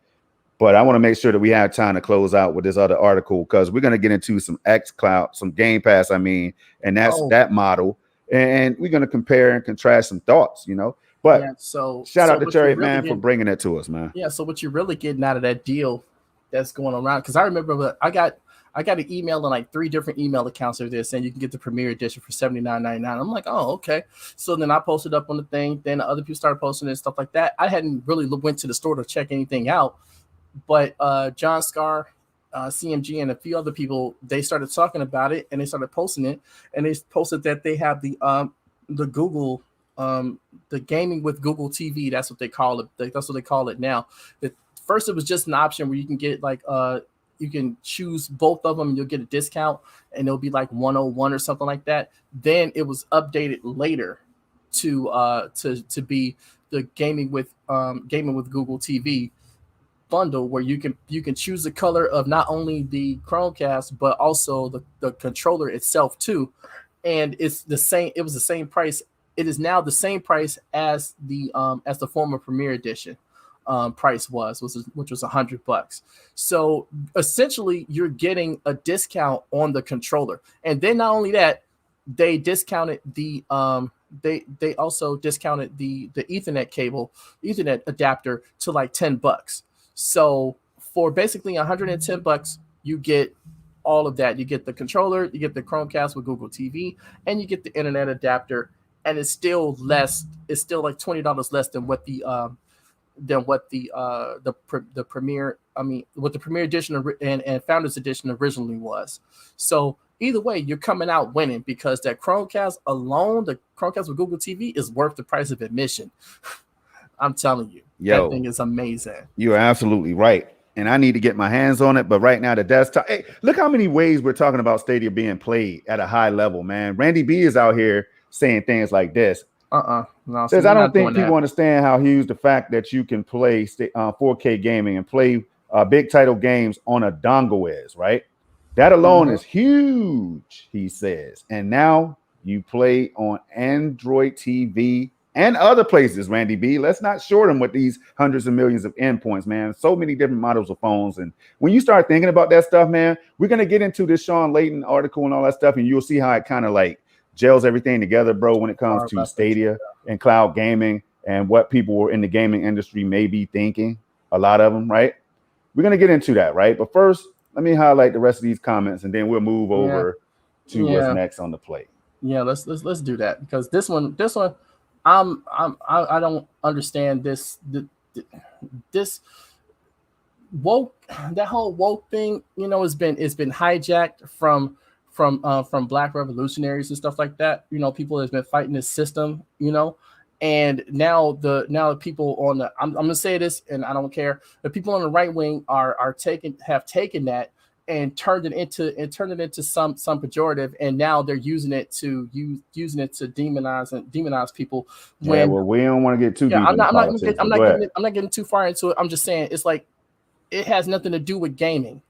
But I want to make sure that we have time to close out with this other article, because we're going to get into some xCloud, some Game Pass, and that's that model. And we're going to compare and contrast some thoughts, But shout out to Chariot Man for bringing it to us, man. Yeah, so what you're really getting out of that deal that's going around, because I remember I got an email on like 3 different email accounts of this, saying you can get the Premier Edition for $79.99. I'm like, oh, okay. So then I posted up on the thing. Then other people started posting and stuff like that. I hadn't really went to the store to check anything out. But John Scar CMG and a few other people, they started talking about it and they started posting it, and they posted that they have the Google the gaming with Google TV. That's what they call it. That's what they call it now. First, it was just an option where you can get like you can choose both of them and you'll get a discount, and it'll be like 101 or something like that. Then it was updated later to be the gaming with Google TV bundle, where you can choose the color of not only the Chromecast but also the controller itself too. And it's the same. It was the same price. It is now the same price as the former Premier Edition price which was $100. So essentially, you're getting a discount on the controller, and then not only that, they discounted they also discounted the Ethernet adapter to like $10. So for basically $110, you get all of that. You get the controller, you get the Chromecast with Google TV, and you get the internet adapter. And it's still less. It's still like $20 less than what the Premier. I mean, what the Premier Edition and Founders Edition originally was. So either way, you're coming out winning, because that Chromecast alone, the Chromecast with Google TV, is worth the price of admission. I'm telling you, that thing is amazing. You're absolutely right. And I need to get my hands on it. But right now, the desktop, hey, look how many ways we're talking about Stadia being played at a high level, man. Randy B is out here saying things like this. No, says, I don't think people understand how huge the fact that you can play 4K gaming and play big title games on a dongle is, right? That alone is huge, he says. And now you play on Android TV and other places, Randy B. Let's not short them with these hundreds of millions of endpoints, man. So many different models of phones. And when you start thinking about that stuff, man, we're going to get into this Sean Layton article and all that stuff, and you'll see how it kind of like gels everything together, bro, when it comes to Stadia and cloud gaming and what people in the gaming industry may be thinking, a lot of them, right? We're going to get into that, right? But first, let me highlight the rest of these comments, and then we'll move over to what's next on the plate. Yeah, let's do that, because this one, I don't understand this woke, that whole woke thing, you know, it's been hijacked from Black revolutionaries and stuff like that. You know, people that's been fighting this system, you know, and now the people on the I'm gonna say this, and I don't care. The people on the right wing have taken that and turned it into some pejorative, and now they're using it to demonize people. Well, we don't want to get too deep. I'm not getting too far into it. I'm just saying, it's like, it has nothing to do with gaming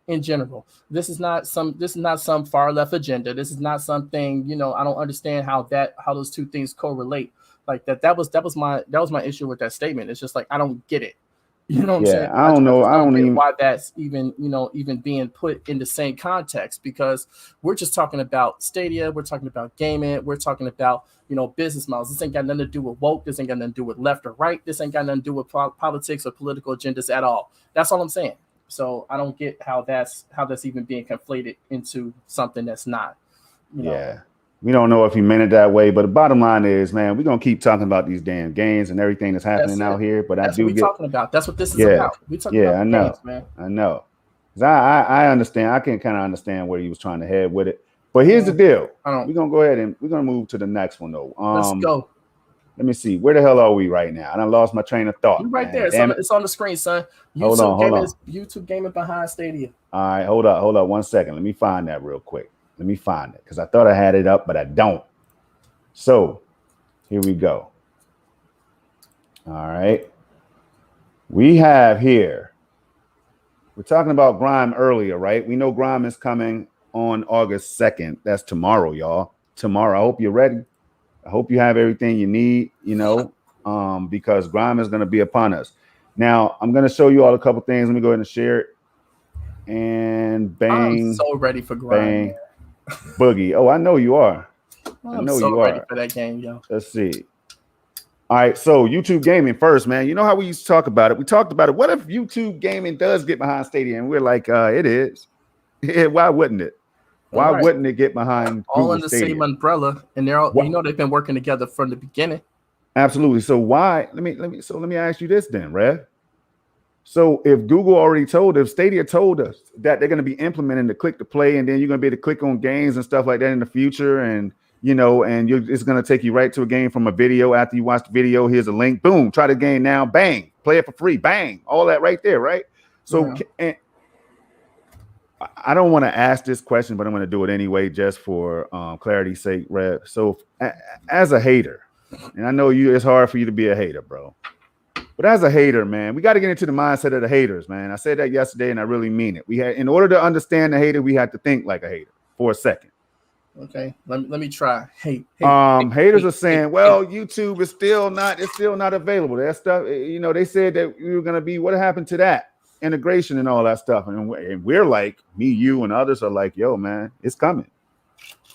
in general. This is not some far left agenda. This is not something, you know, I don't understand how those two things correlate like that. That was my issue with that statement. It's just like, I don't get it. You know what I'm saying? I don't know. I don't even why that's even being put in the same context, because we're just talking about Stadia, we're talking about gaming, we're talking about, you know, business models. This ain't got nothing to do with woke. This ain't got nothing to do with left or right. This ain't got nothing to do with politics or political agendas at all. That's all I'm saying. So I don't get how that's even being conflated into something that's not. You know? Yeah. We don't know if he meant it that way, but the bottom line is, man, we're gonna keep talking about these damn games and everything that's happening out here. But that's what we're talking about. That's what this is about. We talking about games, man. I know. I understand. I can kind of understand where he was trying to head with it. But here's the deal. We're gonna go ahead and we're gonna move to the next one though. Let's go. Let me see. Where the hell are we right now? I done lost my train of thought. You're right there. It's on the screen, son. Hold on. YouTube gaming behind Stadia. All right, hold up 1 second. Let me find that real quick. Let me find it, because I thought I had it up, but I don't. So here we go. All right. We have here, we're talking about Grime earlier, right? We know Grime is coming on August 2nd. That's tomorrow, y'all. Tomorrow. I hope you're ready. I hope you have everything you need, you know, because Grime is going to be upon us. Now, I'm going to show you all a couple things. Let me go ahead and share it. And bang. I'm so ready for Grime. Bang. Boogie. Oh, I know you are. I'm so ready for that game, yo. Let's see. All right, so YouTube gaming first, man. You know how we used to talk about it? We talked about it. What if YouTube gaming does get behind Stadia? And we're like, it is. Yeah, why wouldn't it? Why wouldn't it get behind all Google in the Stadia? same umbrella? And they're all, you know, they've been working together from the beginning. Absolutely. So why? Let me ask you this then, Rev. So if Stadia told us that they're going to be implementing the click to play, and then you're going to be able to click on games and stuff like that in the future, and it's going to take you right to a game from a video. After you watch the video, here's a link, boom, try the game now, bang, play it for free, bang, all that right there, right? So and I don't want to ask this question, but I'm going to do it anyway, just for clarity's sake, Rev. So as a hater, and I know it's hard for you to be a hater, bro. But as a hater, man, we got to get into the mindset of the haters, man. I said that yesterday, and I really mean it. In order to understand the hater, we have to think like a hater for a second. Okay, let me try. Haters are saying, well, YouTube is still not available. That stuff, they said that we were gonna be. What happened to that integration and all that stuff? And we're like, me, you, and others are like, yo, man, it's coming.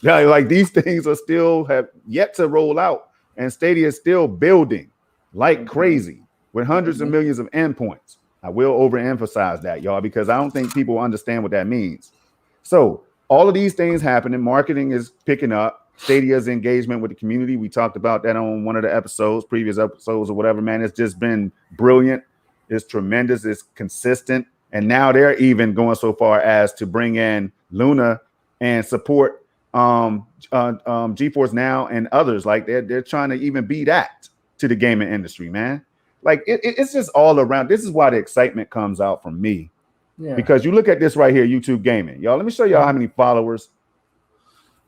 Yeah, like these things are still have yet to roll out, and Stadia is still building like crazy. With hundreds of millions of endpoints. I will overemphasize that, y'all, because I don't think people understand what that means. So all of these things happening, marketing is picking up, Stadia's engagement with the community. We talked about that on one of the previous episodes or whatever, man. It's just been brilliant. It's tremendous. It's consistent. And now they're even going so far as to bring in Luna and support GeForce Now and others. Like they're trying to even be that to the gaming industry, man. Like it's just all around. This is why the excitement comes out from me. Yeah. Because you look at this right here, YouTube gaming. Y'all, let me show y'all how many followers.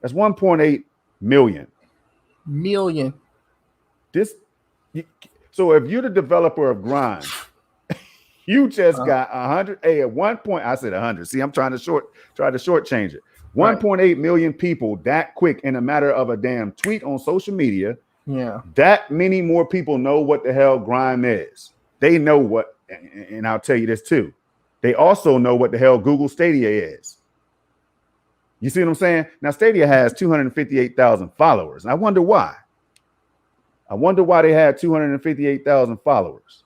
That's 1.8 million. So if you're the developer of Grind, you just got 100. Hey, at one point, I said 100. See, I'm trying to shortchange it. 1.8 million people that quick in a matter of a damn tweet on social media. Yeah, that many more people know what the hell Grime is. They know what, and I'll tell you this too. They also know what the hell Google Stadia is. You see what I'm saying? Now, Stadia has 258,000 followers. And I wonder why. They had 258,000 followers.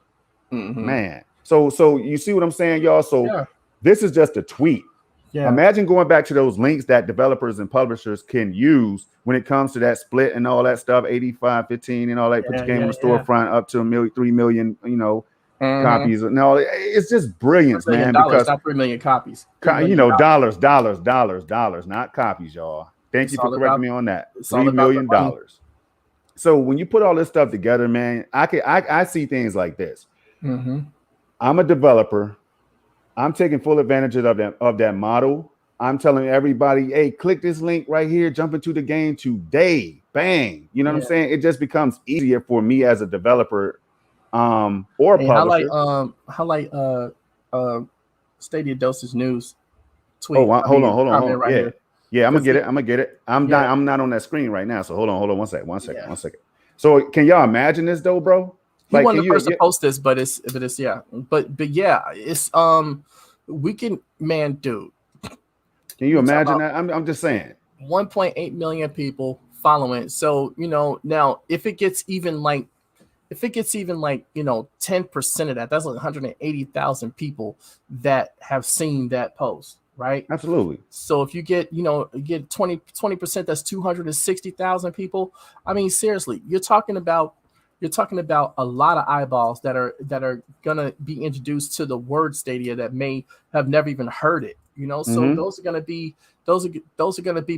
Man. So you see what I'm saying, y'all? So this is just a tweet. Yeah. Imagine going back to those links that developers and publishers can use when it comes to that split and all that stuff, 85-15 and all that. Put your game on the storefront up to 3 million, copies. No, it's just brilliance, man. Because not 3 million copies. Dollars, not copies, y'all. Thank you for correcting me on that. $3 million. So when you put all this stuff together, man, I see things like this. I'm a developer. I'm taking full advantage of that model. I'm telling everybody, hey, click this link right here, jump into the game today. Bang. You know what I'm saying? It just becomes easier for me as a developer or publisher. Highlight Stadia Dosage News tweet. Oh, hold on. Right yeah, I'm gonna get it. I'm not on that screen right now. So hold on one second. So can y'all imagine this though, bro? He wasn't the first to post this, but it's we can, man, dude. Can you imagine that? I'm just saying. 1.8 million people following. So now if it gets even like 10% of that, that's like 180,000 people that have seen that post, right? Absolutely. So if you get 20%, that's 260,000 people. I mean, seriously, you're talking about a lot of eyeballs that are gonna be introduced to the word Stadia that may have never even heard it. So those are gonna be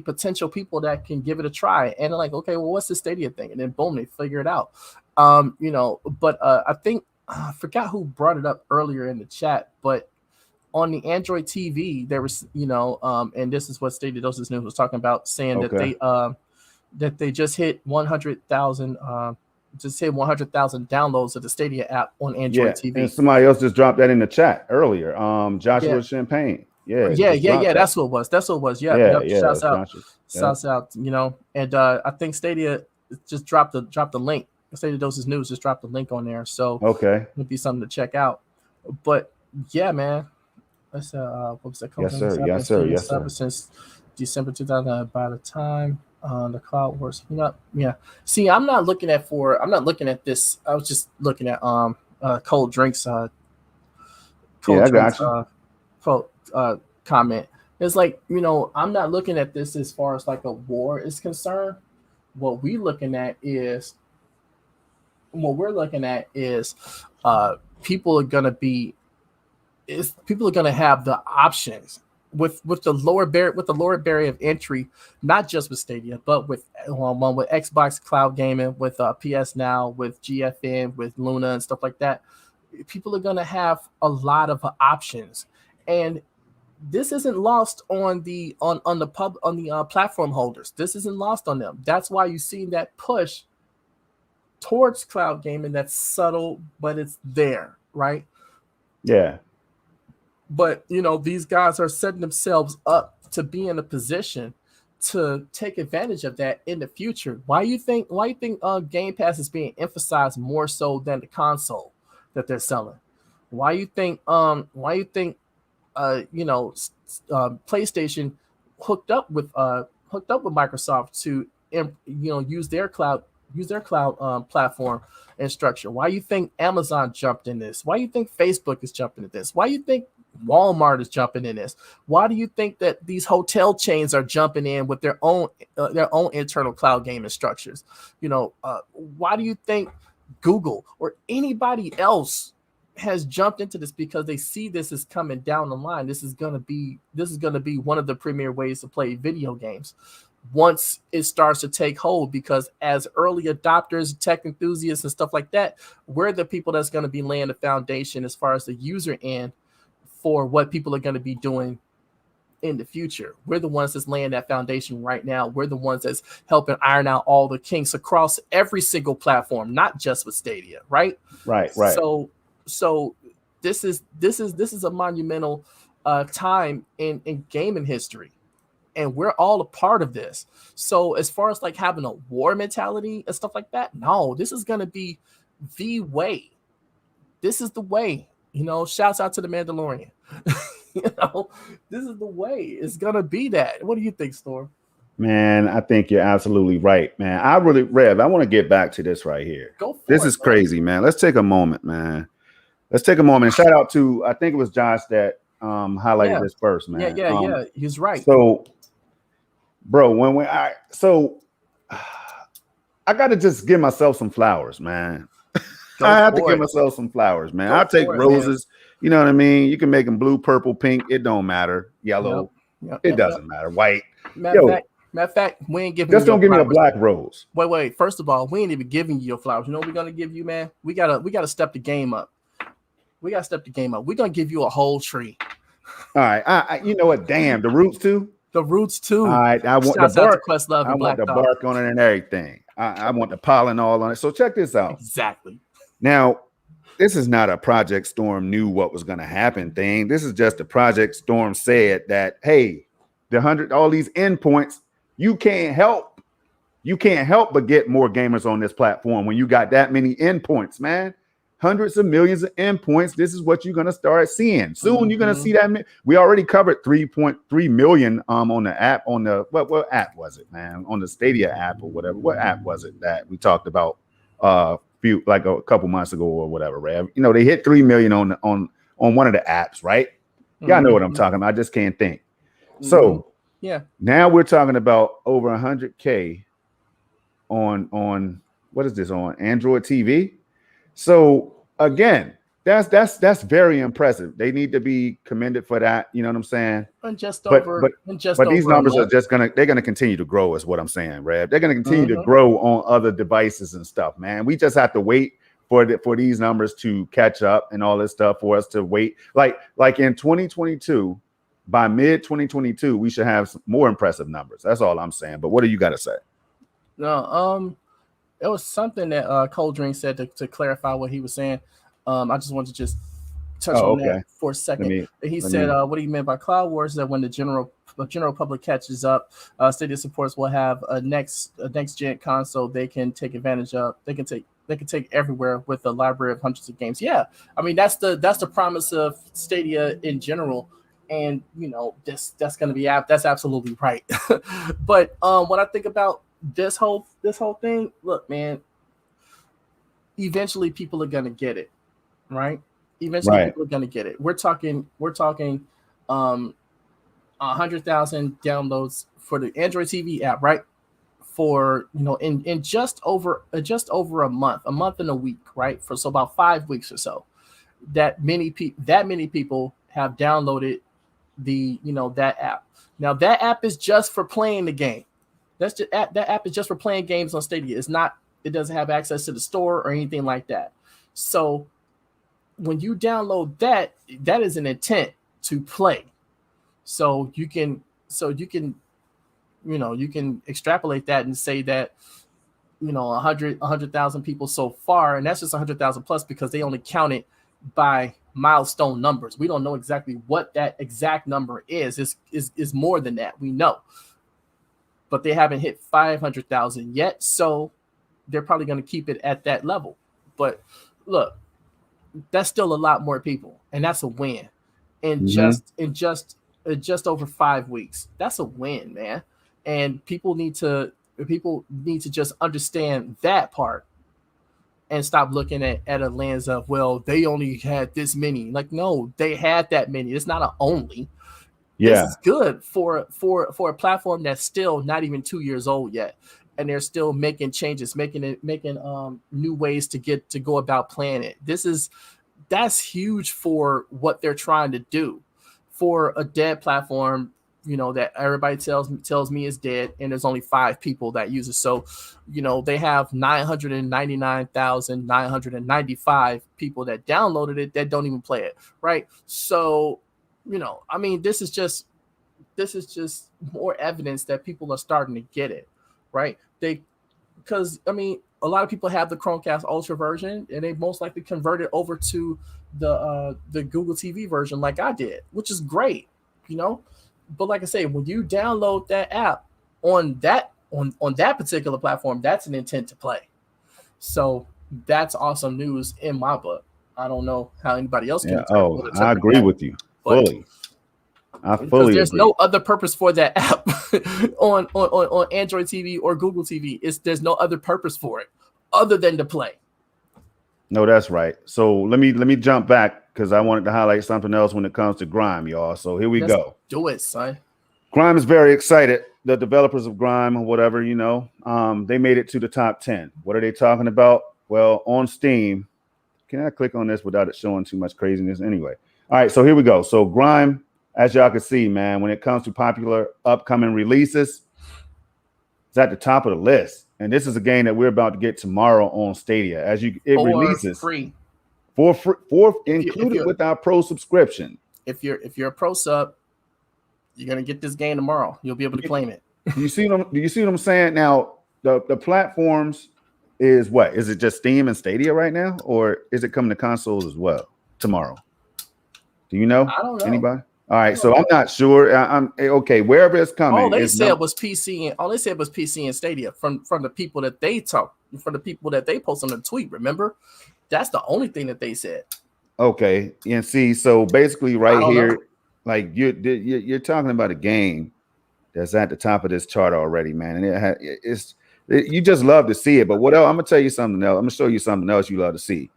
potential people that can give it a try and they're like, okay, well, what's the Stadia thing? And then boom, they figure it out. But I think I forgot who brought it up earlier in the chat, but on the Android TV there was and this is what Stadia Dosage News was talking about, saying that they just hit 100,000 downloads of the Stadia app on Android TV. And somebody else just dropped that in the chat earlier. Joshua Champagne. Yeah. That's what it was. Yeah. Shouts out. And I think Stadia just dropped the link. Stadia Dosage News just dropped the link on there. So it'd be something to check out. But yeah, man. Let's what was that called? Yes, sir. Since December 2000, by the time the cloud was up. Yeah. See, I'm not looking at this. I was just looking at cold drinks. I got you. Comment. It's like, I'm not looking at this as far as like a war is concerned. What we're looking at is people are gonna be is people are going to have the options with the lower barrier of entry, not just with Stadia, but with Xbox Cloud Gaming, with PS Now, with GFN, with Luna and stuff like that. People are going to have a lot of options, and this isn't lost on the platform holders. This isn't lost on them. That's why you see that push towards cloud gaming. That's subtle, but it's there, right? Yeah. But these guys are setting themselves up to be in a position to take advantage of that in the future. Why you think Game Pass is being emphasized more so than the console that they're selling? Why you think PlayStation hooked up with Microsoft to use their cloud platform and structure? Why you think Amazon jumped in this? Why you think Facebook is jumping in this? Why you think Walmart is jumping in this? Why do you think that these hotel chains are jumping in with their own internal cloud gaming structures? Why do you think Google or anybody else has jumped into this? Because they see this is coming down the line. This is gonna be one of the premier ways to play video games once it starts to take hold, because as early adopters, tech enthusiasts and stuff like that, we're the people that's going to be laying the foundation as far as the user end for what people are going to be doing in the future. We're the ones that's laying that foundation right now. We're the ones that's helping iron out all the kinks across every single platform, not just with Stadia, right? Right. So this is a monumental time in gaming history, and we're all a part of this. So as far as like having a war mentality and stuff like that, no, this is going to be the way. This is the way. Shouts out to the Mandalorian. This is the way. It's going to be that. What do you think, Storm? Man, I think you're absolutely right, man. Rev, I want to get back to this right here. Go for it. This is crazy, man. Let's take a moment, man. Let's take a moment. Shout out to, I think it was Josh that highlighted this first, man. Yeah. He's right. So, bro, I got to just give myself some flowers, man. I have to give myself some flowers, man. I'll take roses. Man. You know what I mean? You can make them blue, purple, pink. It don't matter. Yellow. It doesn't matter. White. Matter of fact, we ain't giving just don't give me a black rose. Wait. First of all, we ain't even giving you your flowers. You know what we're gonna give you, man? We gotta step the game up. We're gonna give you a whole tree. All right. You know what? Damn, the roots too. The roots too. All right. I want the bark. Questlove and I want the bark on it and everything. I want the pollen all on it. So check this out. Exactly. Now, this is not a Project Storm knew what was going to happen thing. This is just a Project Storm said that, hey, all these endpoints, you can't help but get more gamers on this platform when you got that many endpoints, man. Hundreds of millions of endpoints. This is what you're going to start seeing. Soon you're going to see that. We already covered 3.3 million on the app, on the, what app was it, man? On the Stadia app or whatever. What app was it that we talked about like a couple months ago or whatever, Rev? They hit 3 million on one of the apps, right? Y'all know what I'm talking about. I just can't think. So yeah, now we're talking about over 100K on what is this, on Android TV? So again, that's very impressive. They need to be commended for that. You know what I'm saying? But these numbers are they're gonna continue to grow, is what I'm saying, Rev. They're gonna continue to grow on other devices and stuff, man. We just have to wait for these numbers to catch up and all this stuff for us to wait. Like in 2022, by mid 2022, we should have some more impressive numbers. That's all I'm saying. But what do you got to say? No, it was something that Cold Drink said to clarify what he was saying. I just wanted to just touch on that for a second. He said what he meant by Cloud Wars is that when the general public catches up, Stadia supports will have a next gen console they can take advantage of. They can take everywhere with a library of hundreds of games. Yeah, I mean that's the promise of Stadia in general. And that's going to be that's absolutely right. But when I think about this whole thing, look, man, eventually people are going to get it, right? Eventually people are going to get it. We're talking 100,000 downloads for the Android TV app, right? For in just over a month and a week, right? So about 5 weeks or so. that many people have downloaded that app. Now that app is just for playing the game. That app is just for playing games on Stadia. It doesn't have access to the store or anything like that. So when you download that is an intent to play. So you can extrapolate that and say that 100,000 people so far, and that's just 100,000 plus because they only count it by milestone numbers. We don't know exactly what that exact number is. Is more than that, we know, but they haven't hit 500,000 yet, so they're probably going to keep it at that level. But look, that's still a lot more people, and that's a win. And just over 5 weeks, that's a win, man. And people need to just understand that part and stop looking at a lens of, well, they only had this many. Like, no, they had that many. It's not an only. Yeah. This is good for a platform that's still not even 2 years old yet, and they're still making changes, making new ways to go about playing it. That's huge for what they're trying to do for a dead platform, that everybody tells me is dead, and there's only 5 people that use it. So, they have 999,995 people that downloaded it that don't even play it, right? So, this is just more evidence that people are starting to get it, right? Because a lot of people have the Chromecast Ultra version, and they most likely converted over to the Google TV version, like I did, which is great, But like I say, when you download that app on that particular platform, that's an intent to play. So that's awesome news in my book. I don't know how anybody else can. I agree with you fully. I fully there's agree. no other purpose for that app on Android TV or Google TV. There's no other purpose for it other than to play. No, that's right. So let me jump back because I wanted to highlight something else when it comes to Grime, y'all. So here we go. Do it, son. Grime is very excited. The developers of Grime or whatever, they made it to the top 10. What are they talking about? Well, on Steam, can I click on this without it showing too much craziness? Anyway. All right, so here we go. So Grime, as y'all can see, man, when it comes to popular upcoming releases, it's at the top of the list. And this is a game that we're about to get tomorrow on Stadia. Releases free. For included with our pro subscription. If you're a pro sub, you're gonna get this game tomorrow. You'll be able to claim it. Do you see what I'm saying? Now the platforms is what? Is it just Steam and Stadia right now, or is it coming to consoles as well tomorrow? Do you know? I don't know. Anybody? All right, so I'm not sure. I'm okay. Wherever it's coming, all they said was PC and Stadia from the people that they post on the tweet. Remember, that's the only thing that they said. Okay, and see, so basically, right here, like you're talking about a game that's at the top of this chart already, man, and you just love to see it. But what else? I'm gonna tell you something else. I'm gonna show you something else you love to see.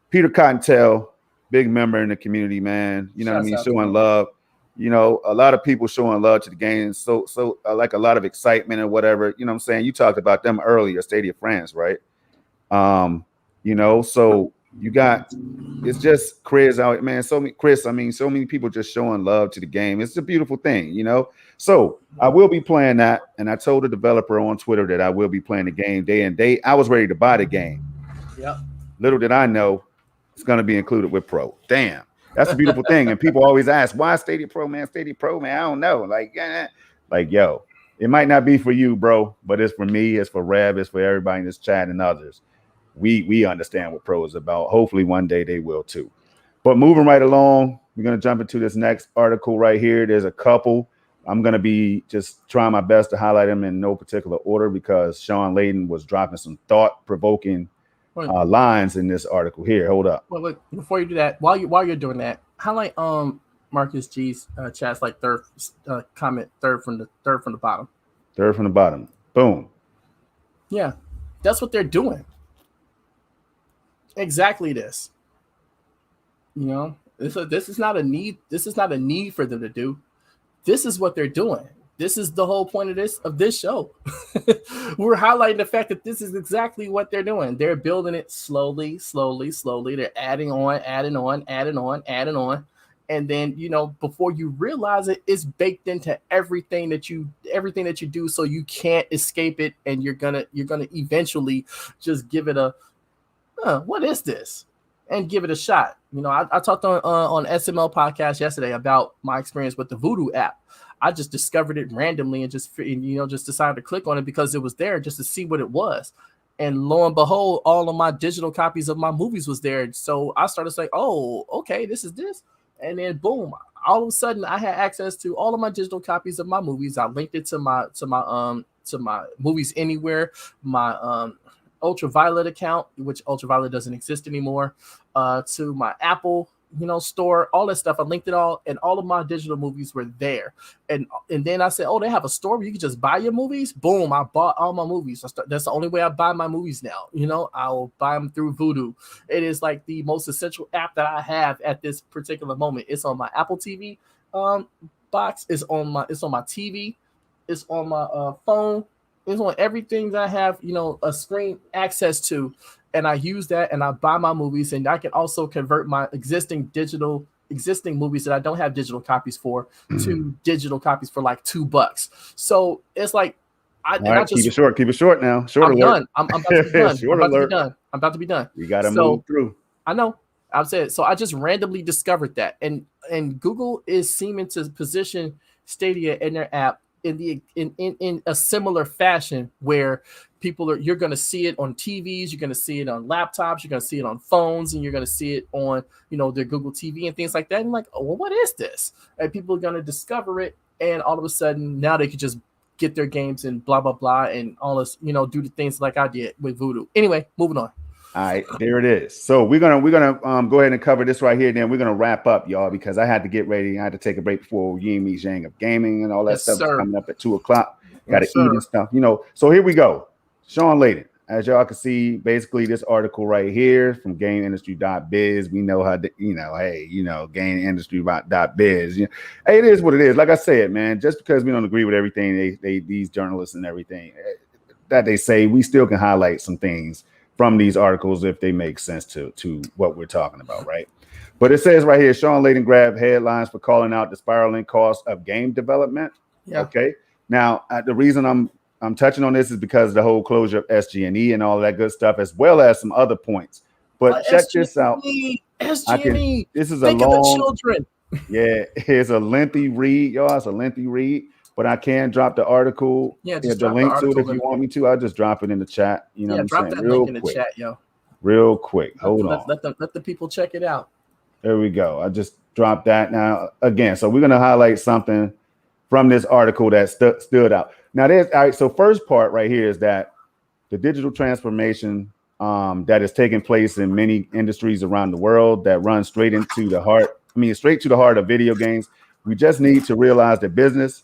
Peter Cottontail, big member in the community, man. You know what I mean? Showing love. A lot of people showing love to the game. So like a lot of excitement and whatever. You know what I'm saying? You talked about them earlier, Stadia France, right? So you got, it's just Chris out, man. So many people just showing love to the game. It's a beautiful thing, So I will be playing that. And I told the developer on Twitter that I will be playing the game day and day. I was ready to buy the game. Yep. Little did I know it's going to be included with Pro. Damn. That's a beautiful thing. And people always ask, why Stadia Pro, man? Stadia Pro, man. I don't know. Yo, it might not be for you, bro, but it's for me. It's for Rev. It's for everybody in this chat and others. We understand what Pro is about. Hopefully one day they will too. But moving right along, we're going to jump into this next article right here. There's a couple. I'm going to be just trying my best to highlight them in no particular order because Sean Layden was dropping some thought-provoking lines in this article here. Hold up. Well, look, before you do that, while you're doing that, highlight Marcus G's chat's like third comment, third from the bottom. Third from the bottom. Boom. Yeah, that's what they're doing. Exactly this. This is not a need. This is not a need for them to do. This is what they're doing. this is the whole point of this show. We're highlighting the fact that this is exactly what they're doing. They're building it slowly, slowly, slowly. They're adding on, adding on, adding on, adding on. And then, before you realize it, it's baked into everything that you do, so you can't escape it, and you're gonna eventually just give it a what is this, and give it a shot. I talked on SML podcast yesterday about my experience with the Voodoo app. I just discovered it randomly and just decided to click on it because it was there just to see what it was. And lo and behold, all of my digital copies of my movies was there. So I started saying, oh, okay, this is this. And then boom, all of a sudden I had access to all of my digital copies of my movies. I linked it to my Movies Anywhere, my Ultraviolet account, which Ultraviolet doesn't exist anymore, to my Apple store, all that stuff. I linked it all, and all of my digital movies were there. And then I said, oh, they have a store where you can just buy your movies. Boom, I bought all my movies. That's the only way I buy my movies now. I'll buy them through Vudu. It is like the most essential app that I have at this particular moment. It's on my Apple TV box. It's on my TV. It's on my phone. It's on everything that I have, a screen access to. And I use that, and I buy my movies, and I can also convert my existing movies that I don't have digital copies for to digital copies for like $2. So it's like, keep it short now. I'm done. I'm about to be done. I'm about to be done. You got to move through. I know. I've said so. I just randomly discovered that, and Google is seeming to position Stadia in their app in a similar fashion where you're going to see it on TVs, you're going to see it on laptops, you're going to see it on phones, and you're going to see it on their Google TV and things like that. And like, oh, well, what is this? And people are going to discover it, and all of a sudden now they could just get their games and blah blah blah and all this, do the things like I did with Voodoo. Anyway, moving on. All right, there it is. So we're gonna go ahead and cover this right here. Then we're gonna wrap up, y'all, because I had to get ready. I had to take a break before Yi and me Zhang of gaming and all that stuff coming up at 2:00. Got to eat and stuff, So here we go. Sean Layden, as y'all can see, basically this article right here from GameIndustry.biz. We know how GameIndustry.biz. Hey, it is what it is. Like I said, man, just because we don't agree with everything these journalists and everything that they say, we still can highlight some things from these articles if they make sense to what we're talking about, right? But it says right here, Sean Layden grabbed headlines for calling out the spiraling cost of game development. Yeah. Okay. Now, the reason I'm touching on this is because the whole closure of SG&E and all that good stuff, as well as some other points. But check this out. SG&E. This is Think a long. Of the children. Yeah, it's a lengthy read, y'all. It's a lengthy read. But I can drop the article, the link to it if you want me to. I'll just drop it in the chat. You know what I'm saying? Drop that link in the chat, yo. Real quick. Hold on. Let the people check it out. There we go. I just dropped that now again. So we're going to highlight something from this article that stood out. Now, all right. So first part right here is that the digital transformation that is taking place in many industries around the world that runs straight to the heart of video games. We just need to realize that business.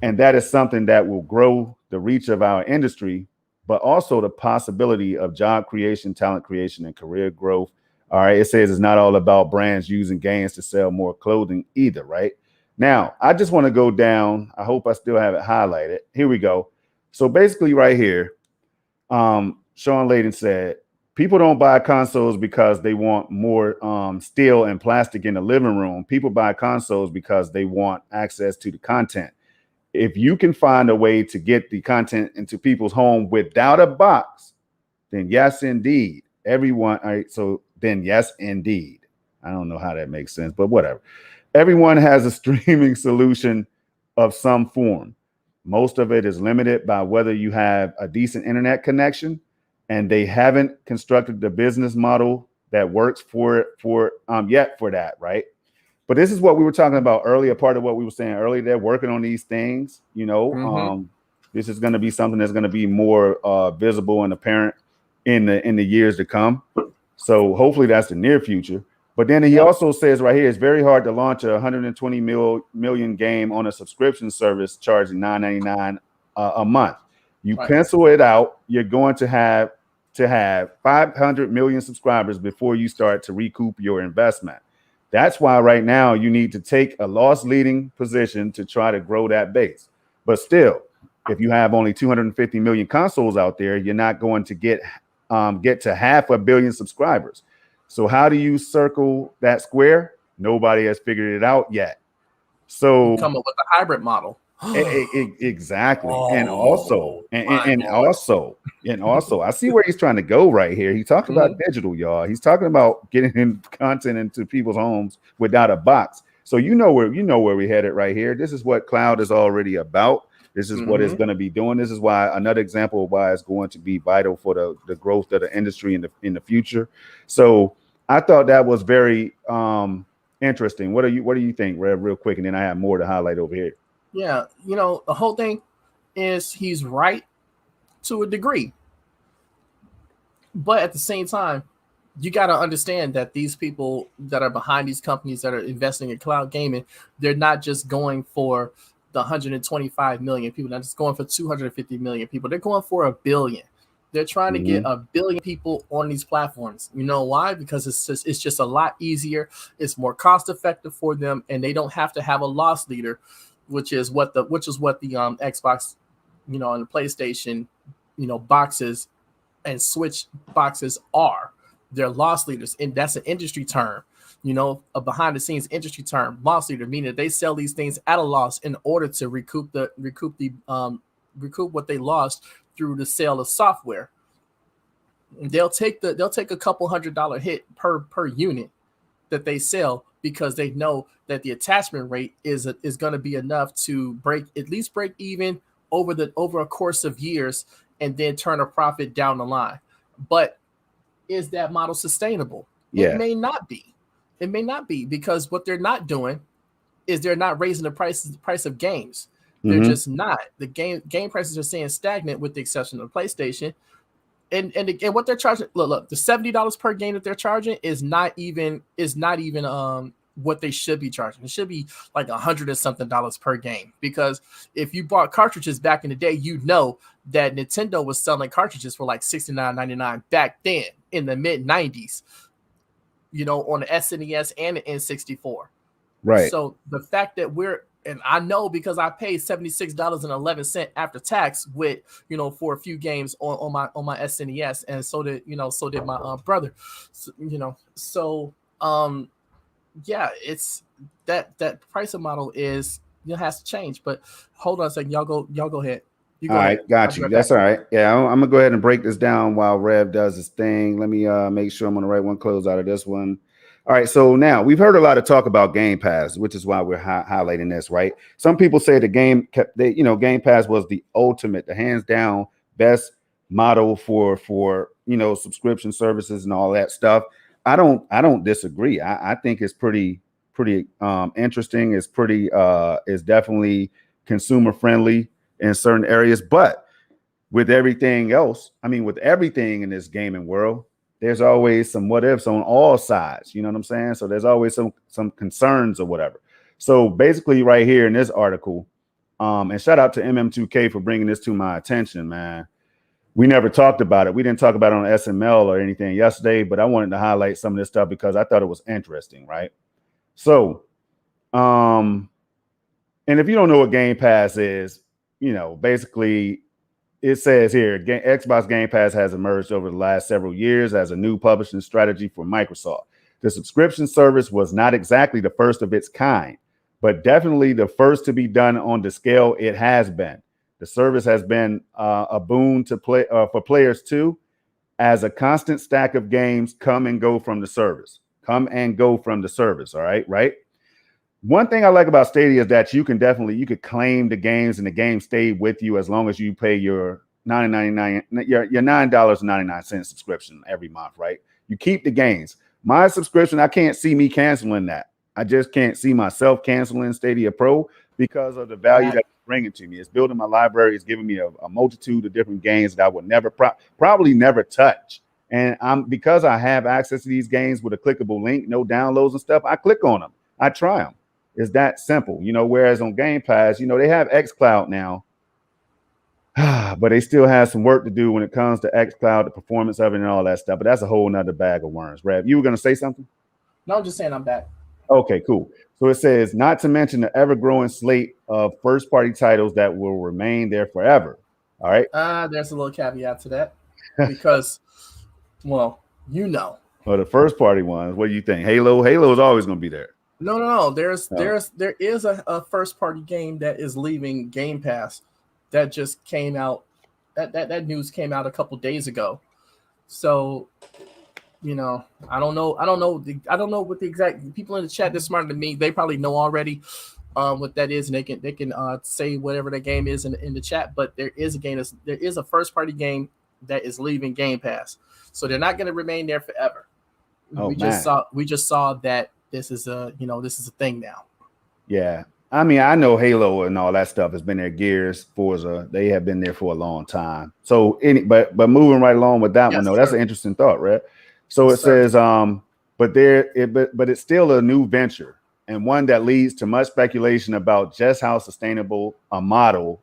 And that is something that will grow the reach of our industry, but also the possibility of job creation, talent creation, and career growth. All right. It says it's not all about brands using games to sell more clothing either. Right now, I just want to go down. I hope I still have it highlighted. Here we go. So basically right here, Sean Layden said, people don't buy consoles because they want more steel and plastic in the living room. People buy consoles because they want access to the content. If you can find a way to get the content into people's home without a box, then yes, indeed. Everyone. All right, so then yes, indeed. I don't know how that makes sense, but whatever. Everyone has a streaming solution of some form. Most of it is limited by whether you have a decent internet connection, and they haven't constructed the business model that works for that, right? But this is what we were talking about earlier, part of what we were saying earlier. They're working on these things, This is going to be something that's going to be more visible and apparent in the years to come. So hopefully that's the near future. But then he also says right here, it's very hard to launch a 120 million game on a subscription service charging $9.99 a month. You pencil it out, you're going to have 500 million subscribers before you start to recoup your investment. That's why right now you need to take a loss leading position to try to grow that base. But still, if you have only 250 million consoles out there, you're not going to get to 500 million subscribers. So how do you circle that square? Nobody has figured it out yet. So You come up with a hybrid model. exactly. And Oh, also, mind blowing. and also, I see where he's trying to go right here. He talked about digital, y'all. He's talking about getting content into people's homes without a box. So you know where we're headed right here. This is what cloud is already about. This is what it's going to be doing. This is why another example of why it's going to be vital for the growth of the industry in the future. So I thought that was very interesting. What do you think, Rev, real quick? And then I have more to highlight over here. Yeah, the whole thing is he's right to a degree. But at the same time, you got to understand that these people that are behind these companies that are investing in cloud gaming, they're not just going for the 125 million people, not just going for 250 million people. They're going for 1 billion. They're trying to get 1 billion people on these platforms. You know why? Because it's just a lot easier. It's more cost effective for them, and they don't have to have a loss leader, which is what the Xbox, and the PlayStation, boxes and Switch boxes are. They're loss leaders, and that's an industry term, a behind the scenes industry term. Loss leader meaning they sell these things at a loss in order to recoup what they lost through the sale of software. They'll take a couple $100 hit per unit that they sell, because they know that the attachment rate is going to be enough to break even over a course of years, and then turn a profit down the line. But is that model sustainable? Yeah. It may not be. It may not be, because what they're not doing is they're not raising the price of games. They're just not. The game prices are staying stagnant, with the exception of the PlayStation. And what they're charging, look, the $70 per game that they're charging is not even what they should be charging. It should be like $100 and something per game, because if you bought cartridges back in the day, you know that Nintendo was selling cartridges for like $69.99 back then in the mid 90s, on the SNES and the N64. Right. So the fact that and I know, because I paid $76.11 after tax for a few games on my SNES, and so did my brother. So, yeah, it's that pricing model has to change. But hold on a second, y'all go ahead. All right, got you. That's all right. Yeah, I'm gonna go ahead and break this down while Rev does his thing. Let me make sure I'm on the right one. Close out of this one. All right, so now we've heard a lot of talk about Game Pass, which is why we're highlighting this, right? Some people say the Game Pass was the ultimate, the hands down best model for subscription services and all that stuff. I don't disagree. I think it's pretty interesting. It's it's definitely consumer friendly in certain areas, but with everything else, with everything in this gaming world, there's always some what ifs on all sides. You know what I'm saying? So there's always some concerns or whatever. So basically, right here in this article, and shout out to MM2K for bringing this to my attention, man. We never talked about it. We didn't talk about it on SML or anything yesterday, but I wanted to highlight some of this stuff because I thought it was interesting, right? So, and if you don't know what Game Pass is, basically, it says here, Xbox Game Pass has emerged over the last several years as a new publishing strategy for Microsoft. The subscription service was not exactly the first of its kind, but definitely the first to be done on the scale it has been. The service has been a boon to for players too, as a constant stack of games come and go from the service. All right. One thing I like about Stadia is that you could claim the games, and the games stay with you as long as you pay your $9.99 subscription every month, right? You keep the games. My subscription, I can't see me canceling that. I just can't see myself canceling Stadia Pro because of the value that it's bringing to me. It's building my library. It's giving me a multitude of different games that I would never probably never touch. And because I have access to these games with a clickable link, no downloads and stuff, I click on them. I try them. It's that simple, whereas on Game Pass, they have xCloud now, but they still have some work to do when it comes to xCloud, the performance of it and all that stuff. But that's a whole nother bag of worms. Rev, you were going to say something? No, I'm just saying I'm back. Okay, cool. So it says, not to mention the ever-growing slate of first-party titles that will remain there forever. All right. There's a little caveat to that because, well, you know. Well, the first-party ones. What do you think? Halo is always going to be there. No. There Oh. is a first party game that is leaving Game Pass that just came out. That news came out a couple days ago. So I don't know. I don't know what the exact people in the chat that's smarter than me. They probably know already what that is, and they can say whatever the game is in the chat. But there is a game. There is a first party game that is leaving Game Pass, so they're not going to remain there forever. Oh, We just saw that this is a thing now. Yeah. I mean, I know Halo and all that stuff has been there. Gears, Forza, they have been there for a long time. So but moving right along with that one though, that's an interesting thought, right? So it says, but it's still a new venture and one that leads to much speculation about just how sustainable a model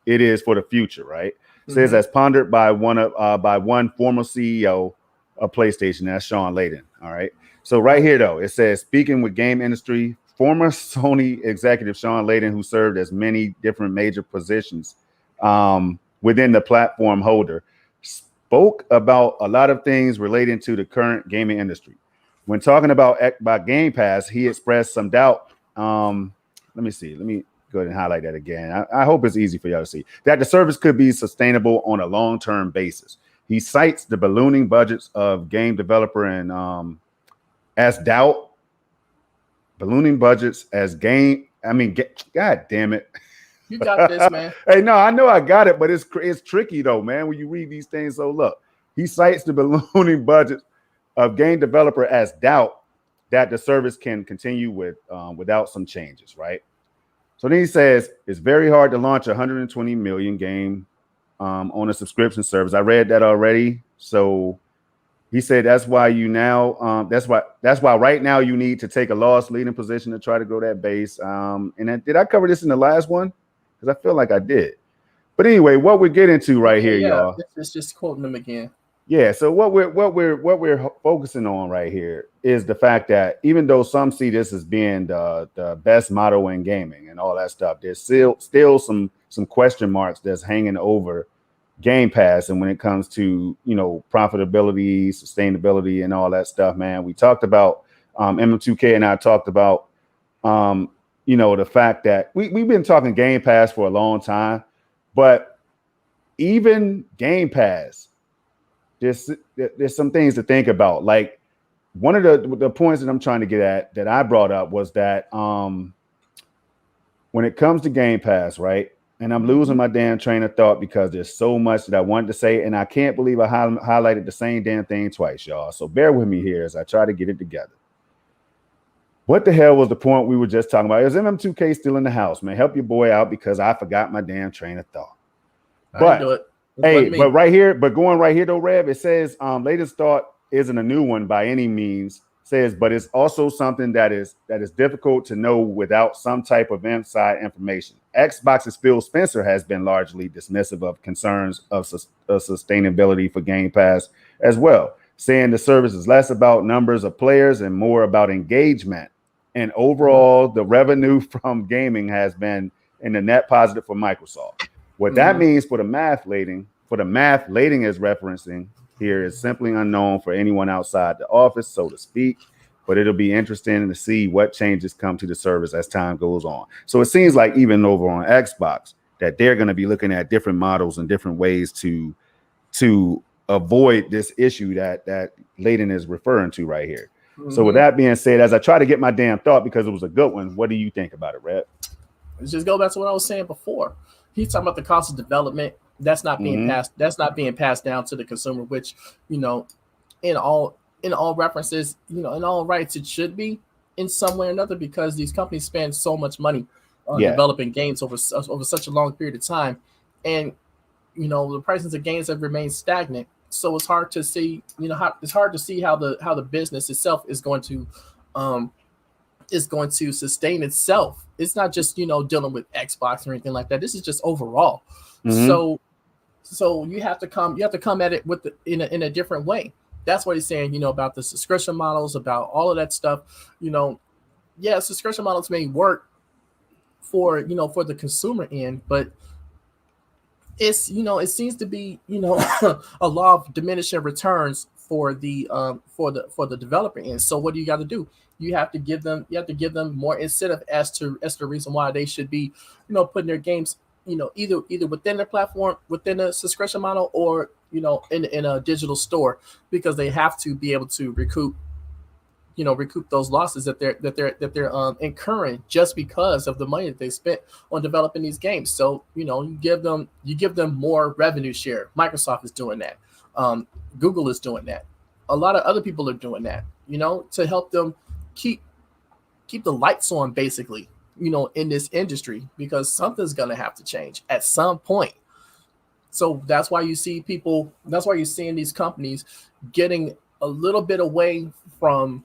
it is for the future, right? Mm-hmm. Says as pondered by one former CEO of PlayStation, that's Sean Layden. All right. So right here though, it says speaking with game industry, former Sony executive Sean Layden, who served as many different major positions within the platform holder, spoke about a lot of things relating to the current gaming industry. When talking about Game Pass, he expressed some doubt. Let me see. Let me go ahead and highlight that again. I hope it's easy for y'all to see that the service could be sustainable on a long-term basis. He cites the ballooning budgets of game developer and as doubt. Ballooning budgets as game. I mean, God damn it. You got this, man. Hey, no, I know I got it, but it's tricky though, man, when you read these things. So look, he cites the ballooning budgets of game developer as doubt that the service can continue without some changes, right? So then he says it's very hard to launch 120 million game on a subscription service. I read that already. So he said that's why that's why right now you need to take a loss leading position to try to grow that base. And then, did I cover this in the last one? Because I feel like I did. But anyway, what we're getting to right here, y'all. It's just quoting them again. Yeah. So what we're focusing on right here is the fact that even though some see this as being the best model in gaming and all that stuff, there's still some question marks that's hanging over Game Pass, and when it comes to profitability, sustainability, and all that stuff, man, we talked about MM2K and I talked about the fact that we've been talking Game Pass for a long time, but even Game Pass, there's some things to think about. Like one of the points that I'm trying to get at that I brought up was that when it comes to Game Pass, right? And I'm losing my damn train of thought because there's so much that I wanted to say, and I can't believe I highlighted the same damn thing twice, y'all. So bear with me here as I try to get it together. What the hell was the point we were just talking about? Is MM2K still in the house, man? Help your boy out because I forgot my damn train of thought. But but right here, going right here though, Rev, it says latest thought isn't a new one by any means. Says, but it's also something that is difficult to know without some type of inside information. Xbox's Phil Spencer has been largely dismissive of concerns of sustainability for Game Pass as well, saying the service is less about numbers of players and more about engagement. And overall, the revenue from gaming has been in the net positive for Microsoft. What that means for the math Lading is referencing here is simply unknown for anyone outside the office, so to speak, but it'll be interesting to see what changes come to the service as time goes on. So it seems like even over on Xbox that they're going to be looking at different models and different ways to avoid this issue that Layden is referring to right here. So with that being said, as I try to get my damn thought because it was a good one, what do you think about it, Red? Let's just go back to what I was saying before. He's talking about the cost of development. That's not being passed. That's not being passed down to the consumer, which in all references, in all rights, it should be in some way or another because these companies spend so much money on developing games over such a long period of time, and the prices of games have remained stagnant. So it's hard to see, how the business itself is going to sustain itself. It's not just dealing with Xbox or anything like that. This is just overall. So you have to come at it in a different way. That's what he's saying, about the subscription models, about all of that stuff. yeah, subscription models may work for for the consumer end, but it's it seems to be a law of diminishing returns for the developer end. So what do you got to do? You have to give them more incentive as to the reason why they should be putting their games either within their platform, within a subscription model, or in a digital store, because they have to be able to recoup those losses that they're incurring just because of the money that they spent on developing these games. So you give them more revenue share. Microsoft is doing that. Google is doing that. A lot of other people are doing that. To help them keep the lights on, basically. In this industry, because something's gonna have to change at some point. So that's why you see people. That's why you're seeing these companies getting a little bit away from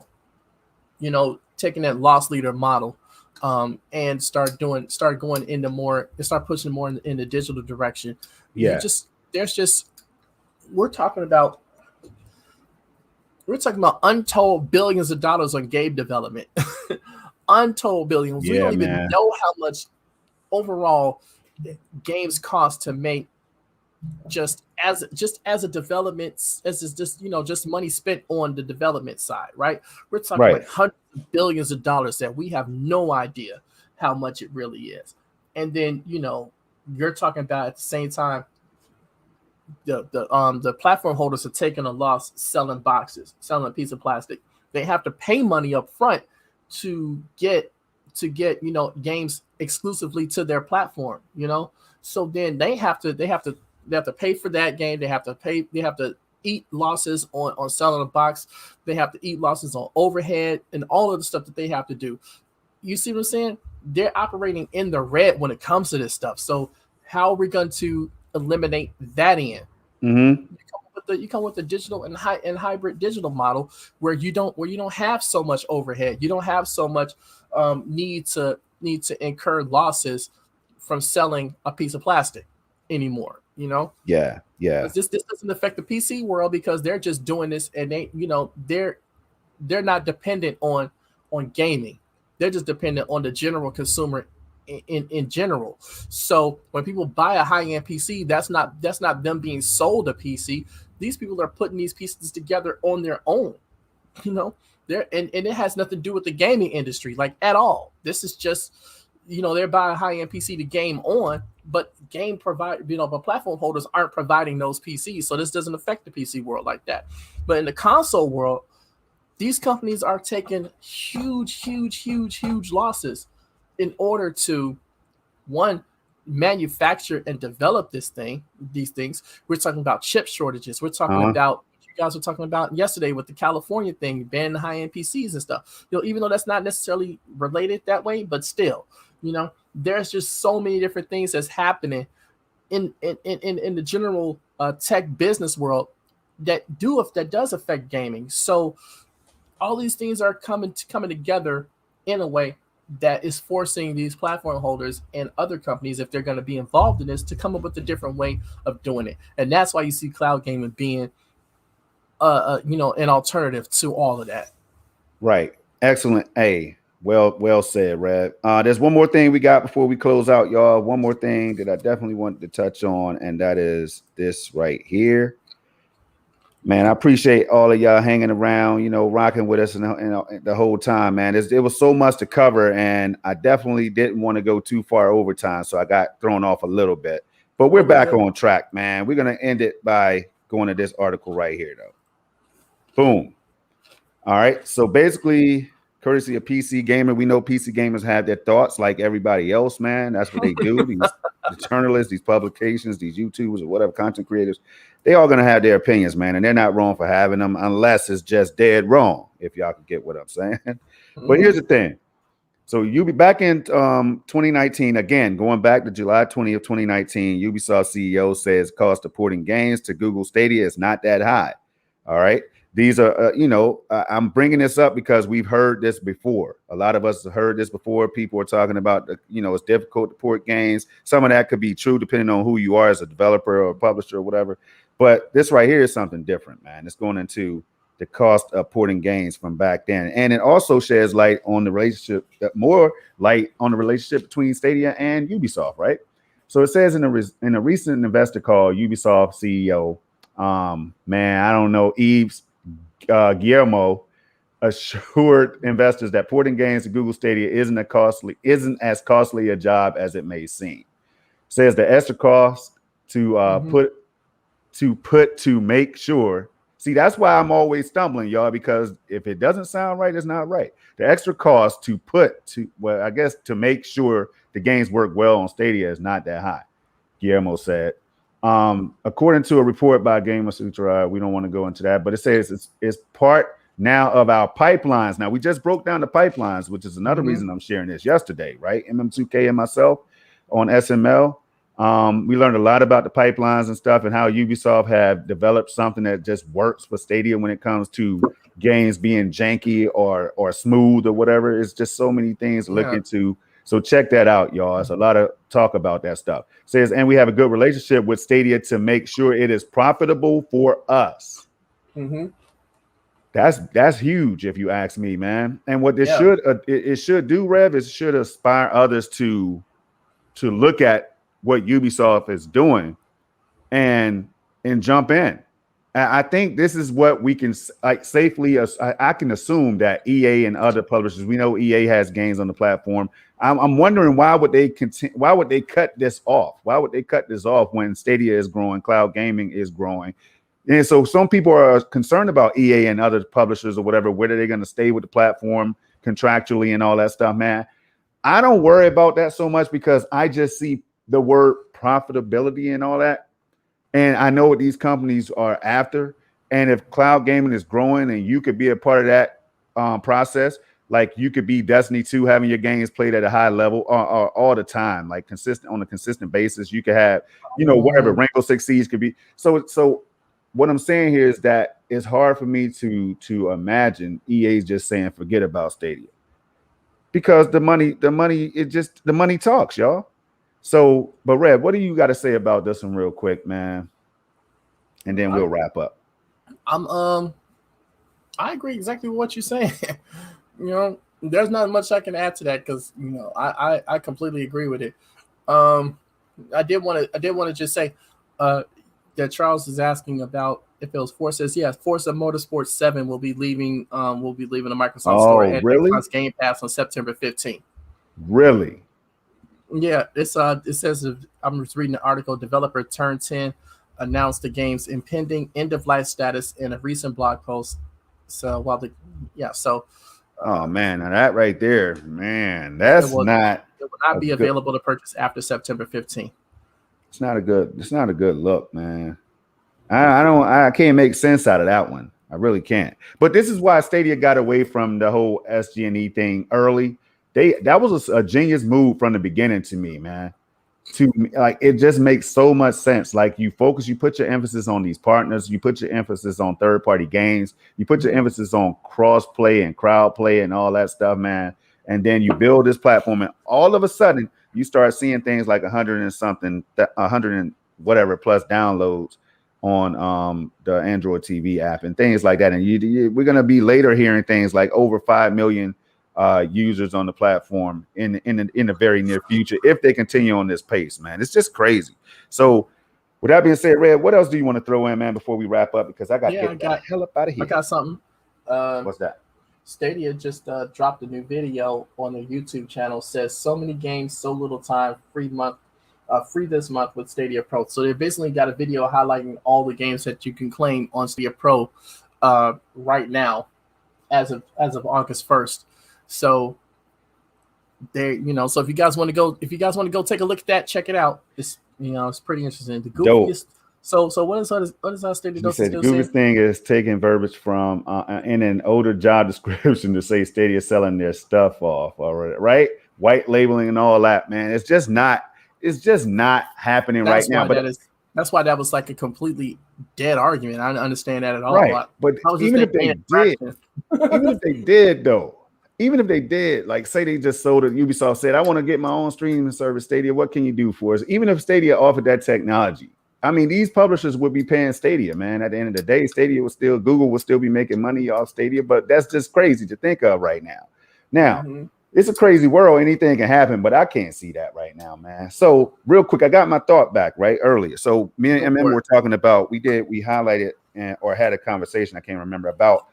taking that loss leader model, and start going into more and start pushing more in the digital direction. You Yeah. just there's just we're talking about untold billions of dollars on game development. Untold billions. We Yeah, don't even man. know how much overall games cost to make, just as a development, as just money spent on the development side, right? We're talking Right. like hundreds of billions of dollars that we have no idea how much it really is. And then you're talking about, at the same time, the platform holders are taking a loss selling boxes, selling a piece of plastic. They have to pay money up front to get games exclusively to their platform. So then they have to pay for that game. They have to eat losses on selling a box. They have to eat losses on overhead and all of the stuff that they have to do. You see what I'm saying? They're operating in the red when it comes to this stuff. So how are we going to eliminate that end? Mm-hmm. You come with the digital and hybrid digital model, where you don't have so much overhead. You don't have so much need to incur losses from selling a piece of plastic anymore. Yeah. Yeah. This doesn't affect the PC world, because they're just doing this, and they're not dependent on gaming. They're just dependent on the general consumer in general. So when people buy a high end PC, that's not them being sold a PC. These people are putting these pieces together on their own. You know, and it has nothing to do with the gaming industry, like, at all. This is just they're buying a high end PC to game on, but but platform holders aren't providing those PCs, so this doesn't affect the PC world like that. But in the console world, these companies are taking huge losses in order to, one, manufacture and develop these things. We're talking about chip shortages. We're talking about, you guys were talking about yesterday with the California thing, banning high-end PCs and stuff. Even though that's not necessarily related that way, but still, there's just so many different things that's happening in the general tech business world that does affect gaming. So all these things are coming together in a way that is forcing these platform holders and other companies, if they're going to be involved in this, to come up with a different way of doing it. And that's why you see cloud gaming being an alternative to all of that. Right. Excellent. Hey, well said, Red. There's one more thing we got before we close out, y'all. One more thing that I definitely wanted to touch on, and that is this right here. Man, I appreciate all of y'all hanging around, rocking with us and the whole time, man. It was so much to cover, and I definitely didn't want to go too far over time, so I got thrown off a little bit. But we're back on track, man. We're going to end it by going to this article right here, though. Boom. All right. So basically, courtesy of PC Gamer, we know PC gamers have their thoughts like everybody else, man. That's what they do. The journalists, these publications, these YouTubers, or whatever, content creators, they all gonna have their opinions, man, and they're not wrong for having them, unless it's just dead wrong. If y'all can get what I'm saying. But here's the thing. So you be back in 2019, again, going back to July 20th, 2019, Ubisoft CEO says cost of porting games to Google Stadia is not that high. All right. These are, I'm bringing this up because we've heard this before. A lot of us have heard this before. People are talking about, it's difficult to port games. Some of that could be true depending on who you are as a developer or a publisher or whatever. But this right here is something different, man. It's going into the cost of porting games from back then. And it also sheds light on the relationship, more light on the relationship between Stadia and Ubisoft, right? So it says in a recent investor call, Ubisoft CEO, man, I don't know, Guillermo assured investors that porting games to Google Stadia isn't as costly a job as it may seem. Says the extra cost to to make sure. See, that's why I'm always stumbling, y'all, because if it doesn't sound right, it's not right. The extra cost to I guess to make sure the games work well on Stadia is not that high, Guillermo said. According to a report by Gamer Sutra, we don't want to go into that, but it says it's part now of our pipelines. Now, we just broke down the pipelines, which is another reason I'm sharing this yesterday, right? MM2K and myself on SML. We learned a lot about the pipelines and stuff and how Ubisoft have developed something that just works for Stadia when it comes to games being janky or smooth or whatever. It's just so many things to look into. So check that out, y'all. It's a lot of talk about that stuff. Says, and we have a good relationship with Stadia to make sure it is profitable for us. That's huge, if you ask me, man. And what this should do, Rev, is should inspire others to look at what Ubisoft is doing and jump in. And I think this is what we can safely. I can assume that EA and other publishers. We know EA has games on the platform. I'm wondering why would they continue? Why would they cut this off? Why would they cut this off when Stadia is growing, cloud gaming is growing? And so some people are concerned about EA and other publishers or whatever, whether they're going to stay with the platform contractually and all that stuff, man. I don't worry about that so much because I just see the word profitability and all that. And I know what these companies are after. And if cloud gaming is growing and you could be a part of that process, like you could be Destiny 2, having your games played at a high level or all the time, like on a consistent basis. You could have, whatever Rainbow Six Siege could be. So what I'm saying here is that it's hard for me to imagine EA's just saying forget about Stadia. Because the money talks, y'all. So, but Red, what do you got to say about this one real quick, man? And then we'll wrap up. I agree exactly with what you're saying. There's not much I can add to that because I completely agree with it. I did want to just say that Charles is asking about if it was Forza. Says yes, Forza Motorsport 7 will be leaving the Microsoft store and Xbox Game Pass on September 15th. Really? Yeah, it says I'm just reading the article. Developer Turn 10 announced the game's impending end of life status in a recent blog post. So oh man, now that right there, man, it will not be available to purchase after September 15th. It's not a good look, man. I can't make sense out of that one. I really can't. But this is why Stadia got away from the whole SG&E thing early. That was a genius move from the beginning to me, man. It just makes so much sense. Like you put your emphasis on these partners, you put your emphasis on third-party games, you put your emphasis on cross-play and crowd play and all that stuff, man. And then you build this platform, and all of a sudden you start seeing things like 100 and whatever plus downloads on the Android TV app and things like that. And we're gonna be later hearing things like over 5 million users on the platform in the very near future if they continue on this pace, man. It's just crazy. So with that being said, Red, what else do you want to throw in, man, before we wrap up? Because I got the hell up out of here. I got something. What's that? Stadia just dropped a new video on their YouTube channel. Says so many games, so little time. Free this month with Stadia Pro. So they basically got a video highlighting all the games that you can claim on Stadia Pro right now, as of August 1st. So there, so if you guys want to go take a look at that, check it out. It's it's pretty interesting. The goofiest. So what is our Stadia? You said the goofiest thing is taking verbiage from in an older job description to say Stadia selling their stuff off already, right? White labeling and all that, man. It's just not happening right now. But that's why that was like a completely dead argument. I don't understand that at all. Right. But even if they did, like say they just sold it, Ubisoft said, I want to get my own streaming service, Stadia. What can you do for us? Even if Stadia offered that technology, I mean, these publishers would be paying Stadia, man. At the end of the day, Google will still be making money off Stadia, but that's just crazy to think of right now. Now, it's a crazy world. Anything can happen, but I can't see that right now, man. So real quick, I got my thought back right earlier. So me and MM were talking about, we highlighted or had a conversation, I can't remember, about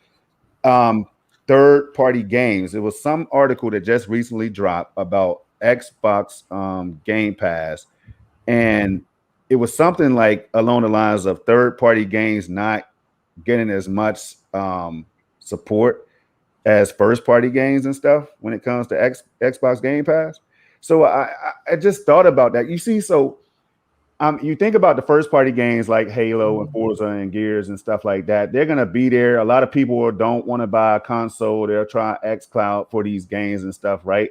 third-party games. It was some article that just recently dropped about Xbox Game Pass, and it was something like along the lines of third-party games not getting as much support as first-party games and stuff when it comes to Xbox Game Pass. So I just thought about that. You see, so you think about the first-party games like Halo and Forza and Gears and stuff like that. They're gonna be there. A lot of people don't want to buy a console. They'll try xCloud for these games and stuff, right?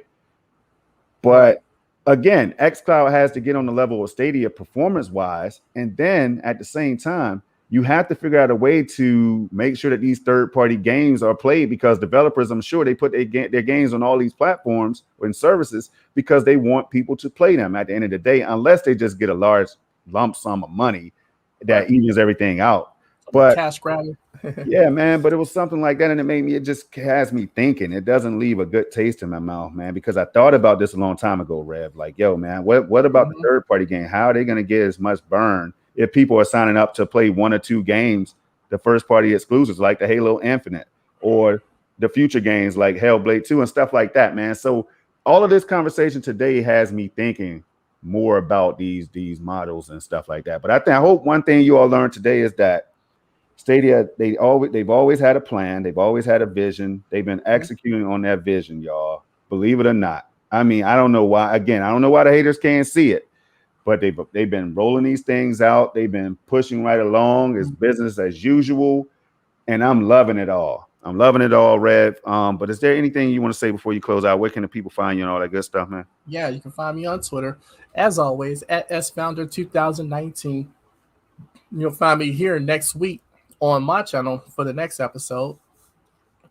But again, xCloud has to get on the level of Stadia performance-wise, and then at the same time, you have to figure out a way to make sure that these third-party games are played, because developers, I'm sure, they put their games on all these platforms and services because they want people to play them at the end of the day, unless they just get a large lump sum of money that evens everything out. But cash grabber. Yeah, man, but it was something like that, and it just has me thinking. It doesn't leave a good taste in my mouth, man, because I thought about this a long time ago, Rev. Like, yo, man, what about the third-party game? How are they going to get as much burn if people are signing up to play one or two games, the first-party exclusives like the Halo Infinite or the future games like Hellblade 2 and stuff like that, man? So all of this conversation today has me thinking more about these models and stuff like that. But I hope one thing you all learned today is that Stadia, they've always had a plan. They've always had a vision. They've been executing on that vision, y'all. Believe it or not. I mean, I don't know why. Again, I don't know why the haters can't see it, but they've been rolling these things out. They've been pushing right along. It's business as usual, and I'm loving it all. I'm loving it all, Rev. But is there anything you want to say before you close out? Where can the people find you and all that good stuff, man? Yeah, you can find me on Twitter, as always, at sfounder2019. You'll find me here next week on my channel for the next episode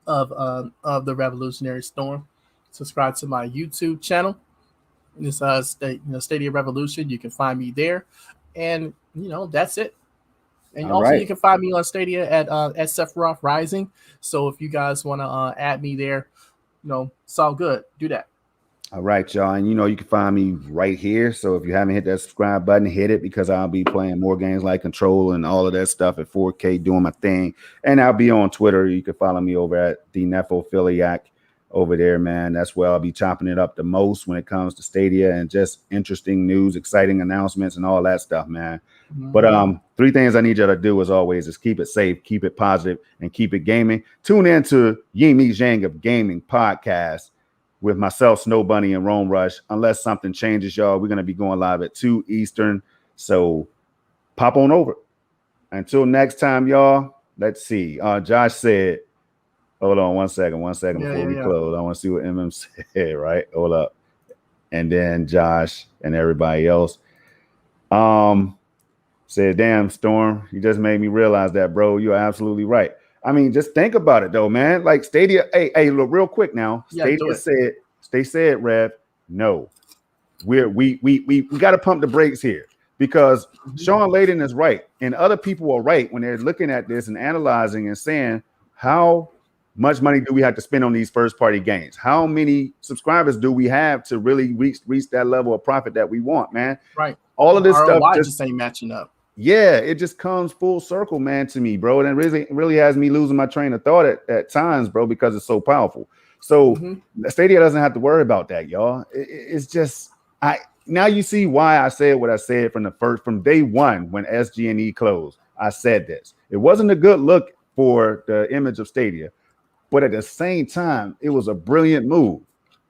of the Revolutionary Storm. Subscribe to my YouTube channel. It's Stadia Revolution. You can find me there, and that's it. And also you can find me on Stadia at Sephiroth Rising. So if you guys want to add me there, it's all good. Do that. All right, y'all. And you can find me right here. So if you haven't hit that subscribe button, hit it, because I'll be playing more games like Control and all of that stuff at 4K, doing my thing. And I'll be on Twitter. You can follow me over at the Nephophiliac over there, man. That's where I'll be chopping it up the most when it comes to Stadia and just interesting news, exciting announcements, and all that stuff, man. But 3 things I need y'all to do, as always, is keep it safe, keep it positive, and keep it gaming. Tune in to Yimi Zhang of Gaming podcast with myself, Snow Bunny, and Rome Rush. Unless something changes, y'all, we're going to be going live at 2 Eastern. So pop on over. Until next time, y'all, let's see. Josh said, hold on one second before we close. I want to see what MM said, right? Hold up. And then Josh and everybody else said, damn, Storm, you just made me realize that, bro. You're absolutely right. I mean, just think about it, though, man. Like Stadia, hey, look, real quick now. Stadia said, Rev, no, we got to pump the brakes here, because Sean Layden is right, and other people are right when they're looking at this and analyzing and saying, how much money do we have to spend on these first-party games? How many subscribers do we have to really reach that level of profit that we want, man? Right. All of this ROI stuff just ain't matching up. Yeah, it just comes full circle, man, to me, bro. And it really has me losing my train of thought at times, bro, because it's so powerful. So Stadia doesn't have to worry about that, y'all. It's just now you see why I said what I said from day one when SG&E closed. I said this. It wasn't a good look for the image of Stadia, but at the same time, it was a brilliant move.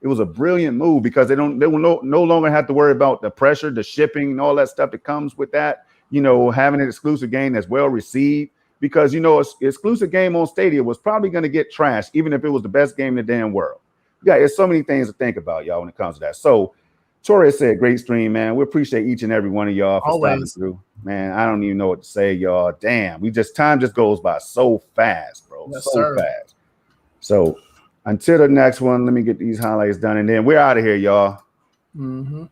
It was a brilliant move because they will no longer have to worry about the pressure, the shipping, and all that stuff that comes with that. Having an exclusive game that's well received, because exclusive game on Stadia was probably going to get trashed, even if it was the best game in the damn world. Yeah, there's so many things to think about, y'all, when it comes to that. So Torres said, great stream, man. We appreciate each and every one of y'all for stopping through. Man, I don't even know what to say, y'all. Damn, time just goes by so fast, bro. Yes, so fast. So until the next one, let me get these highlights done, and then we're out of here, y'all.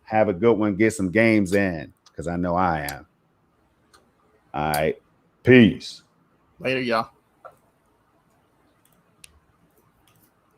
Have a good one. Get some games in, because I know I am. All right. Peace. Later, y'all.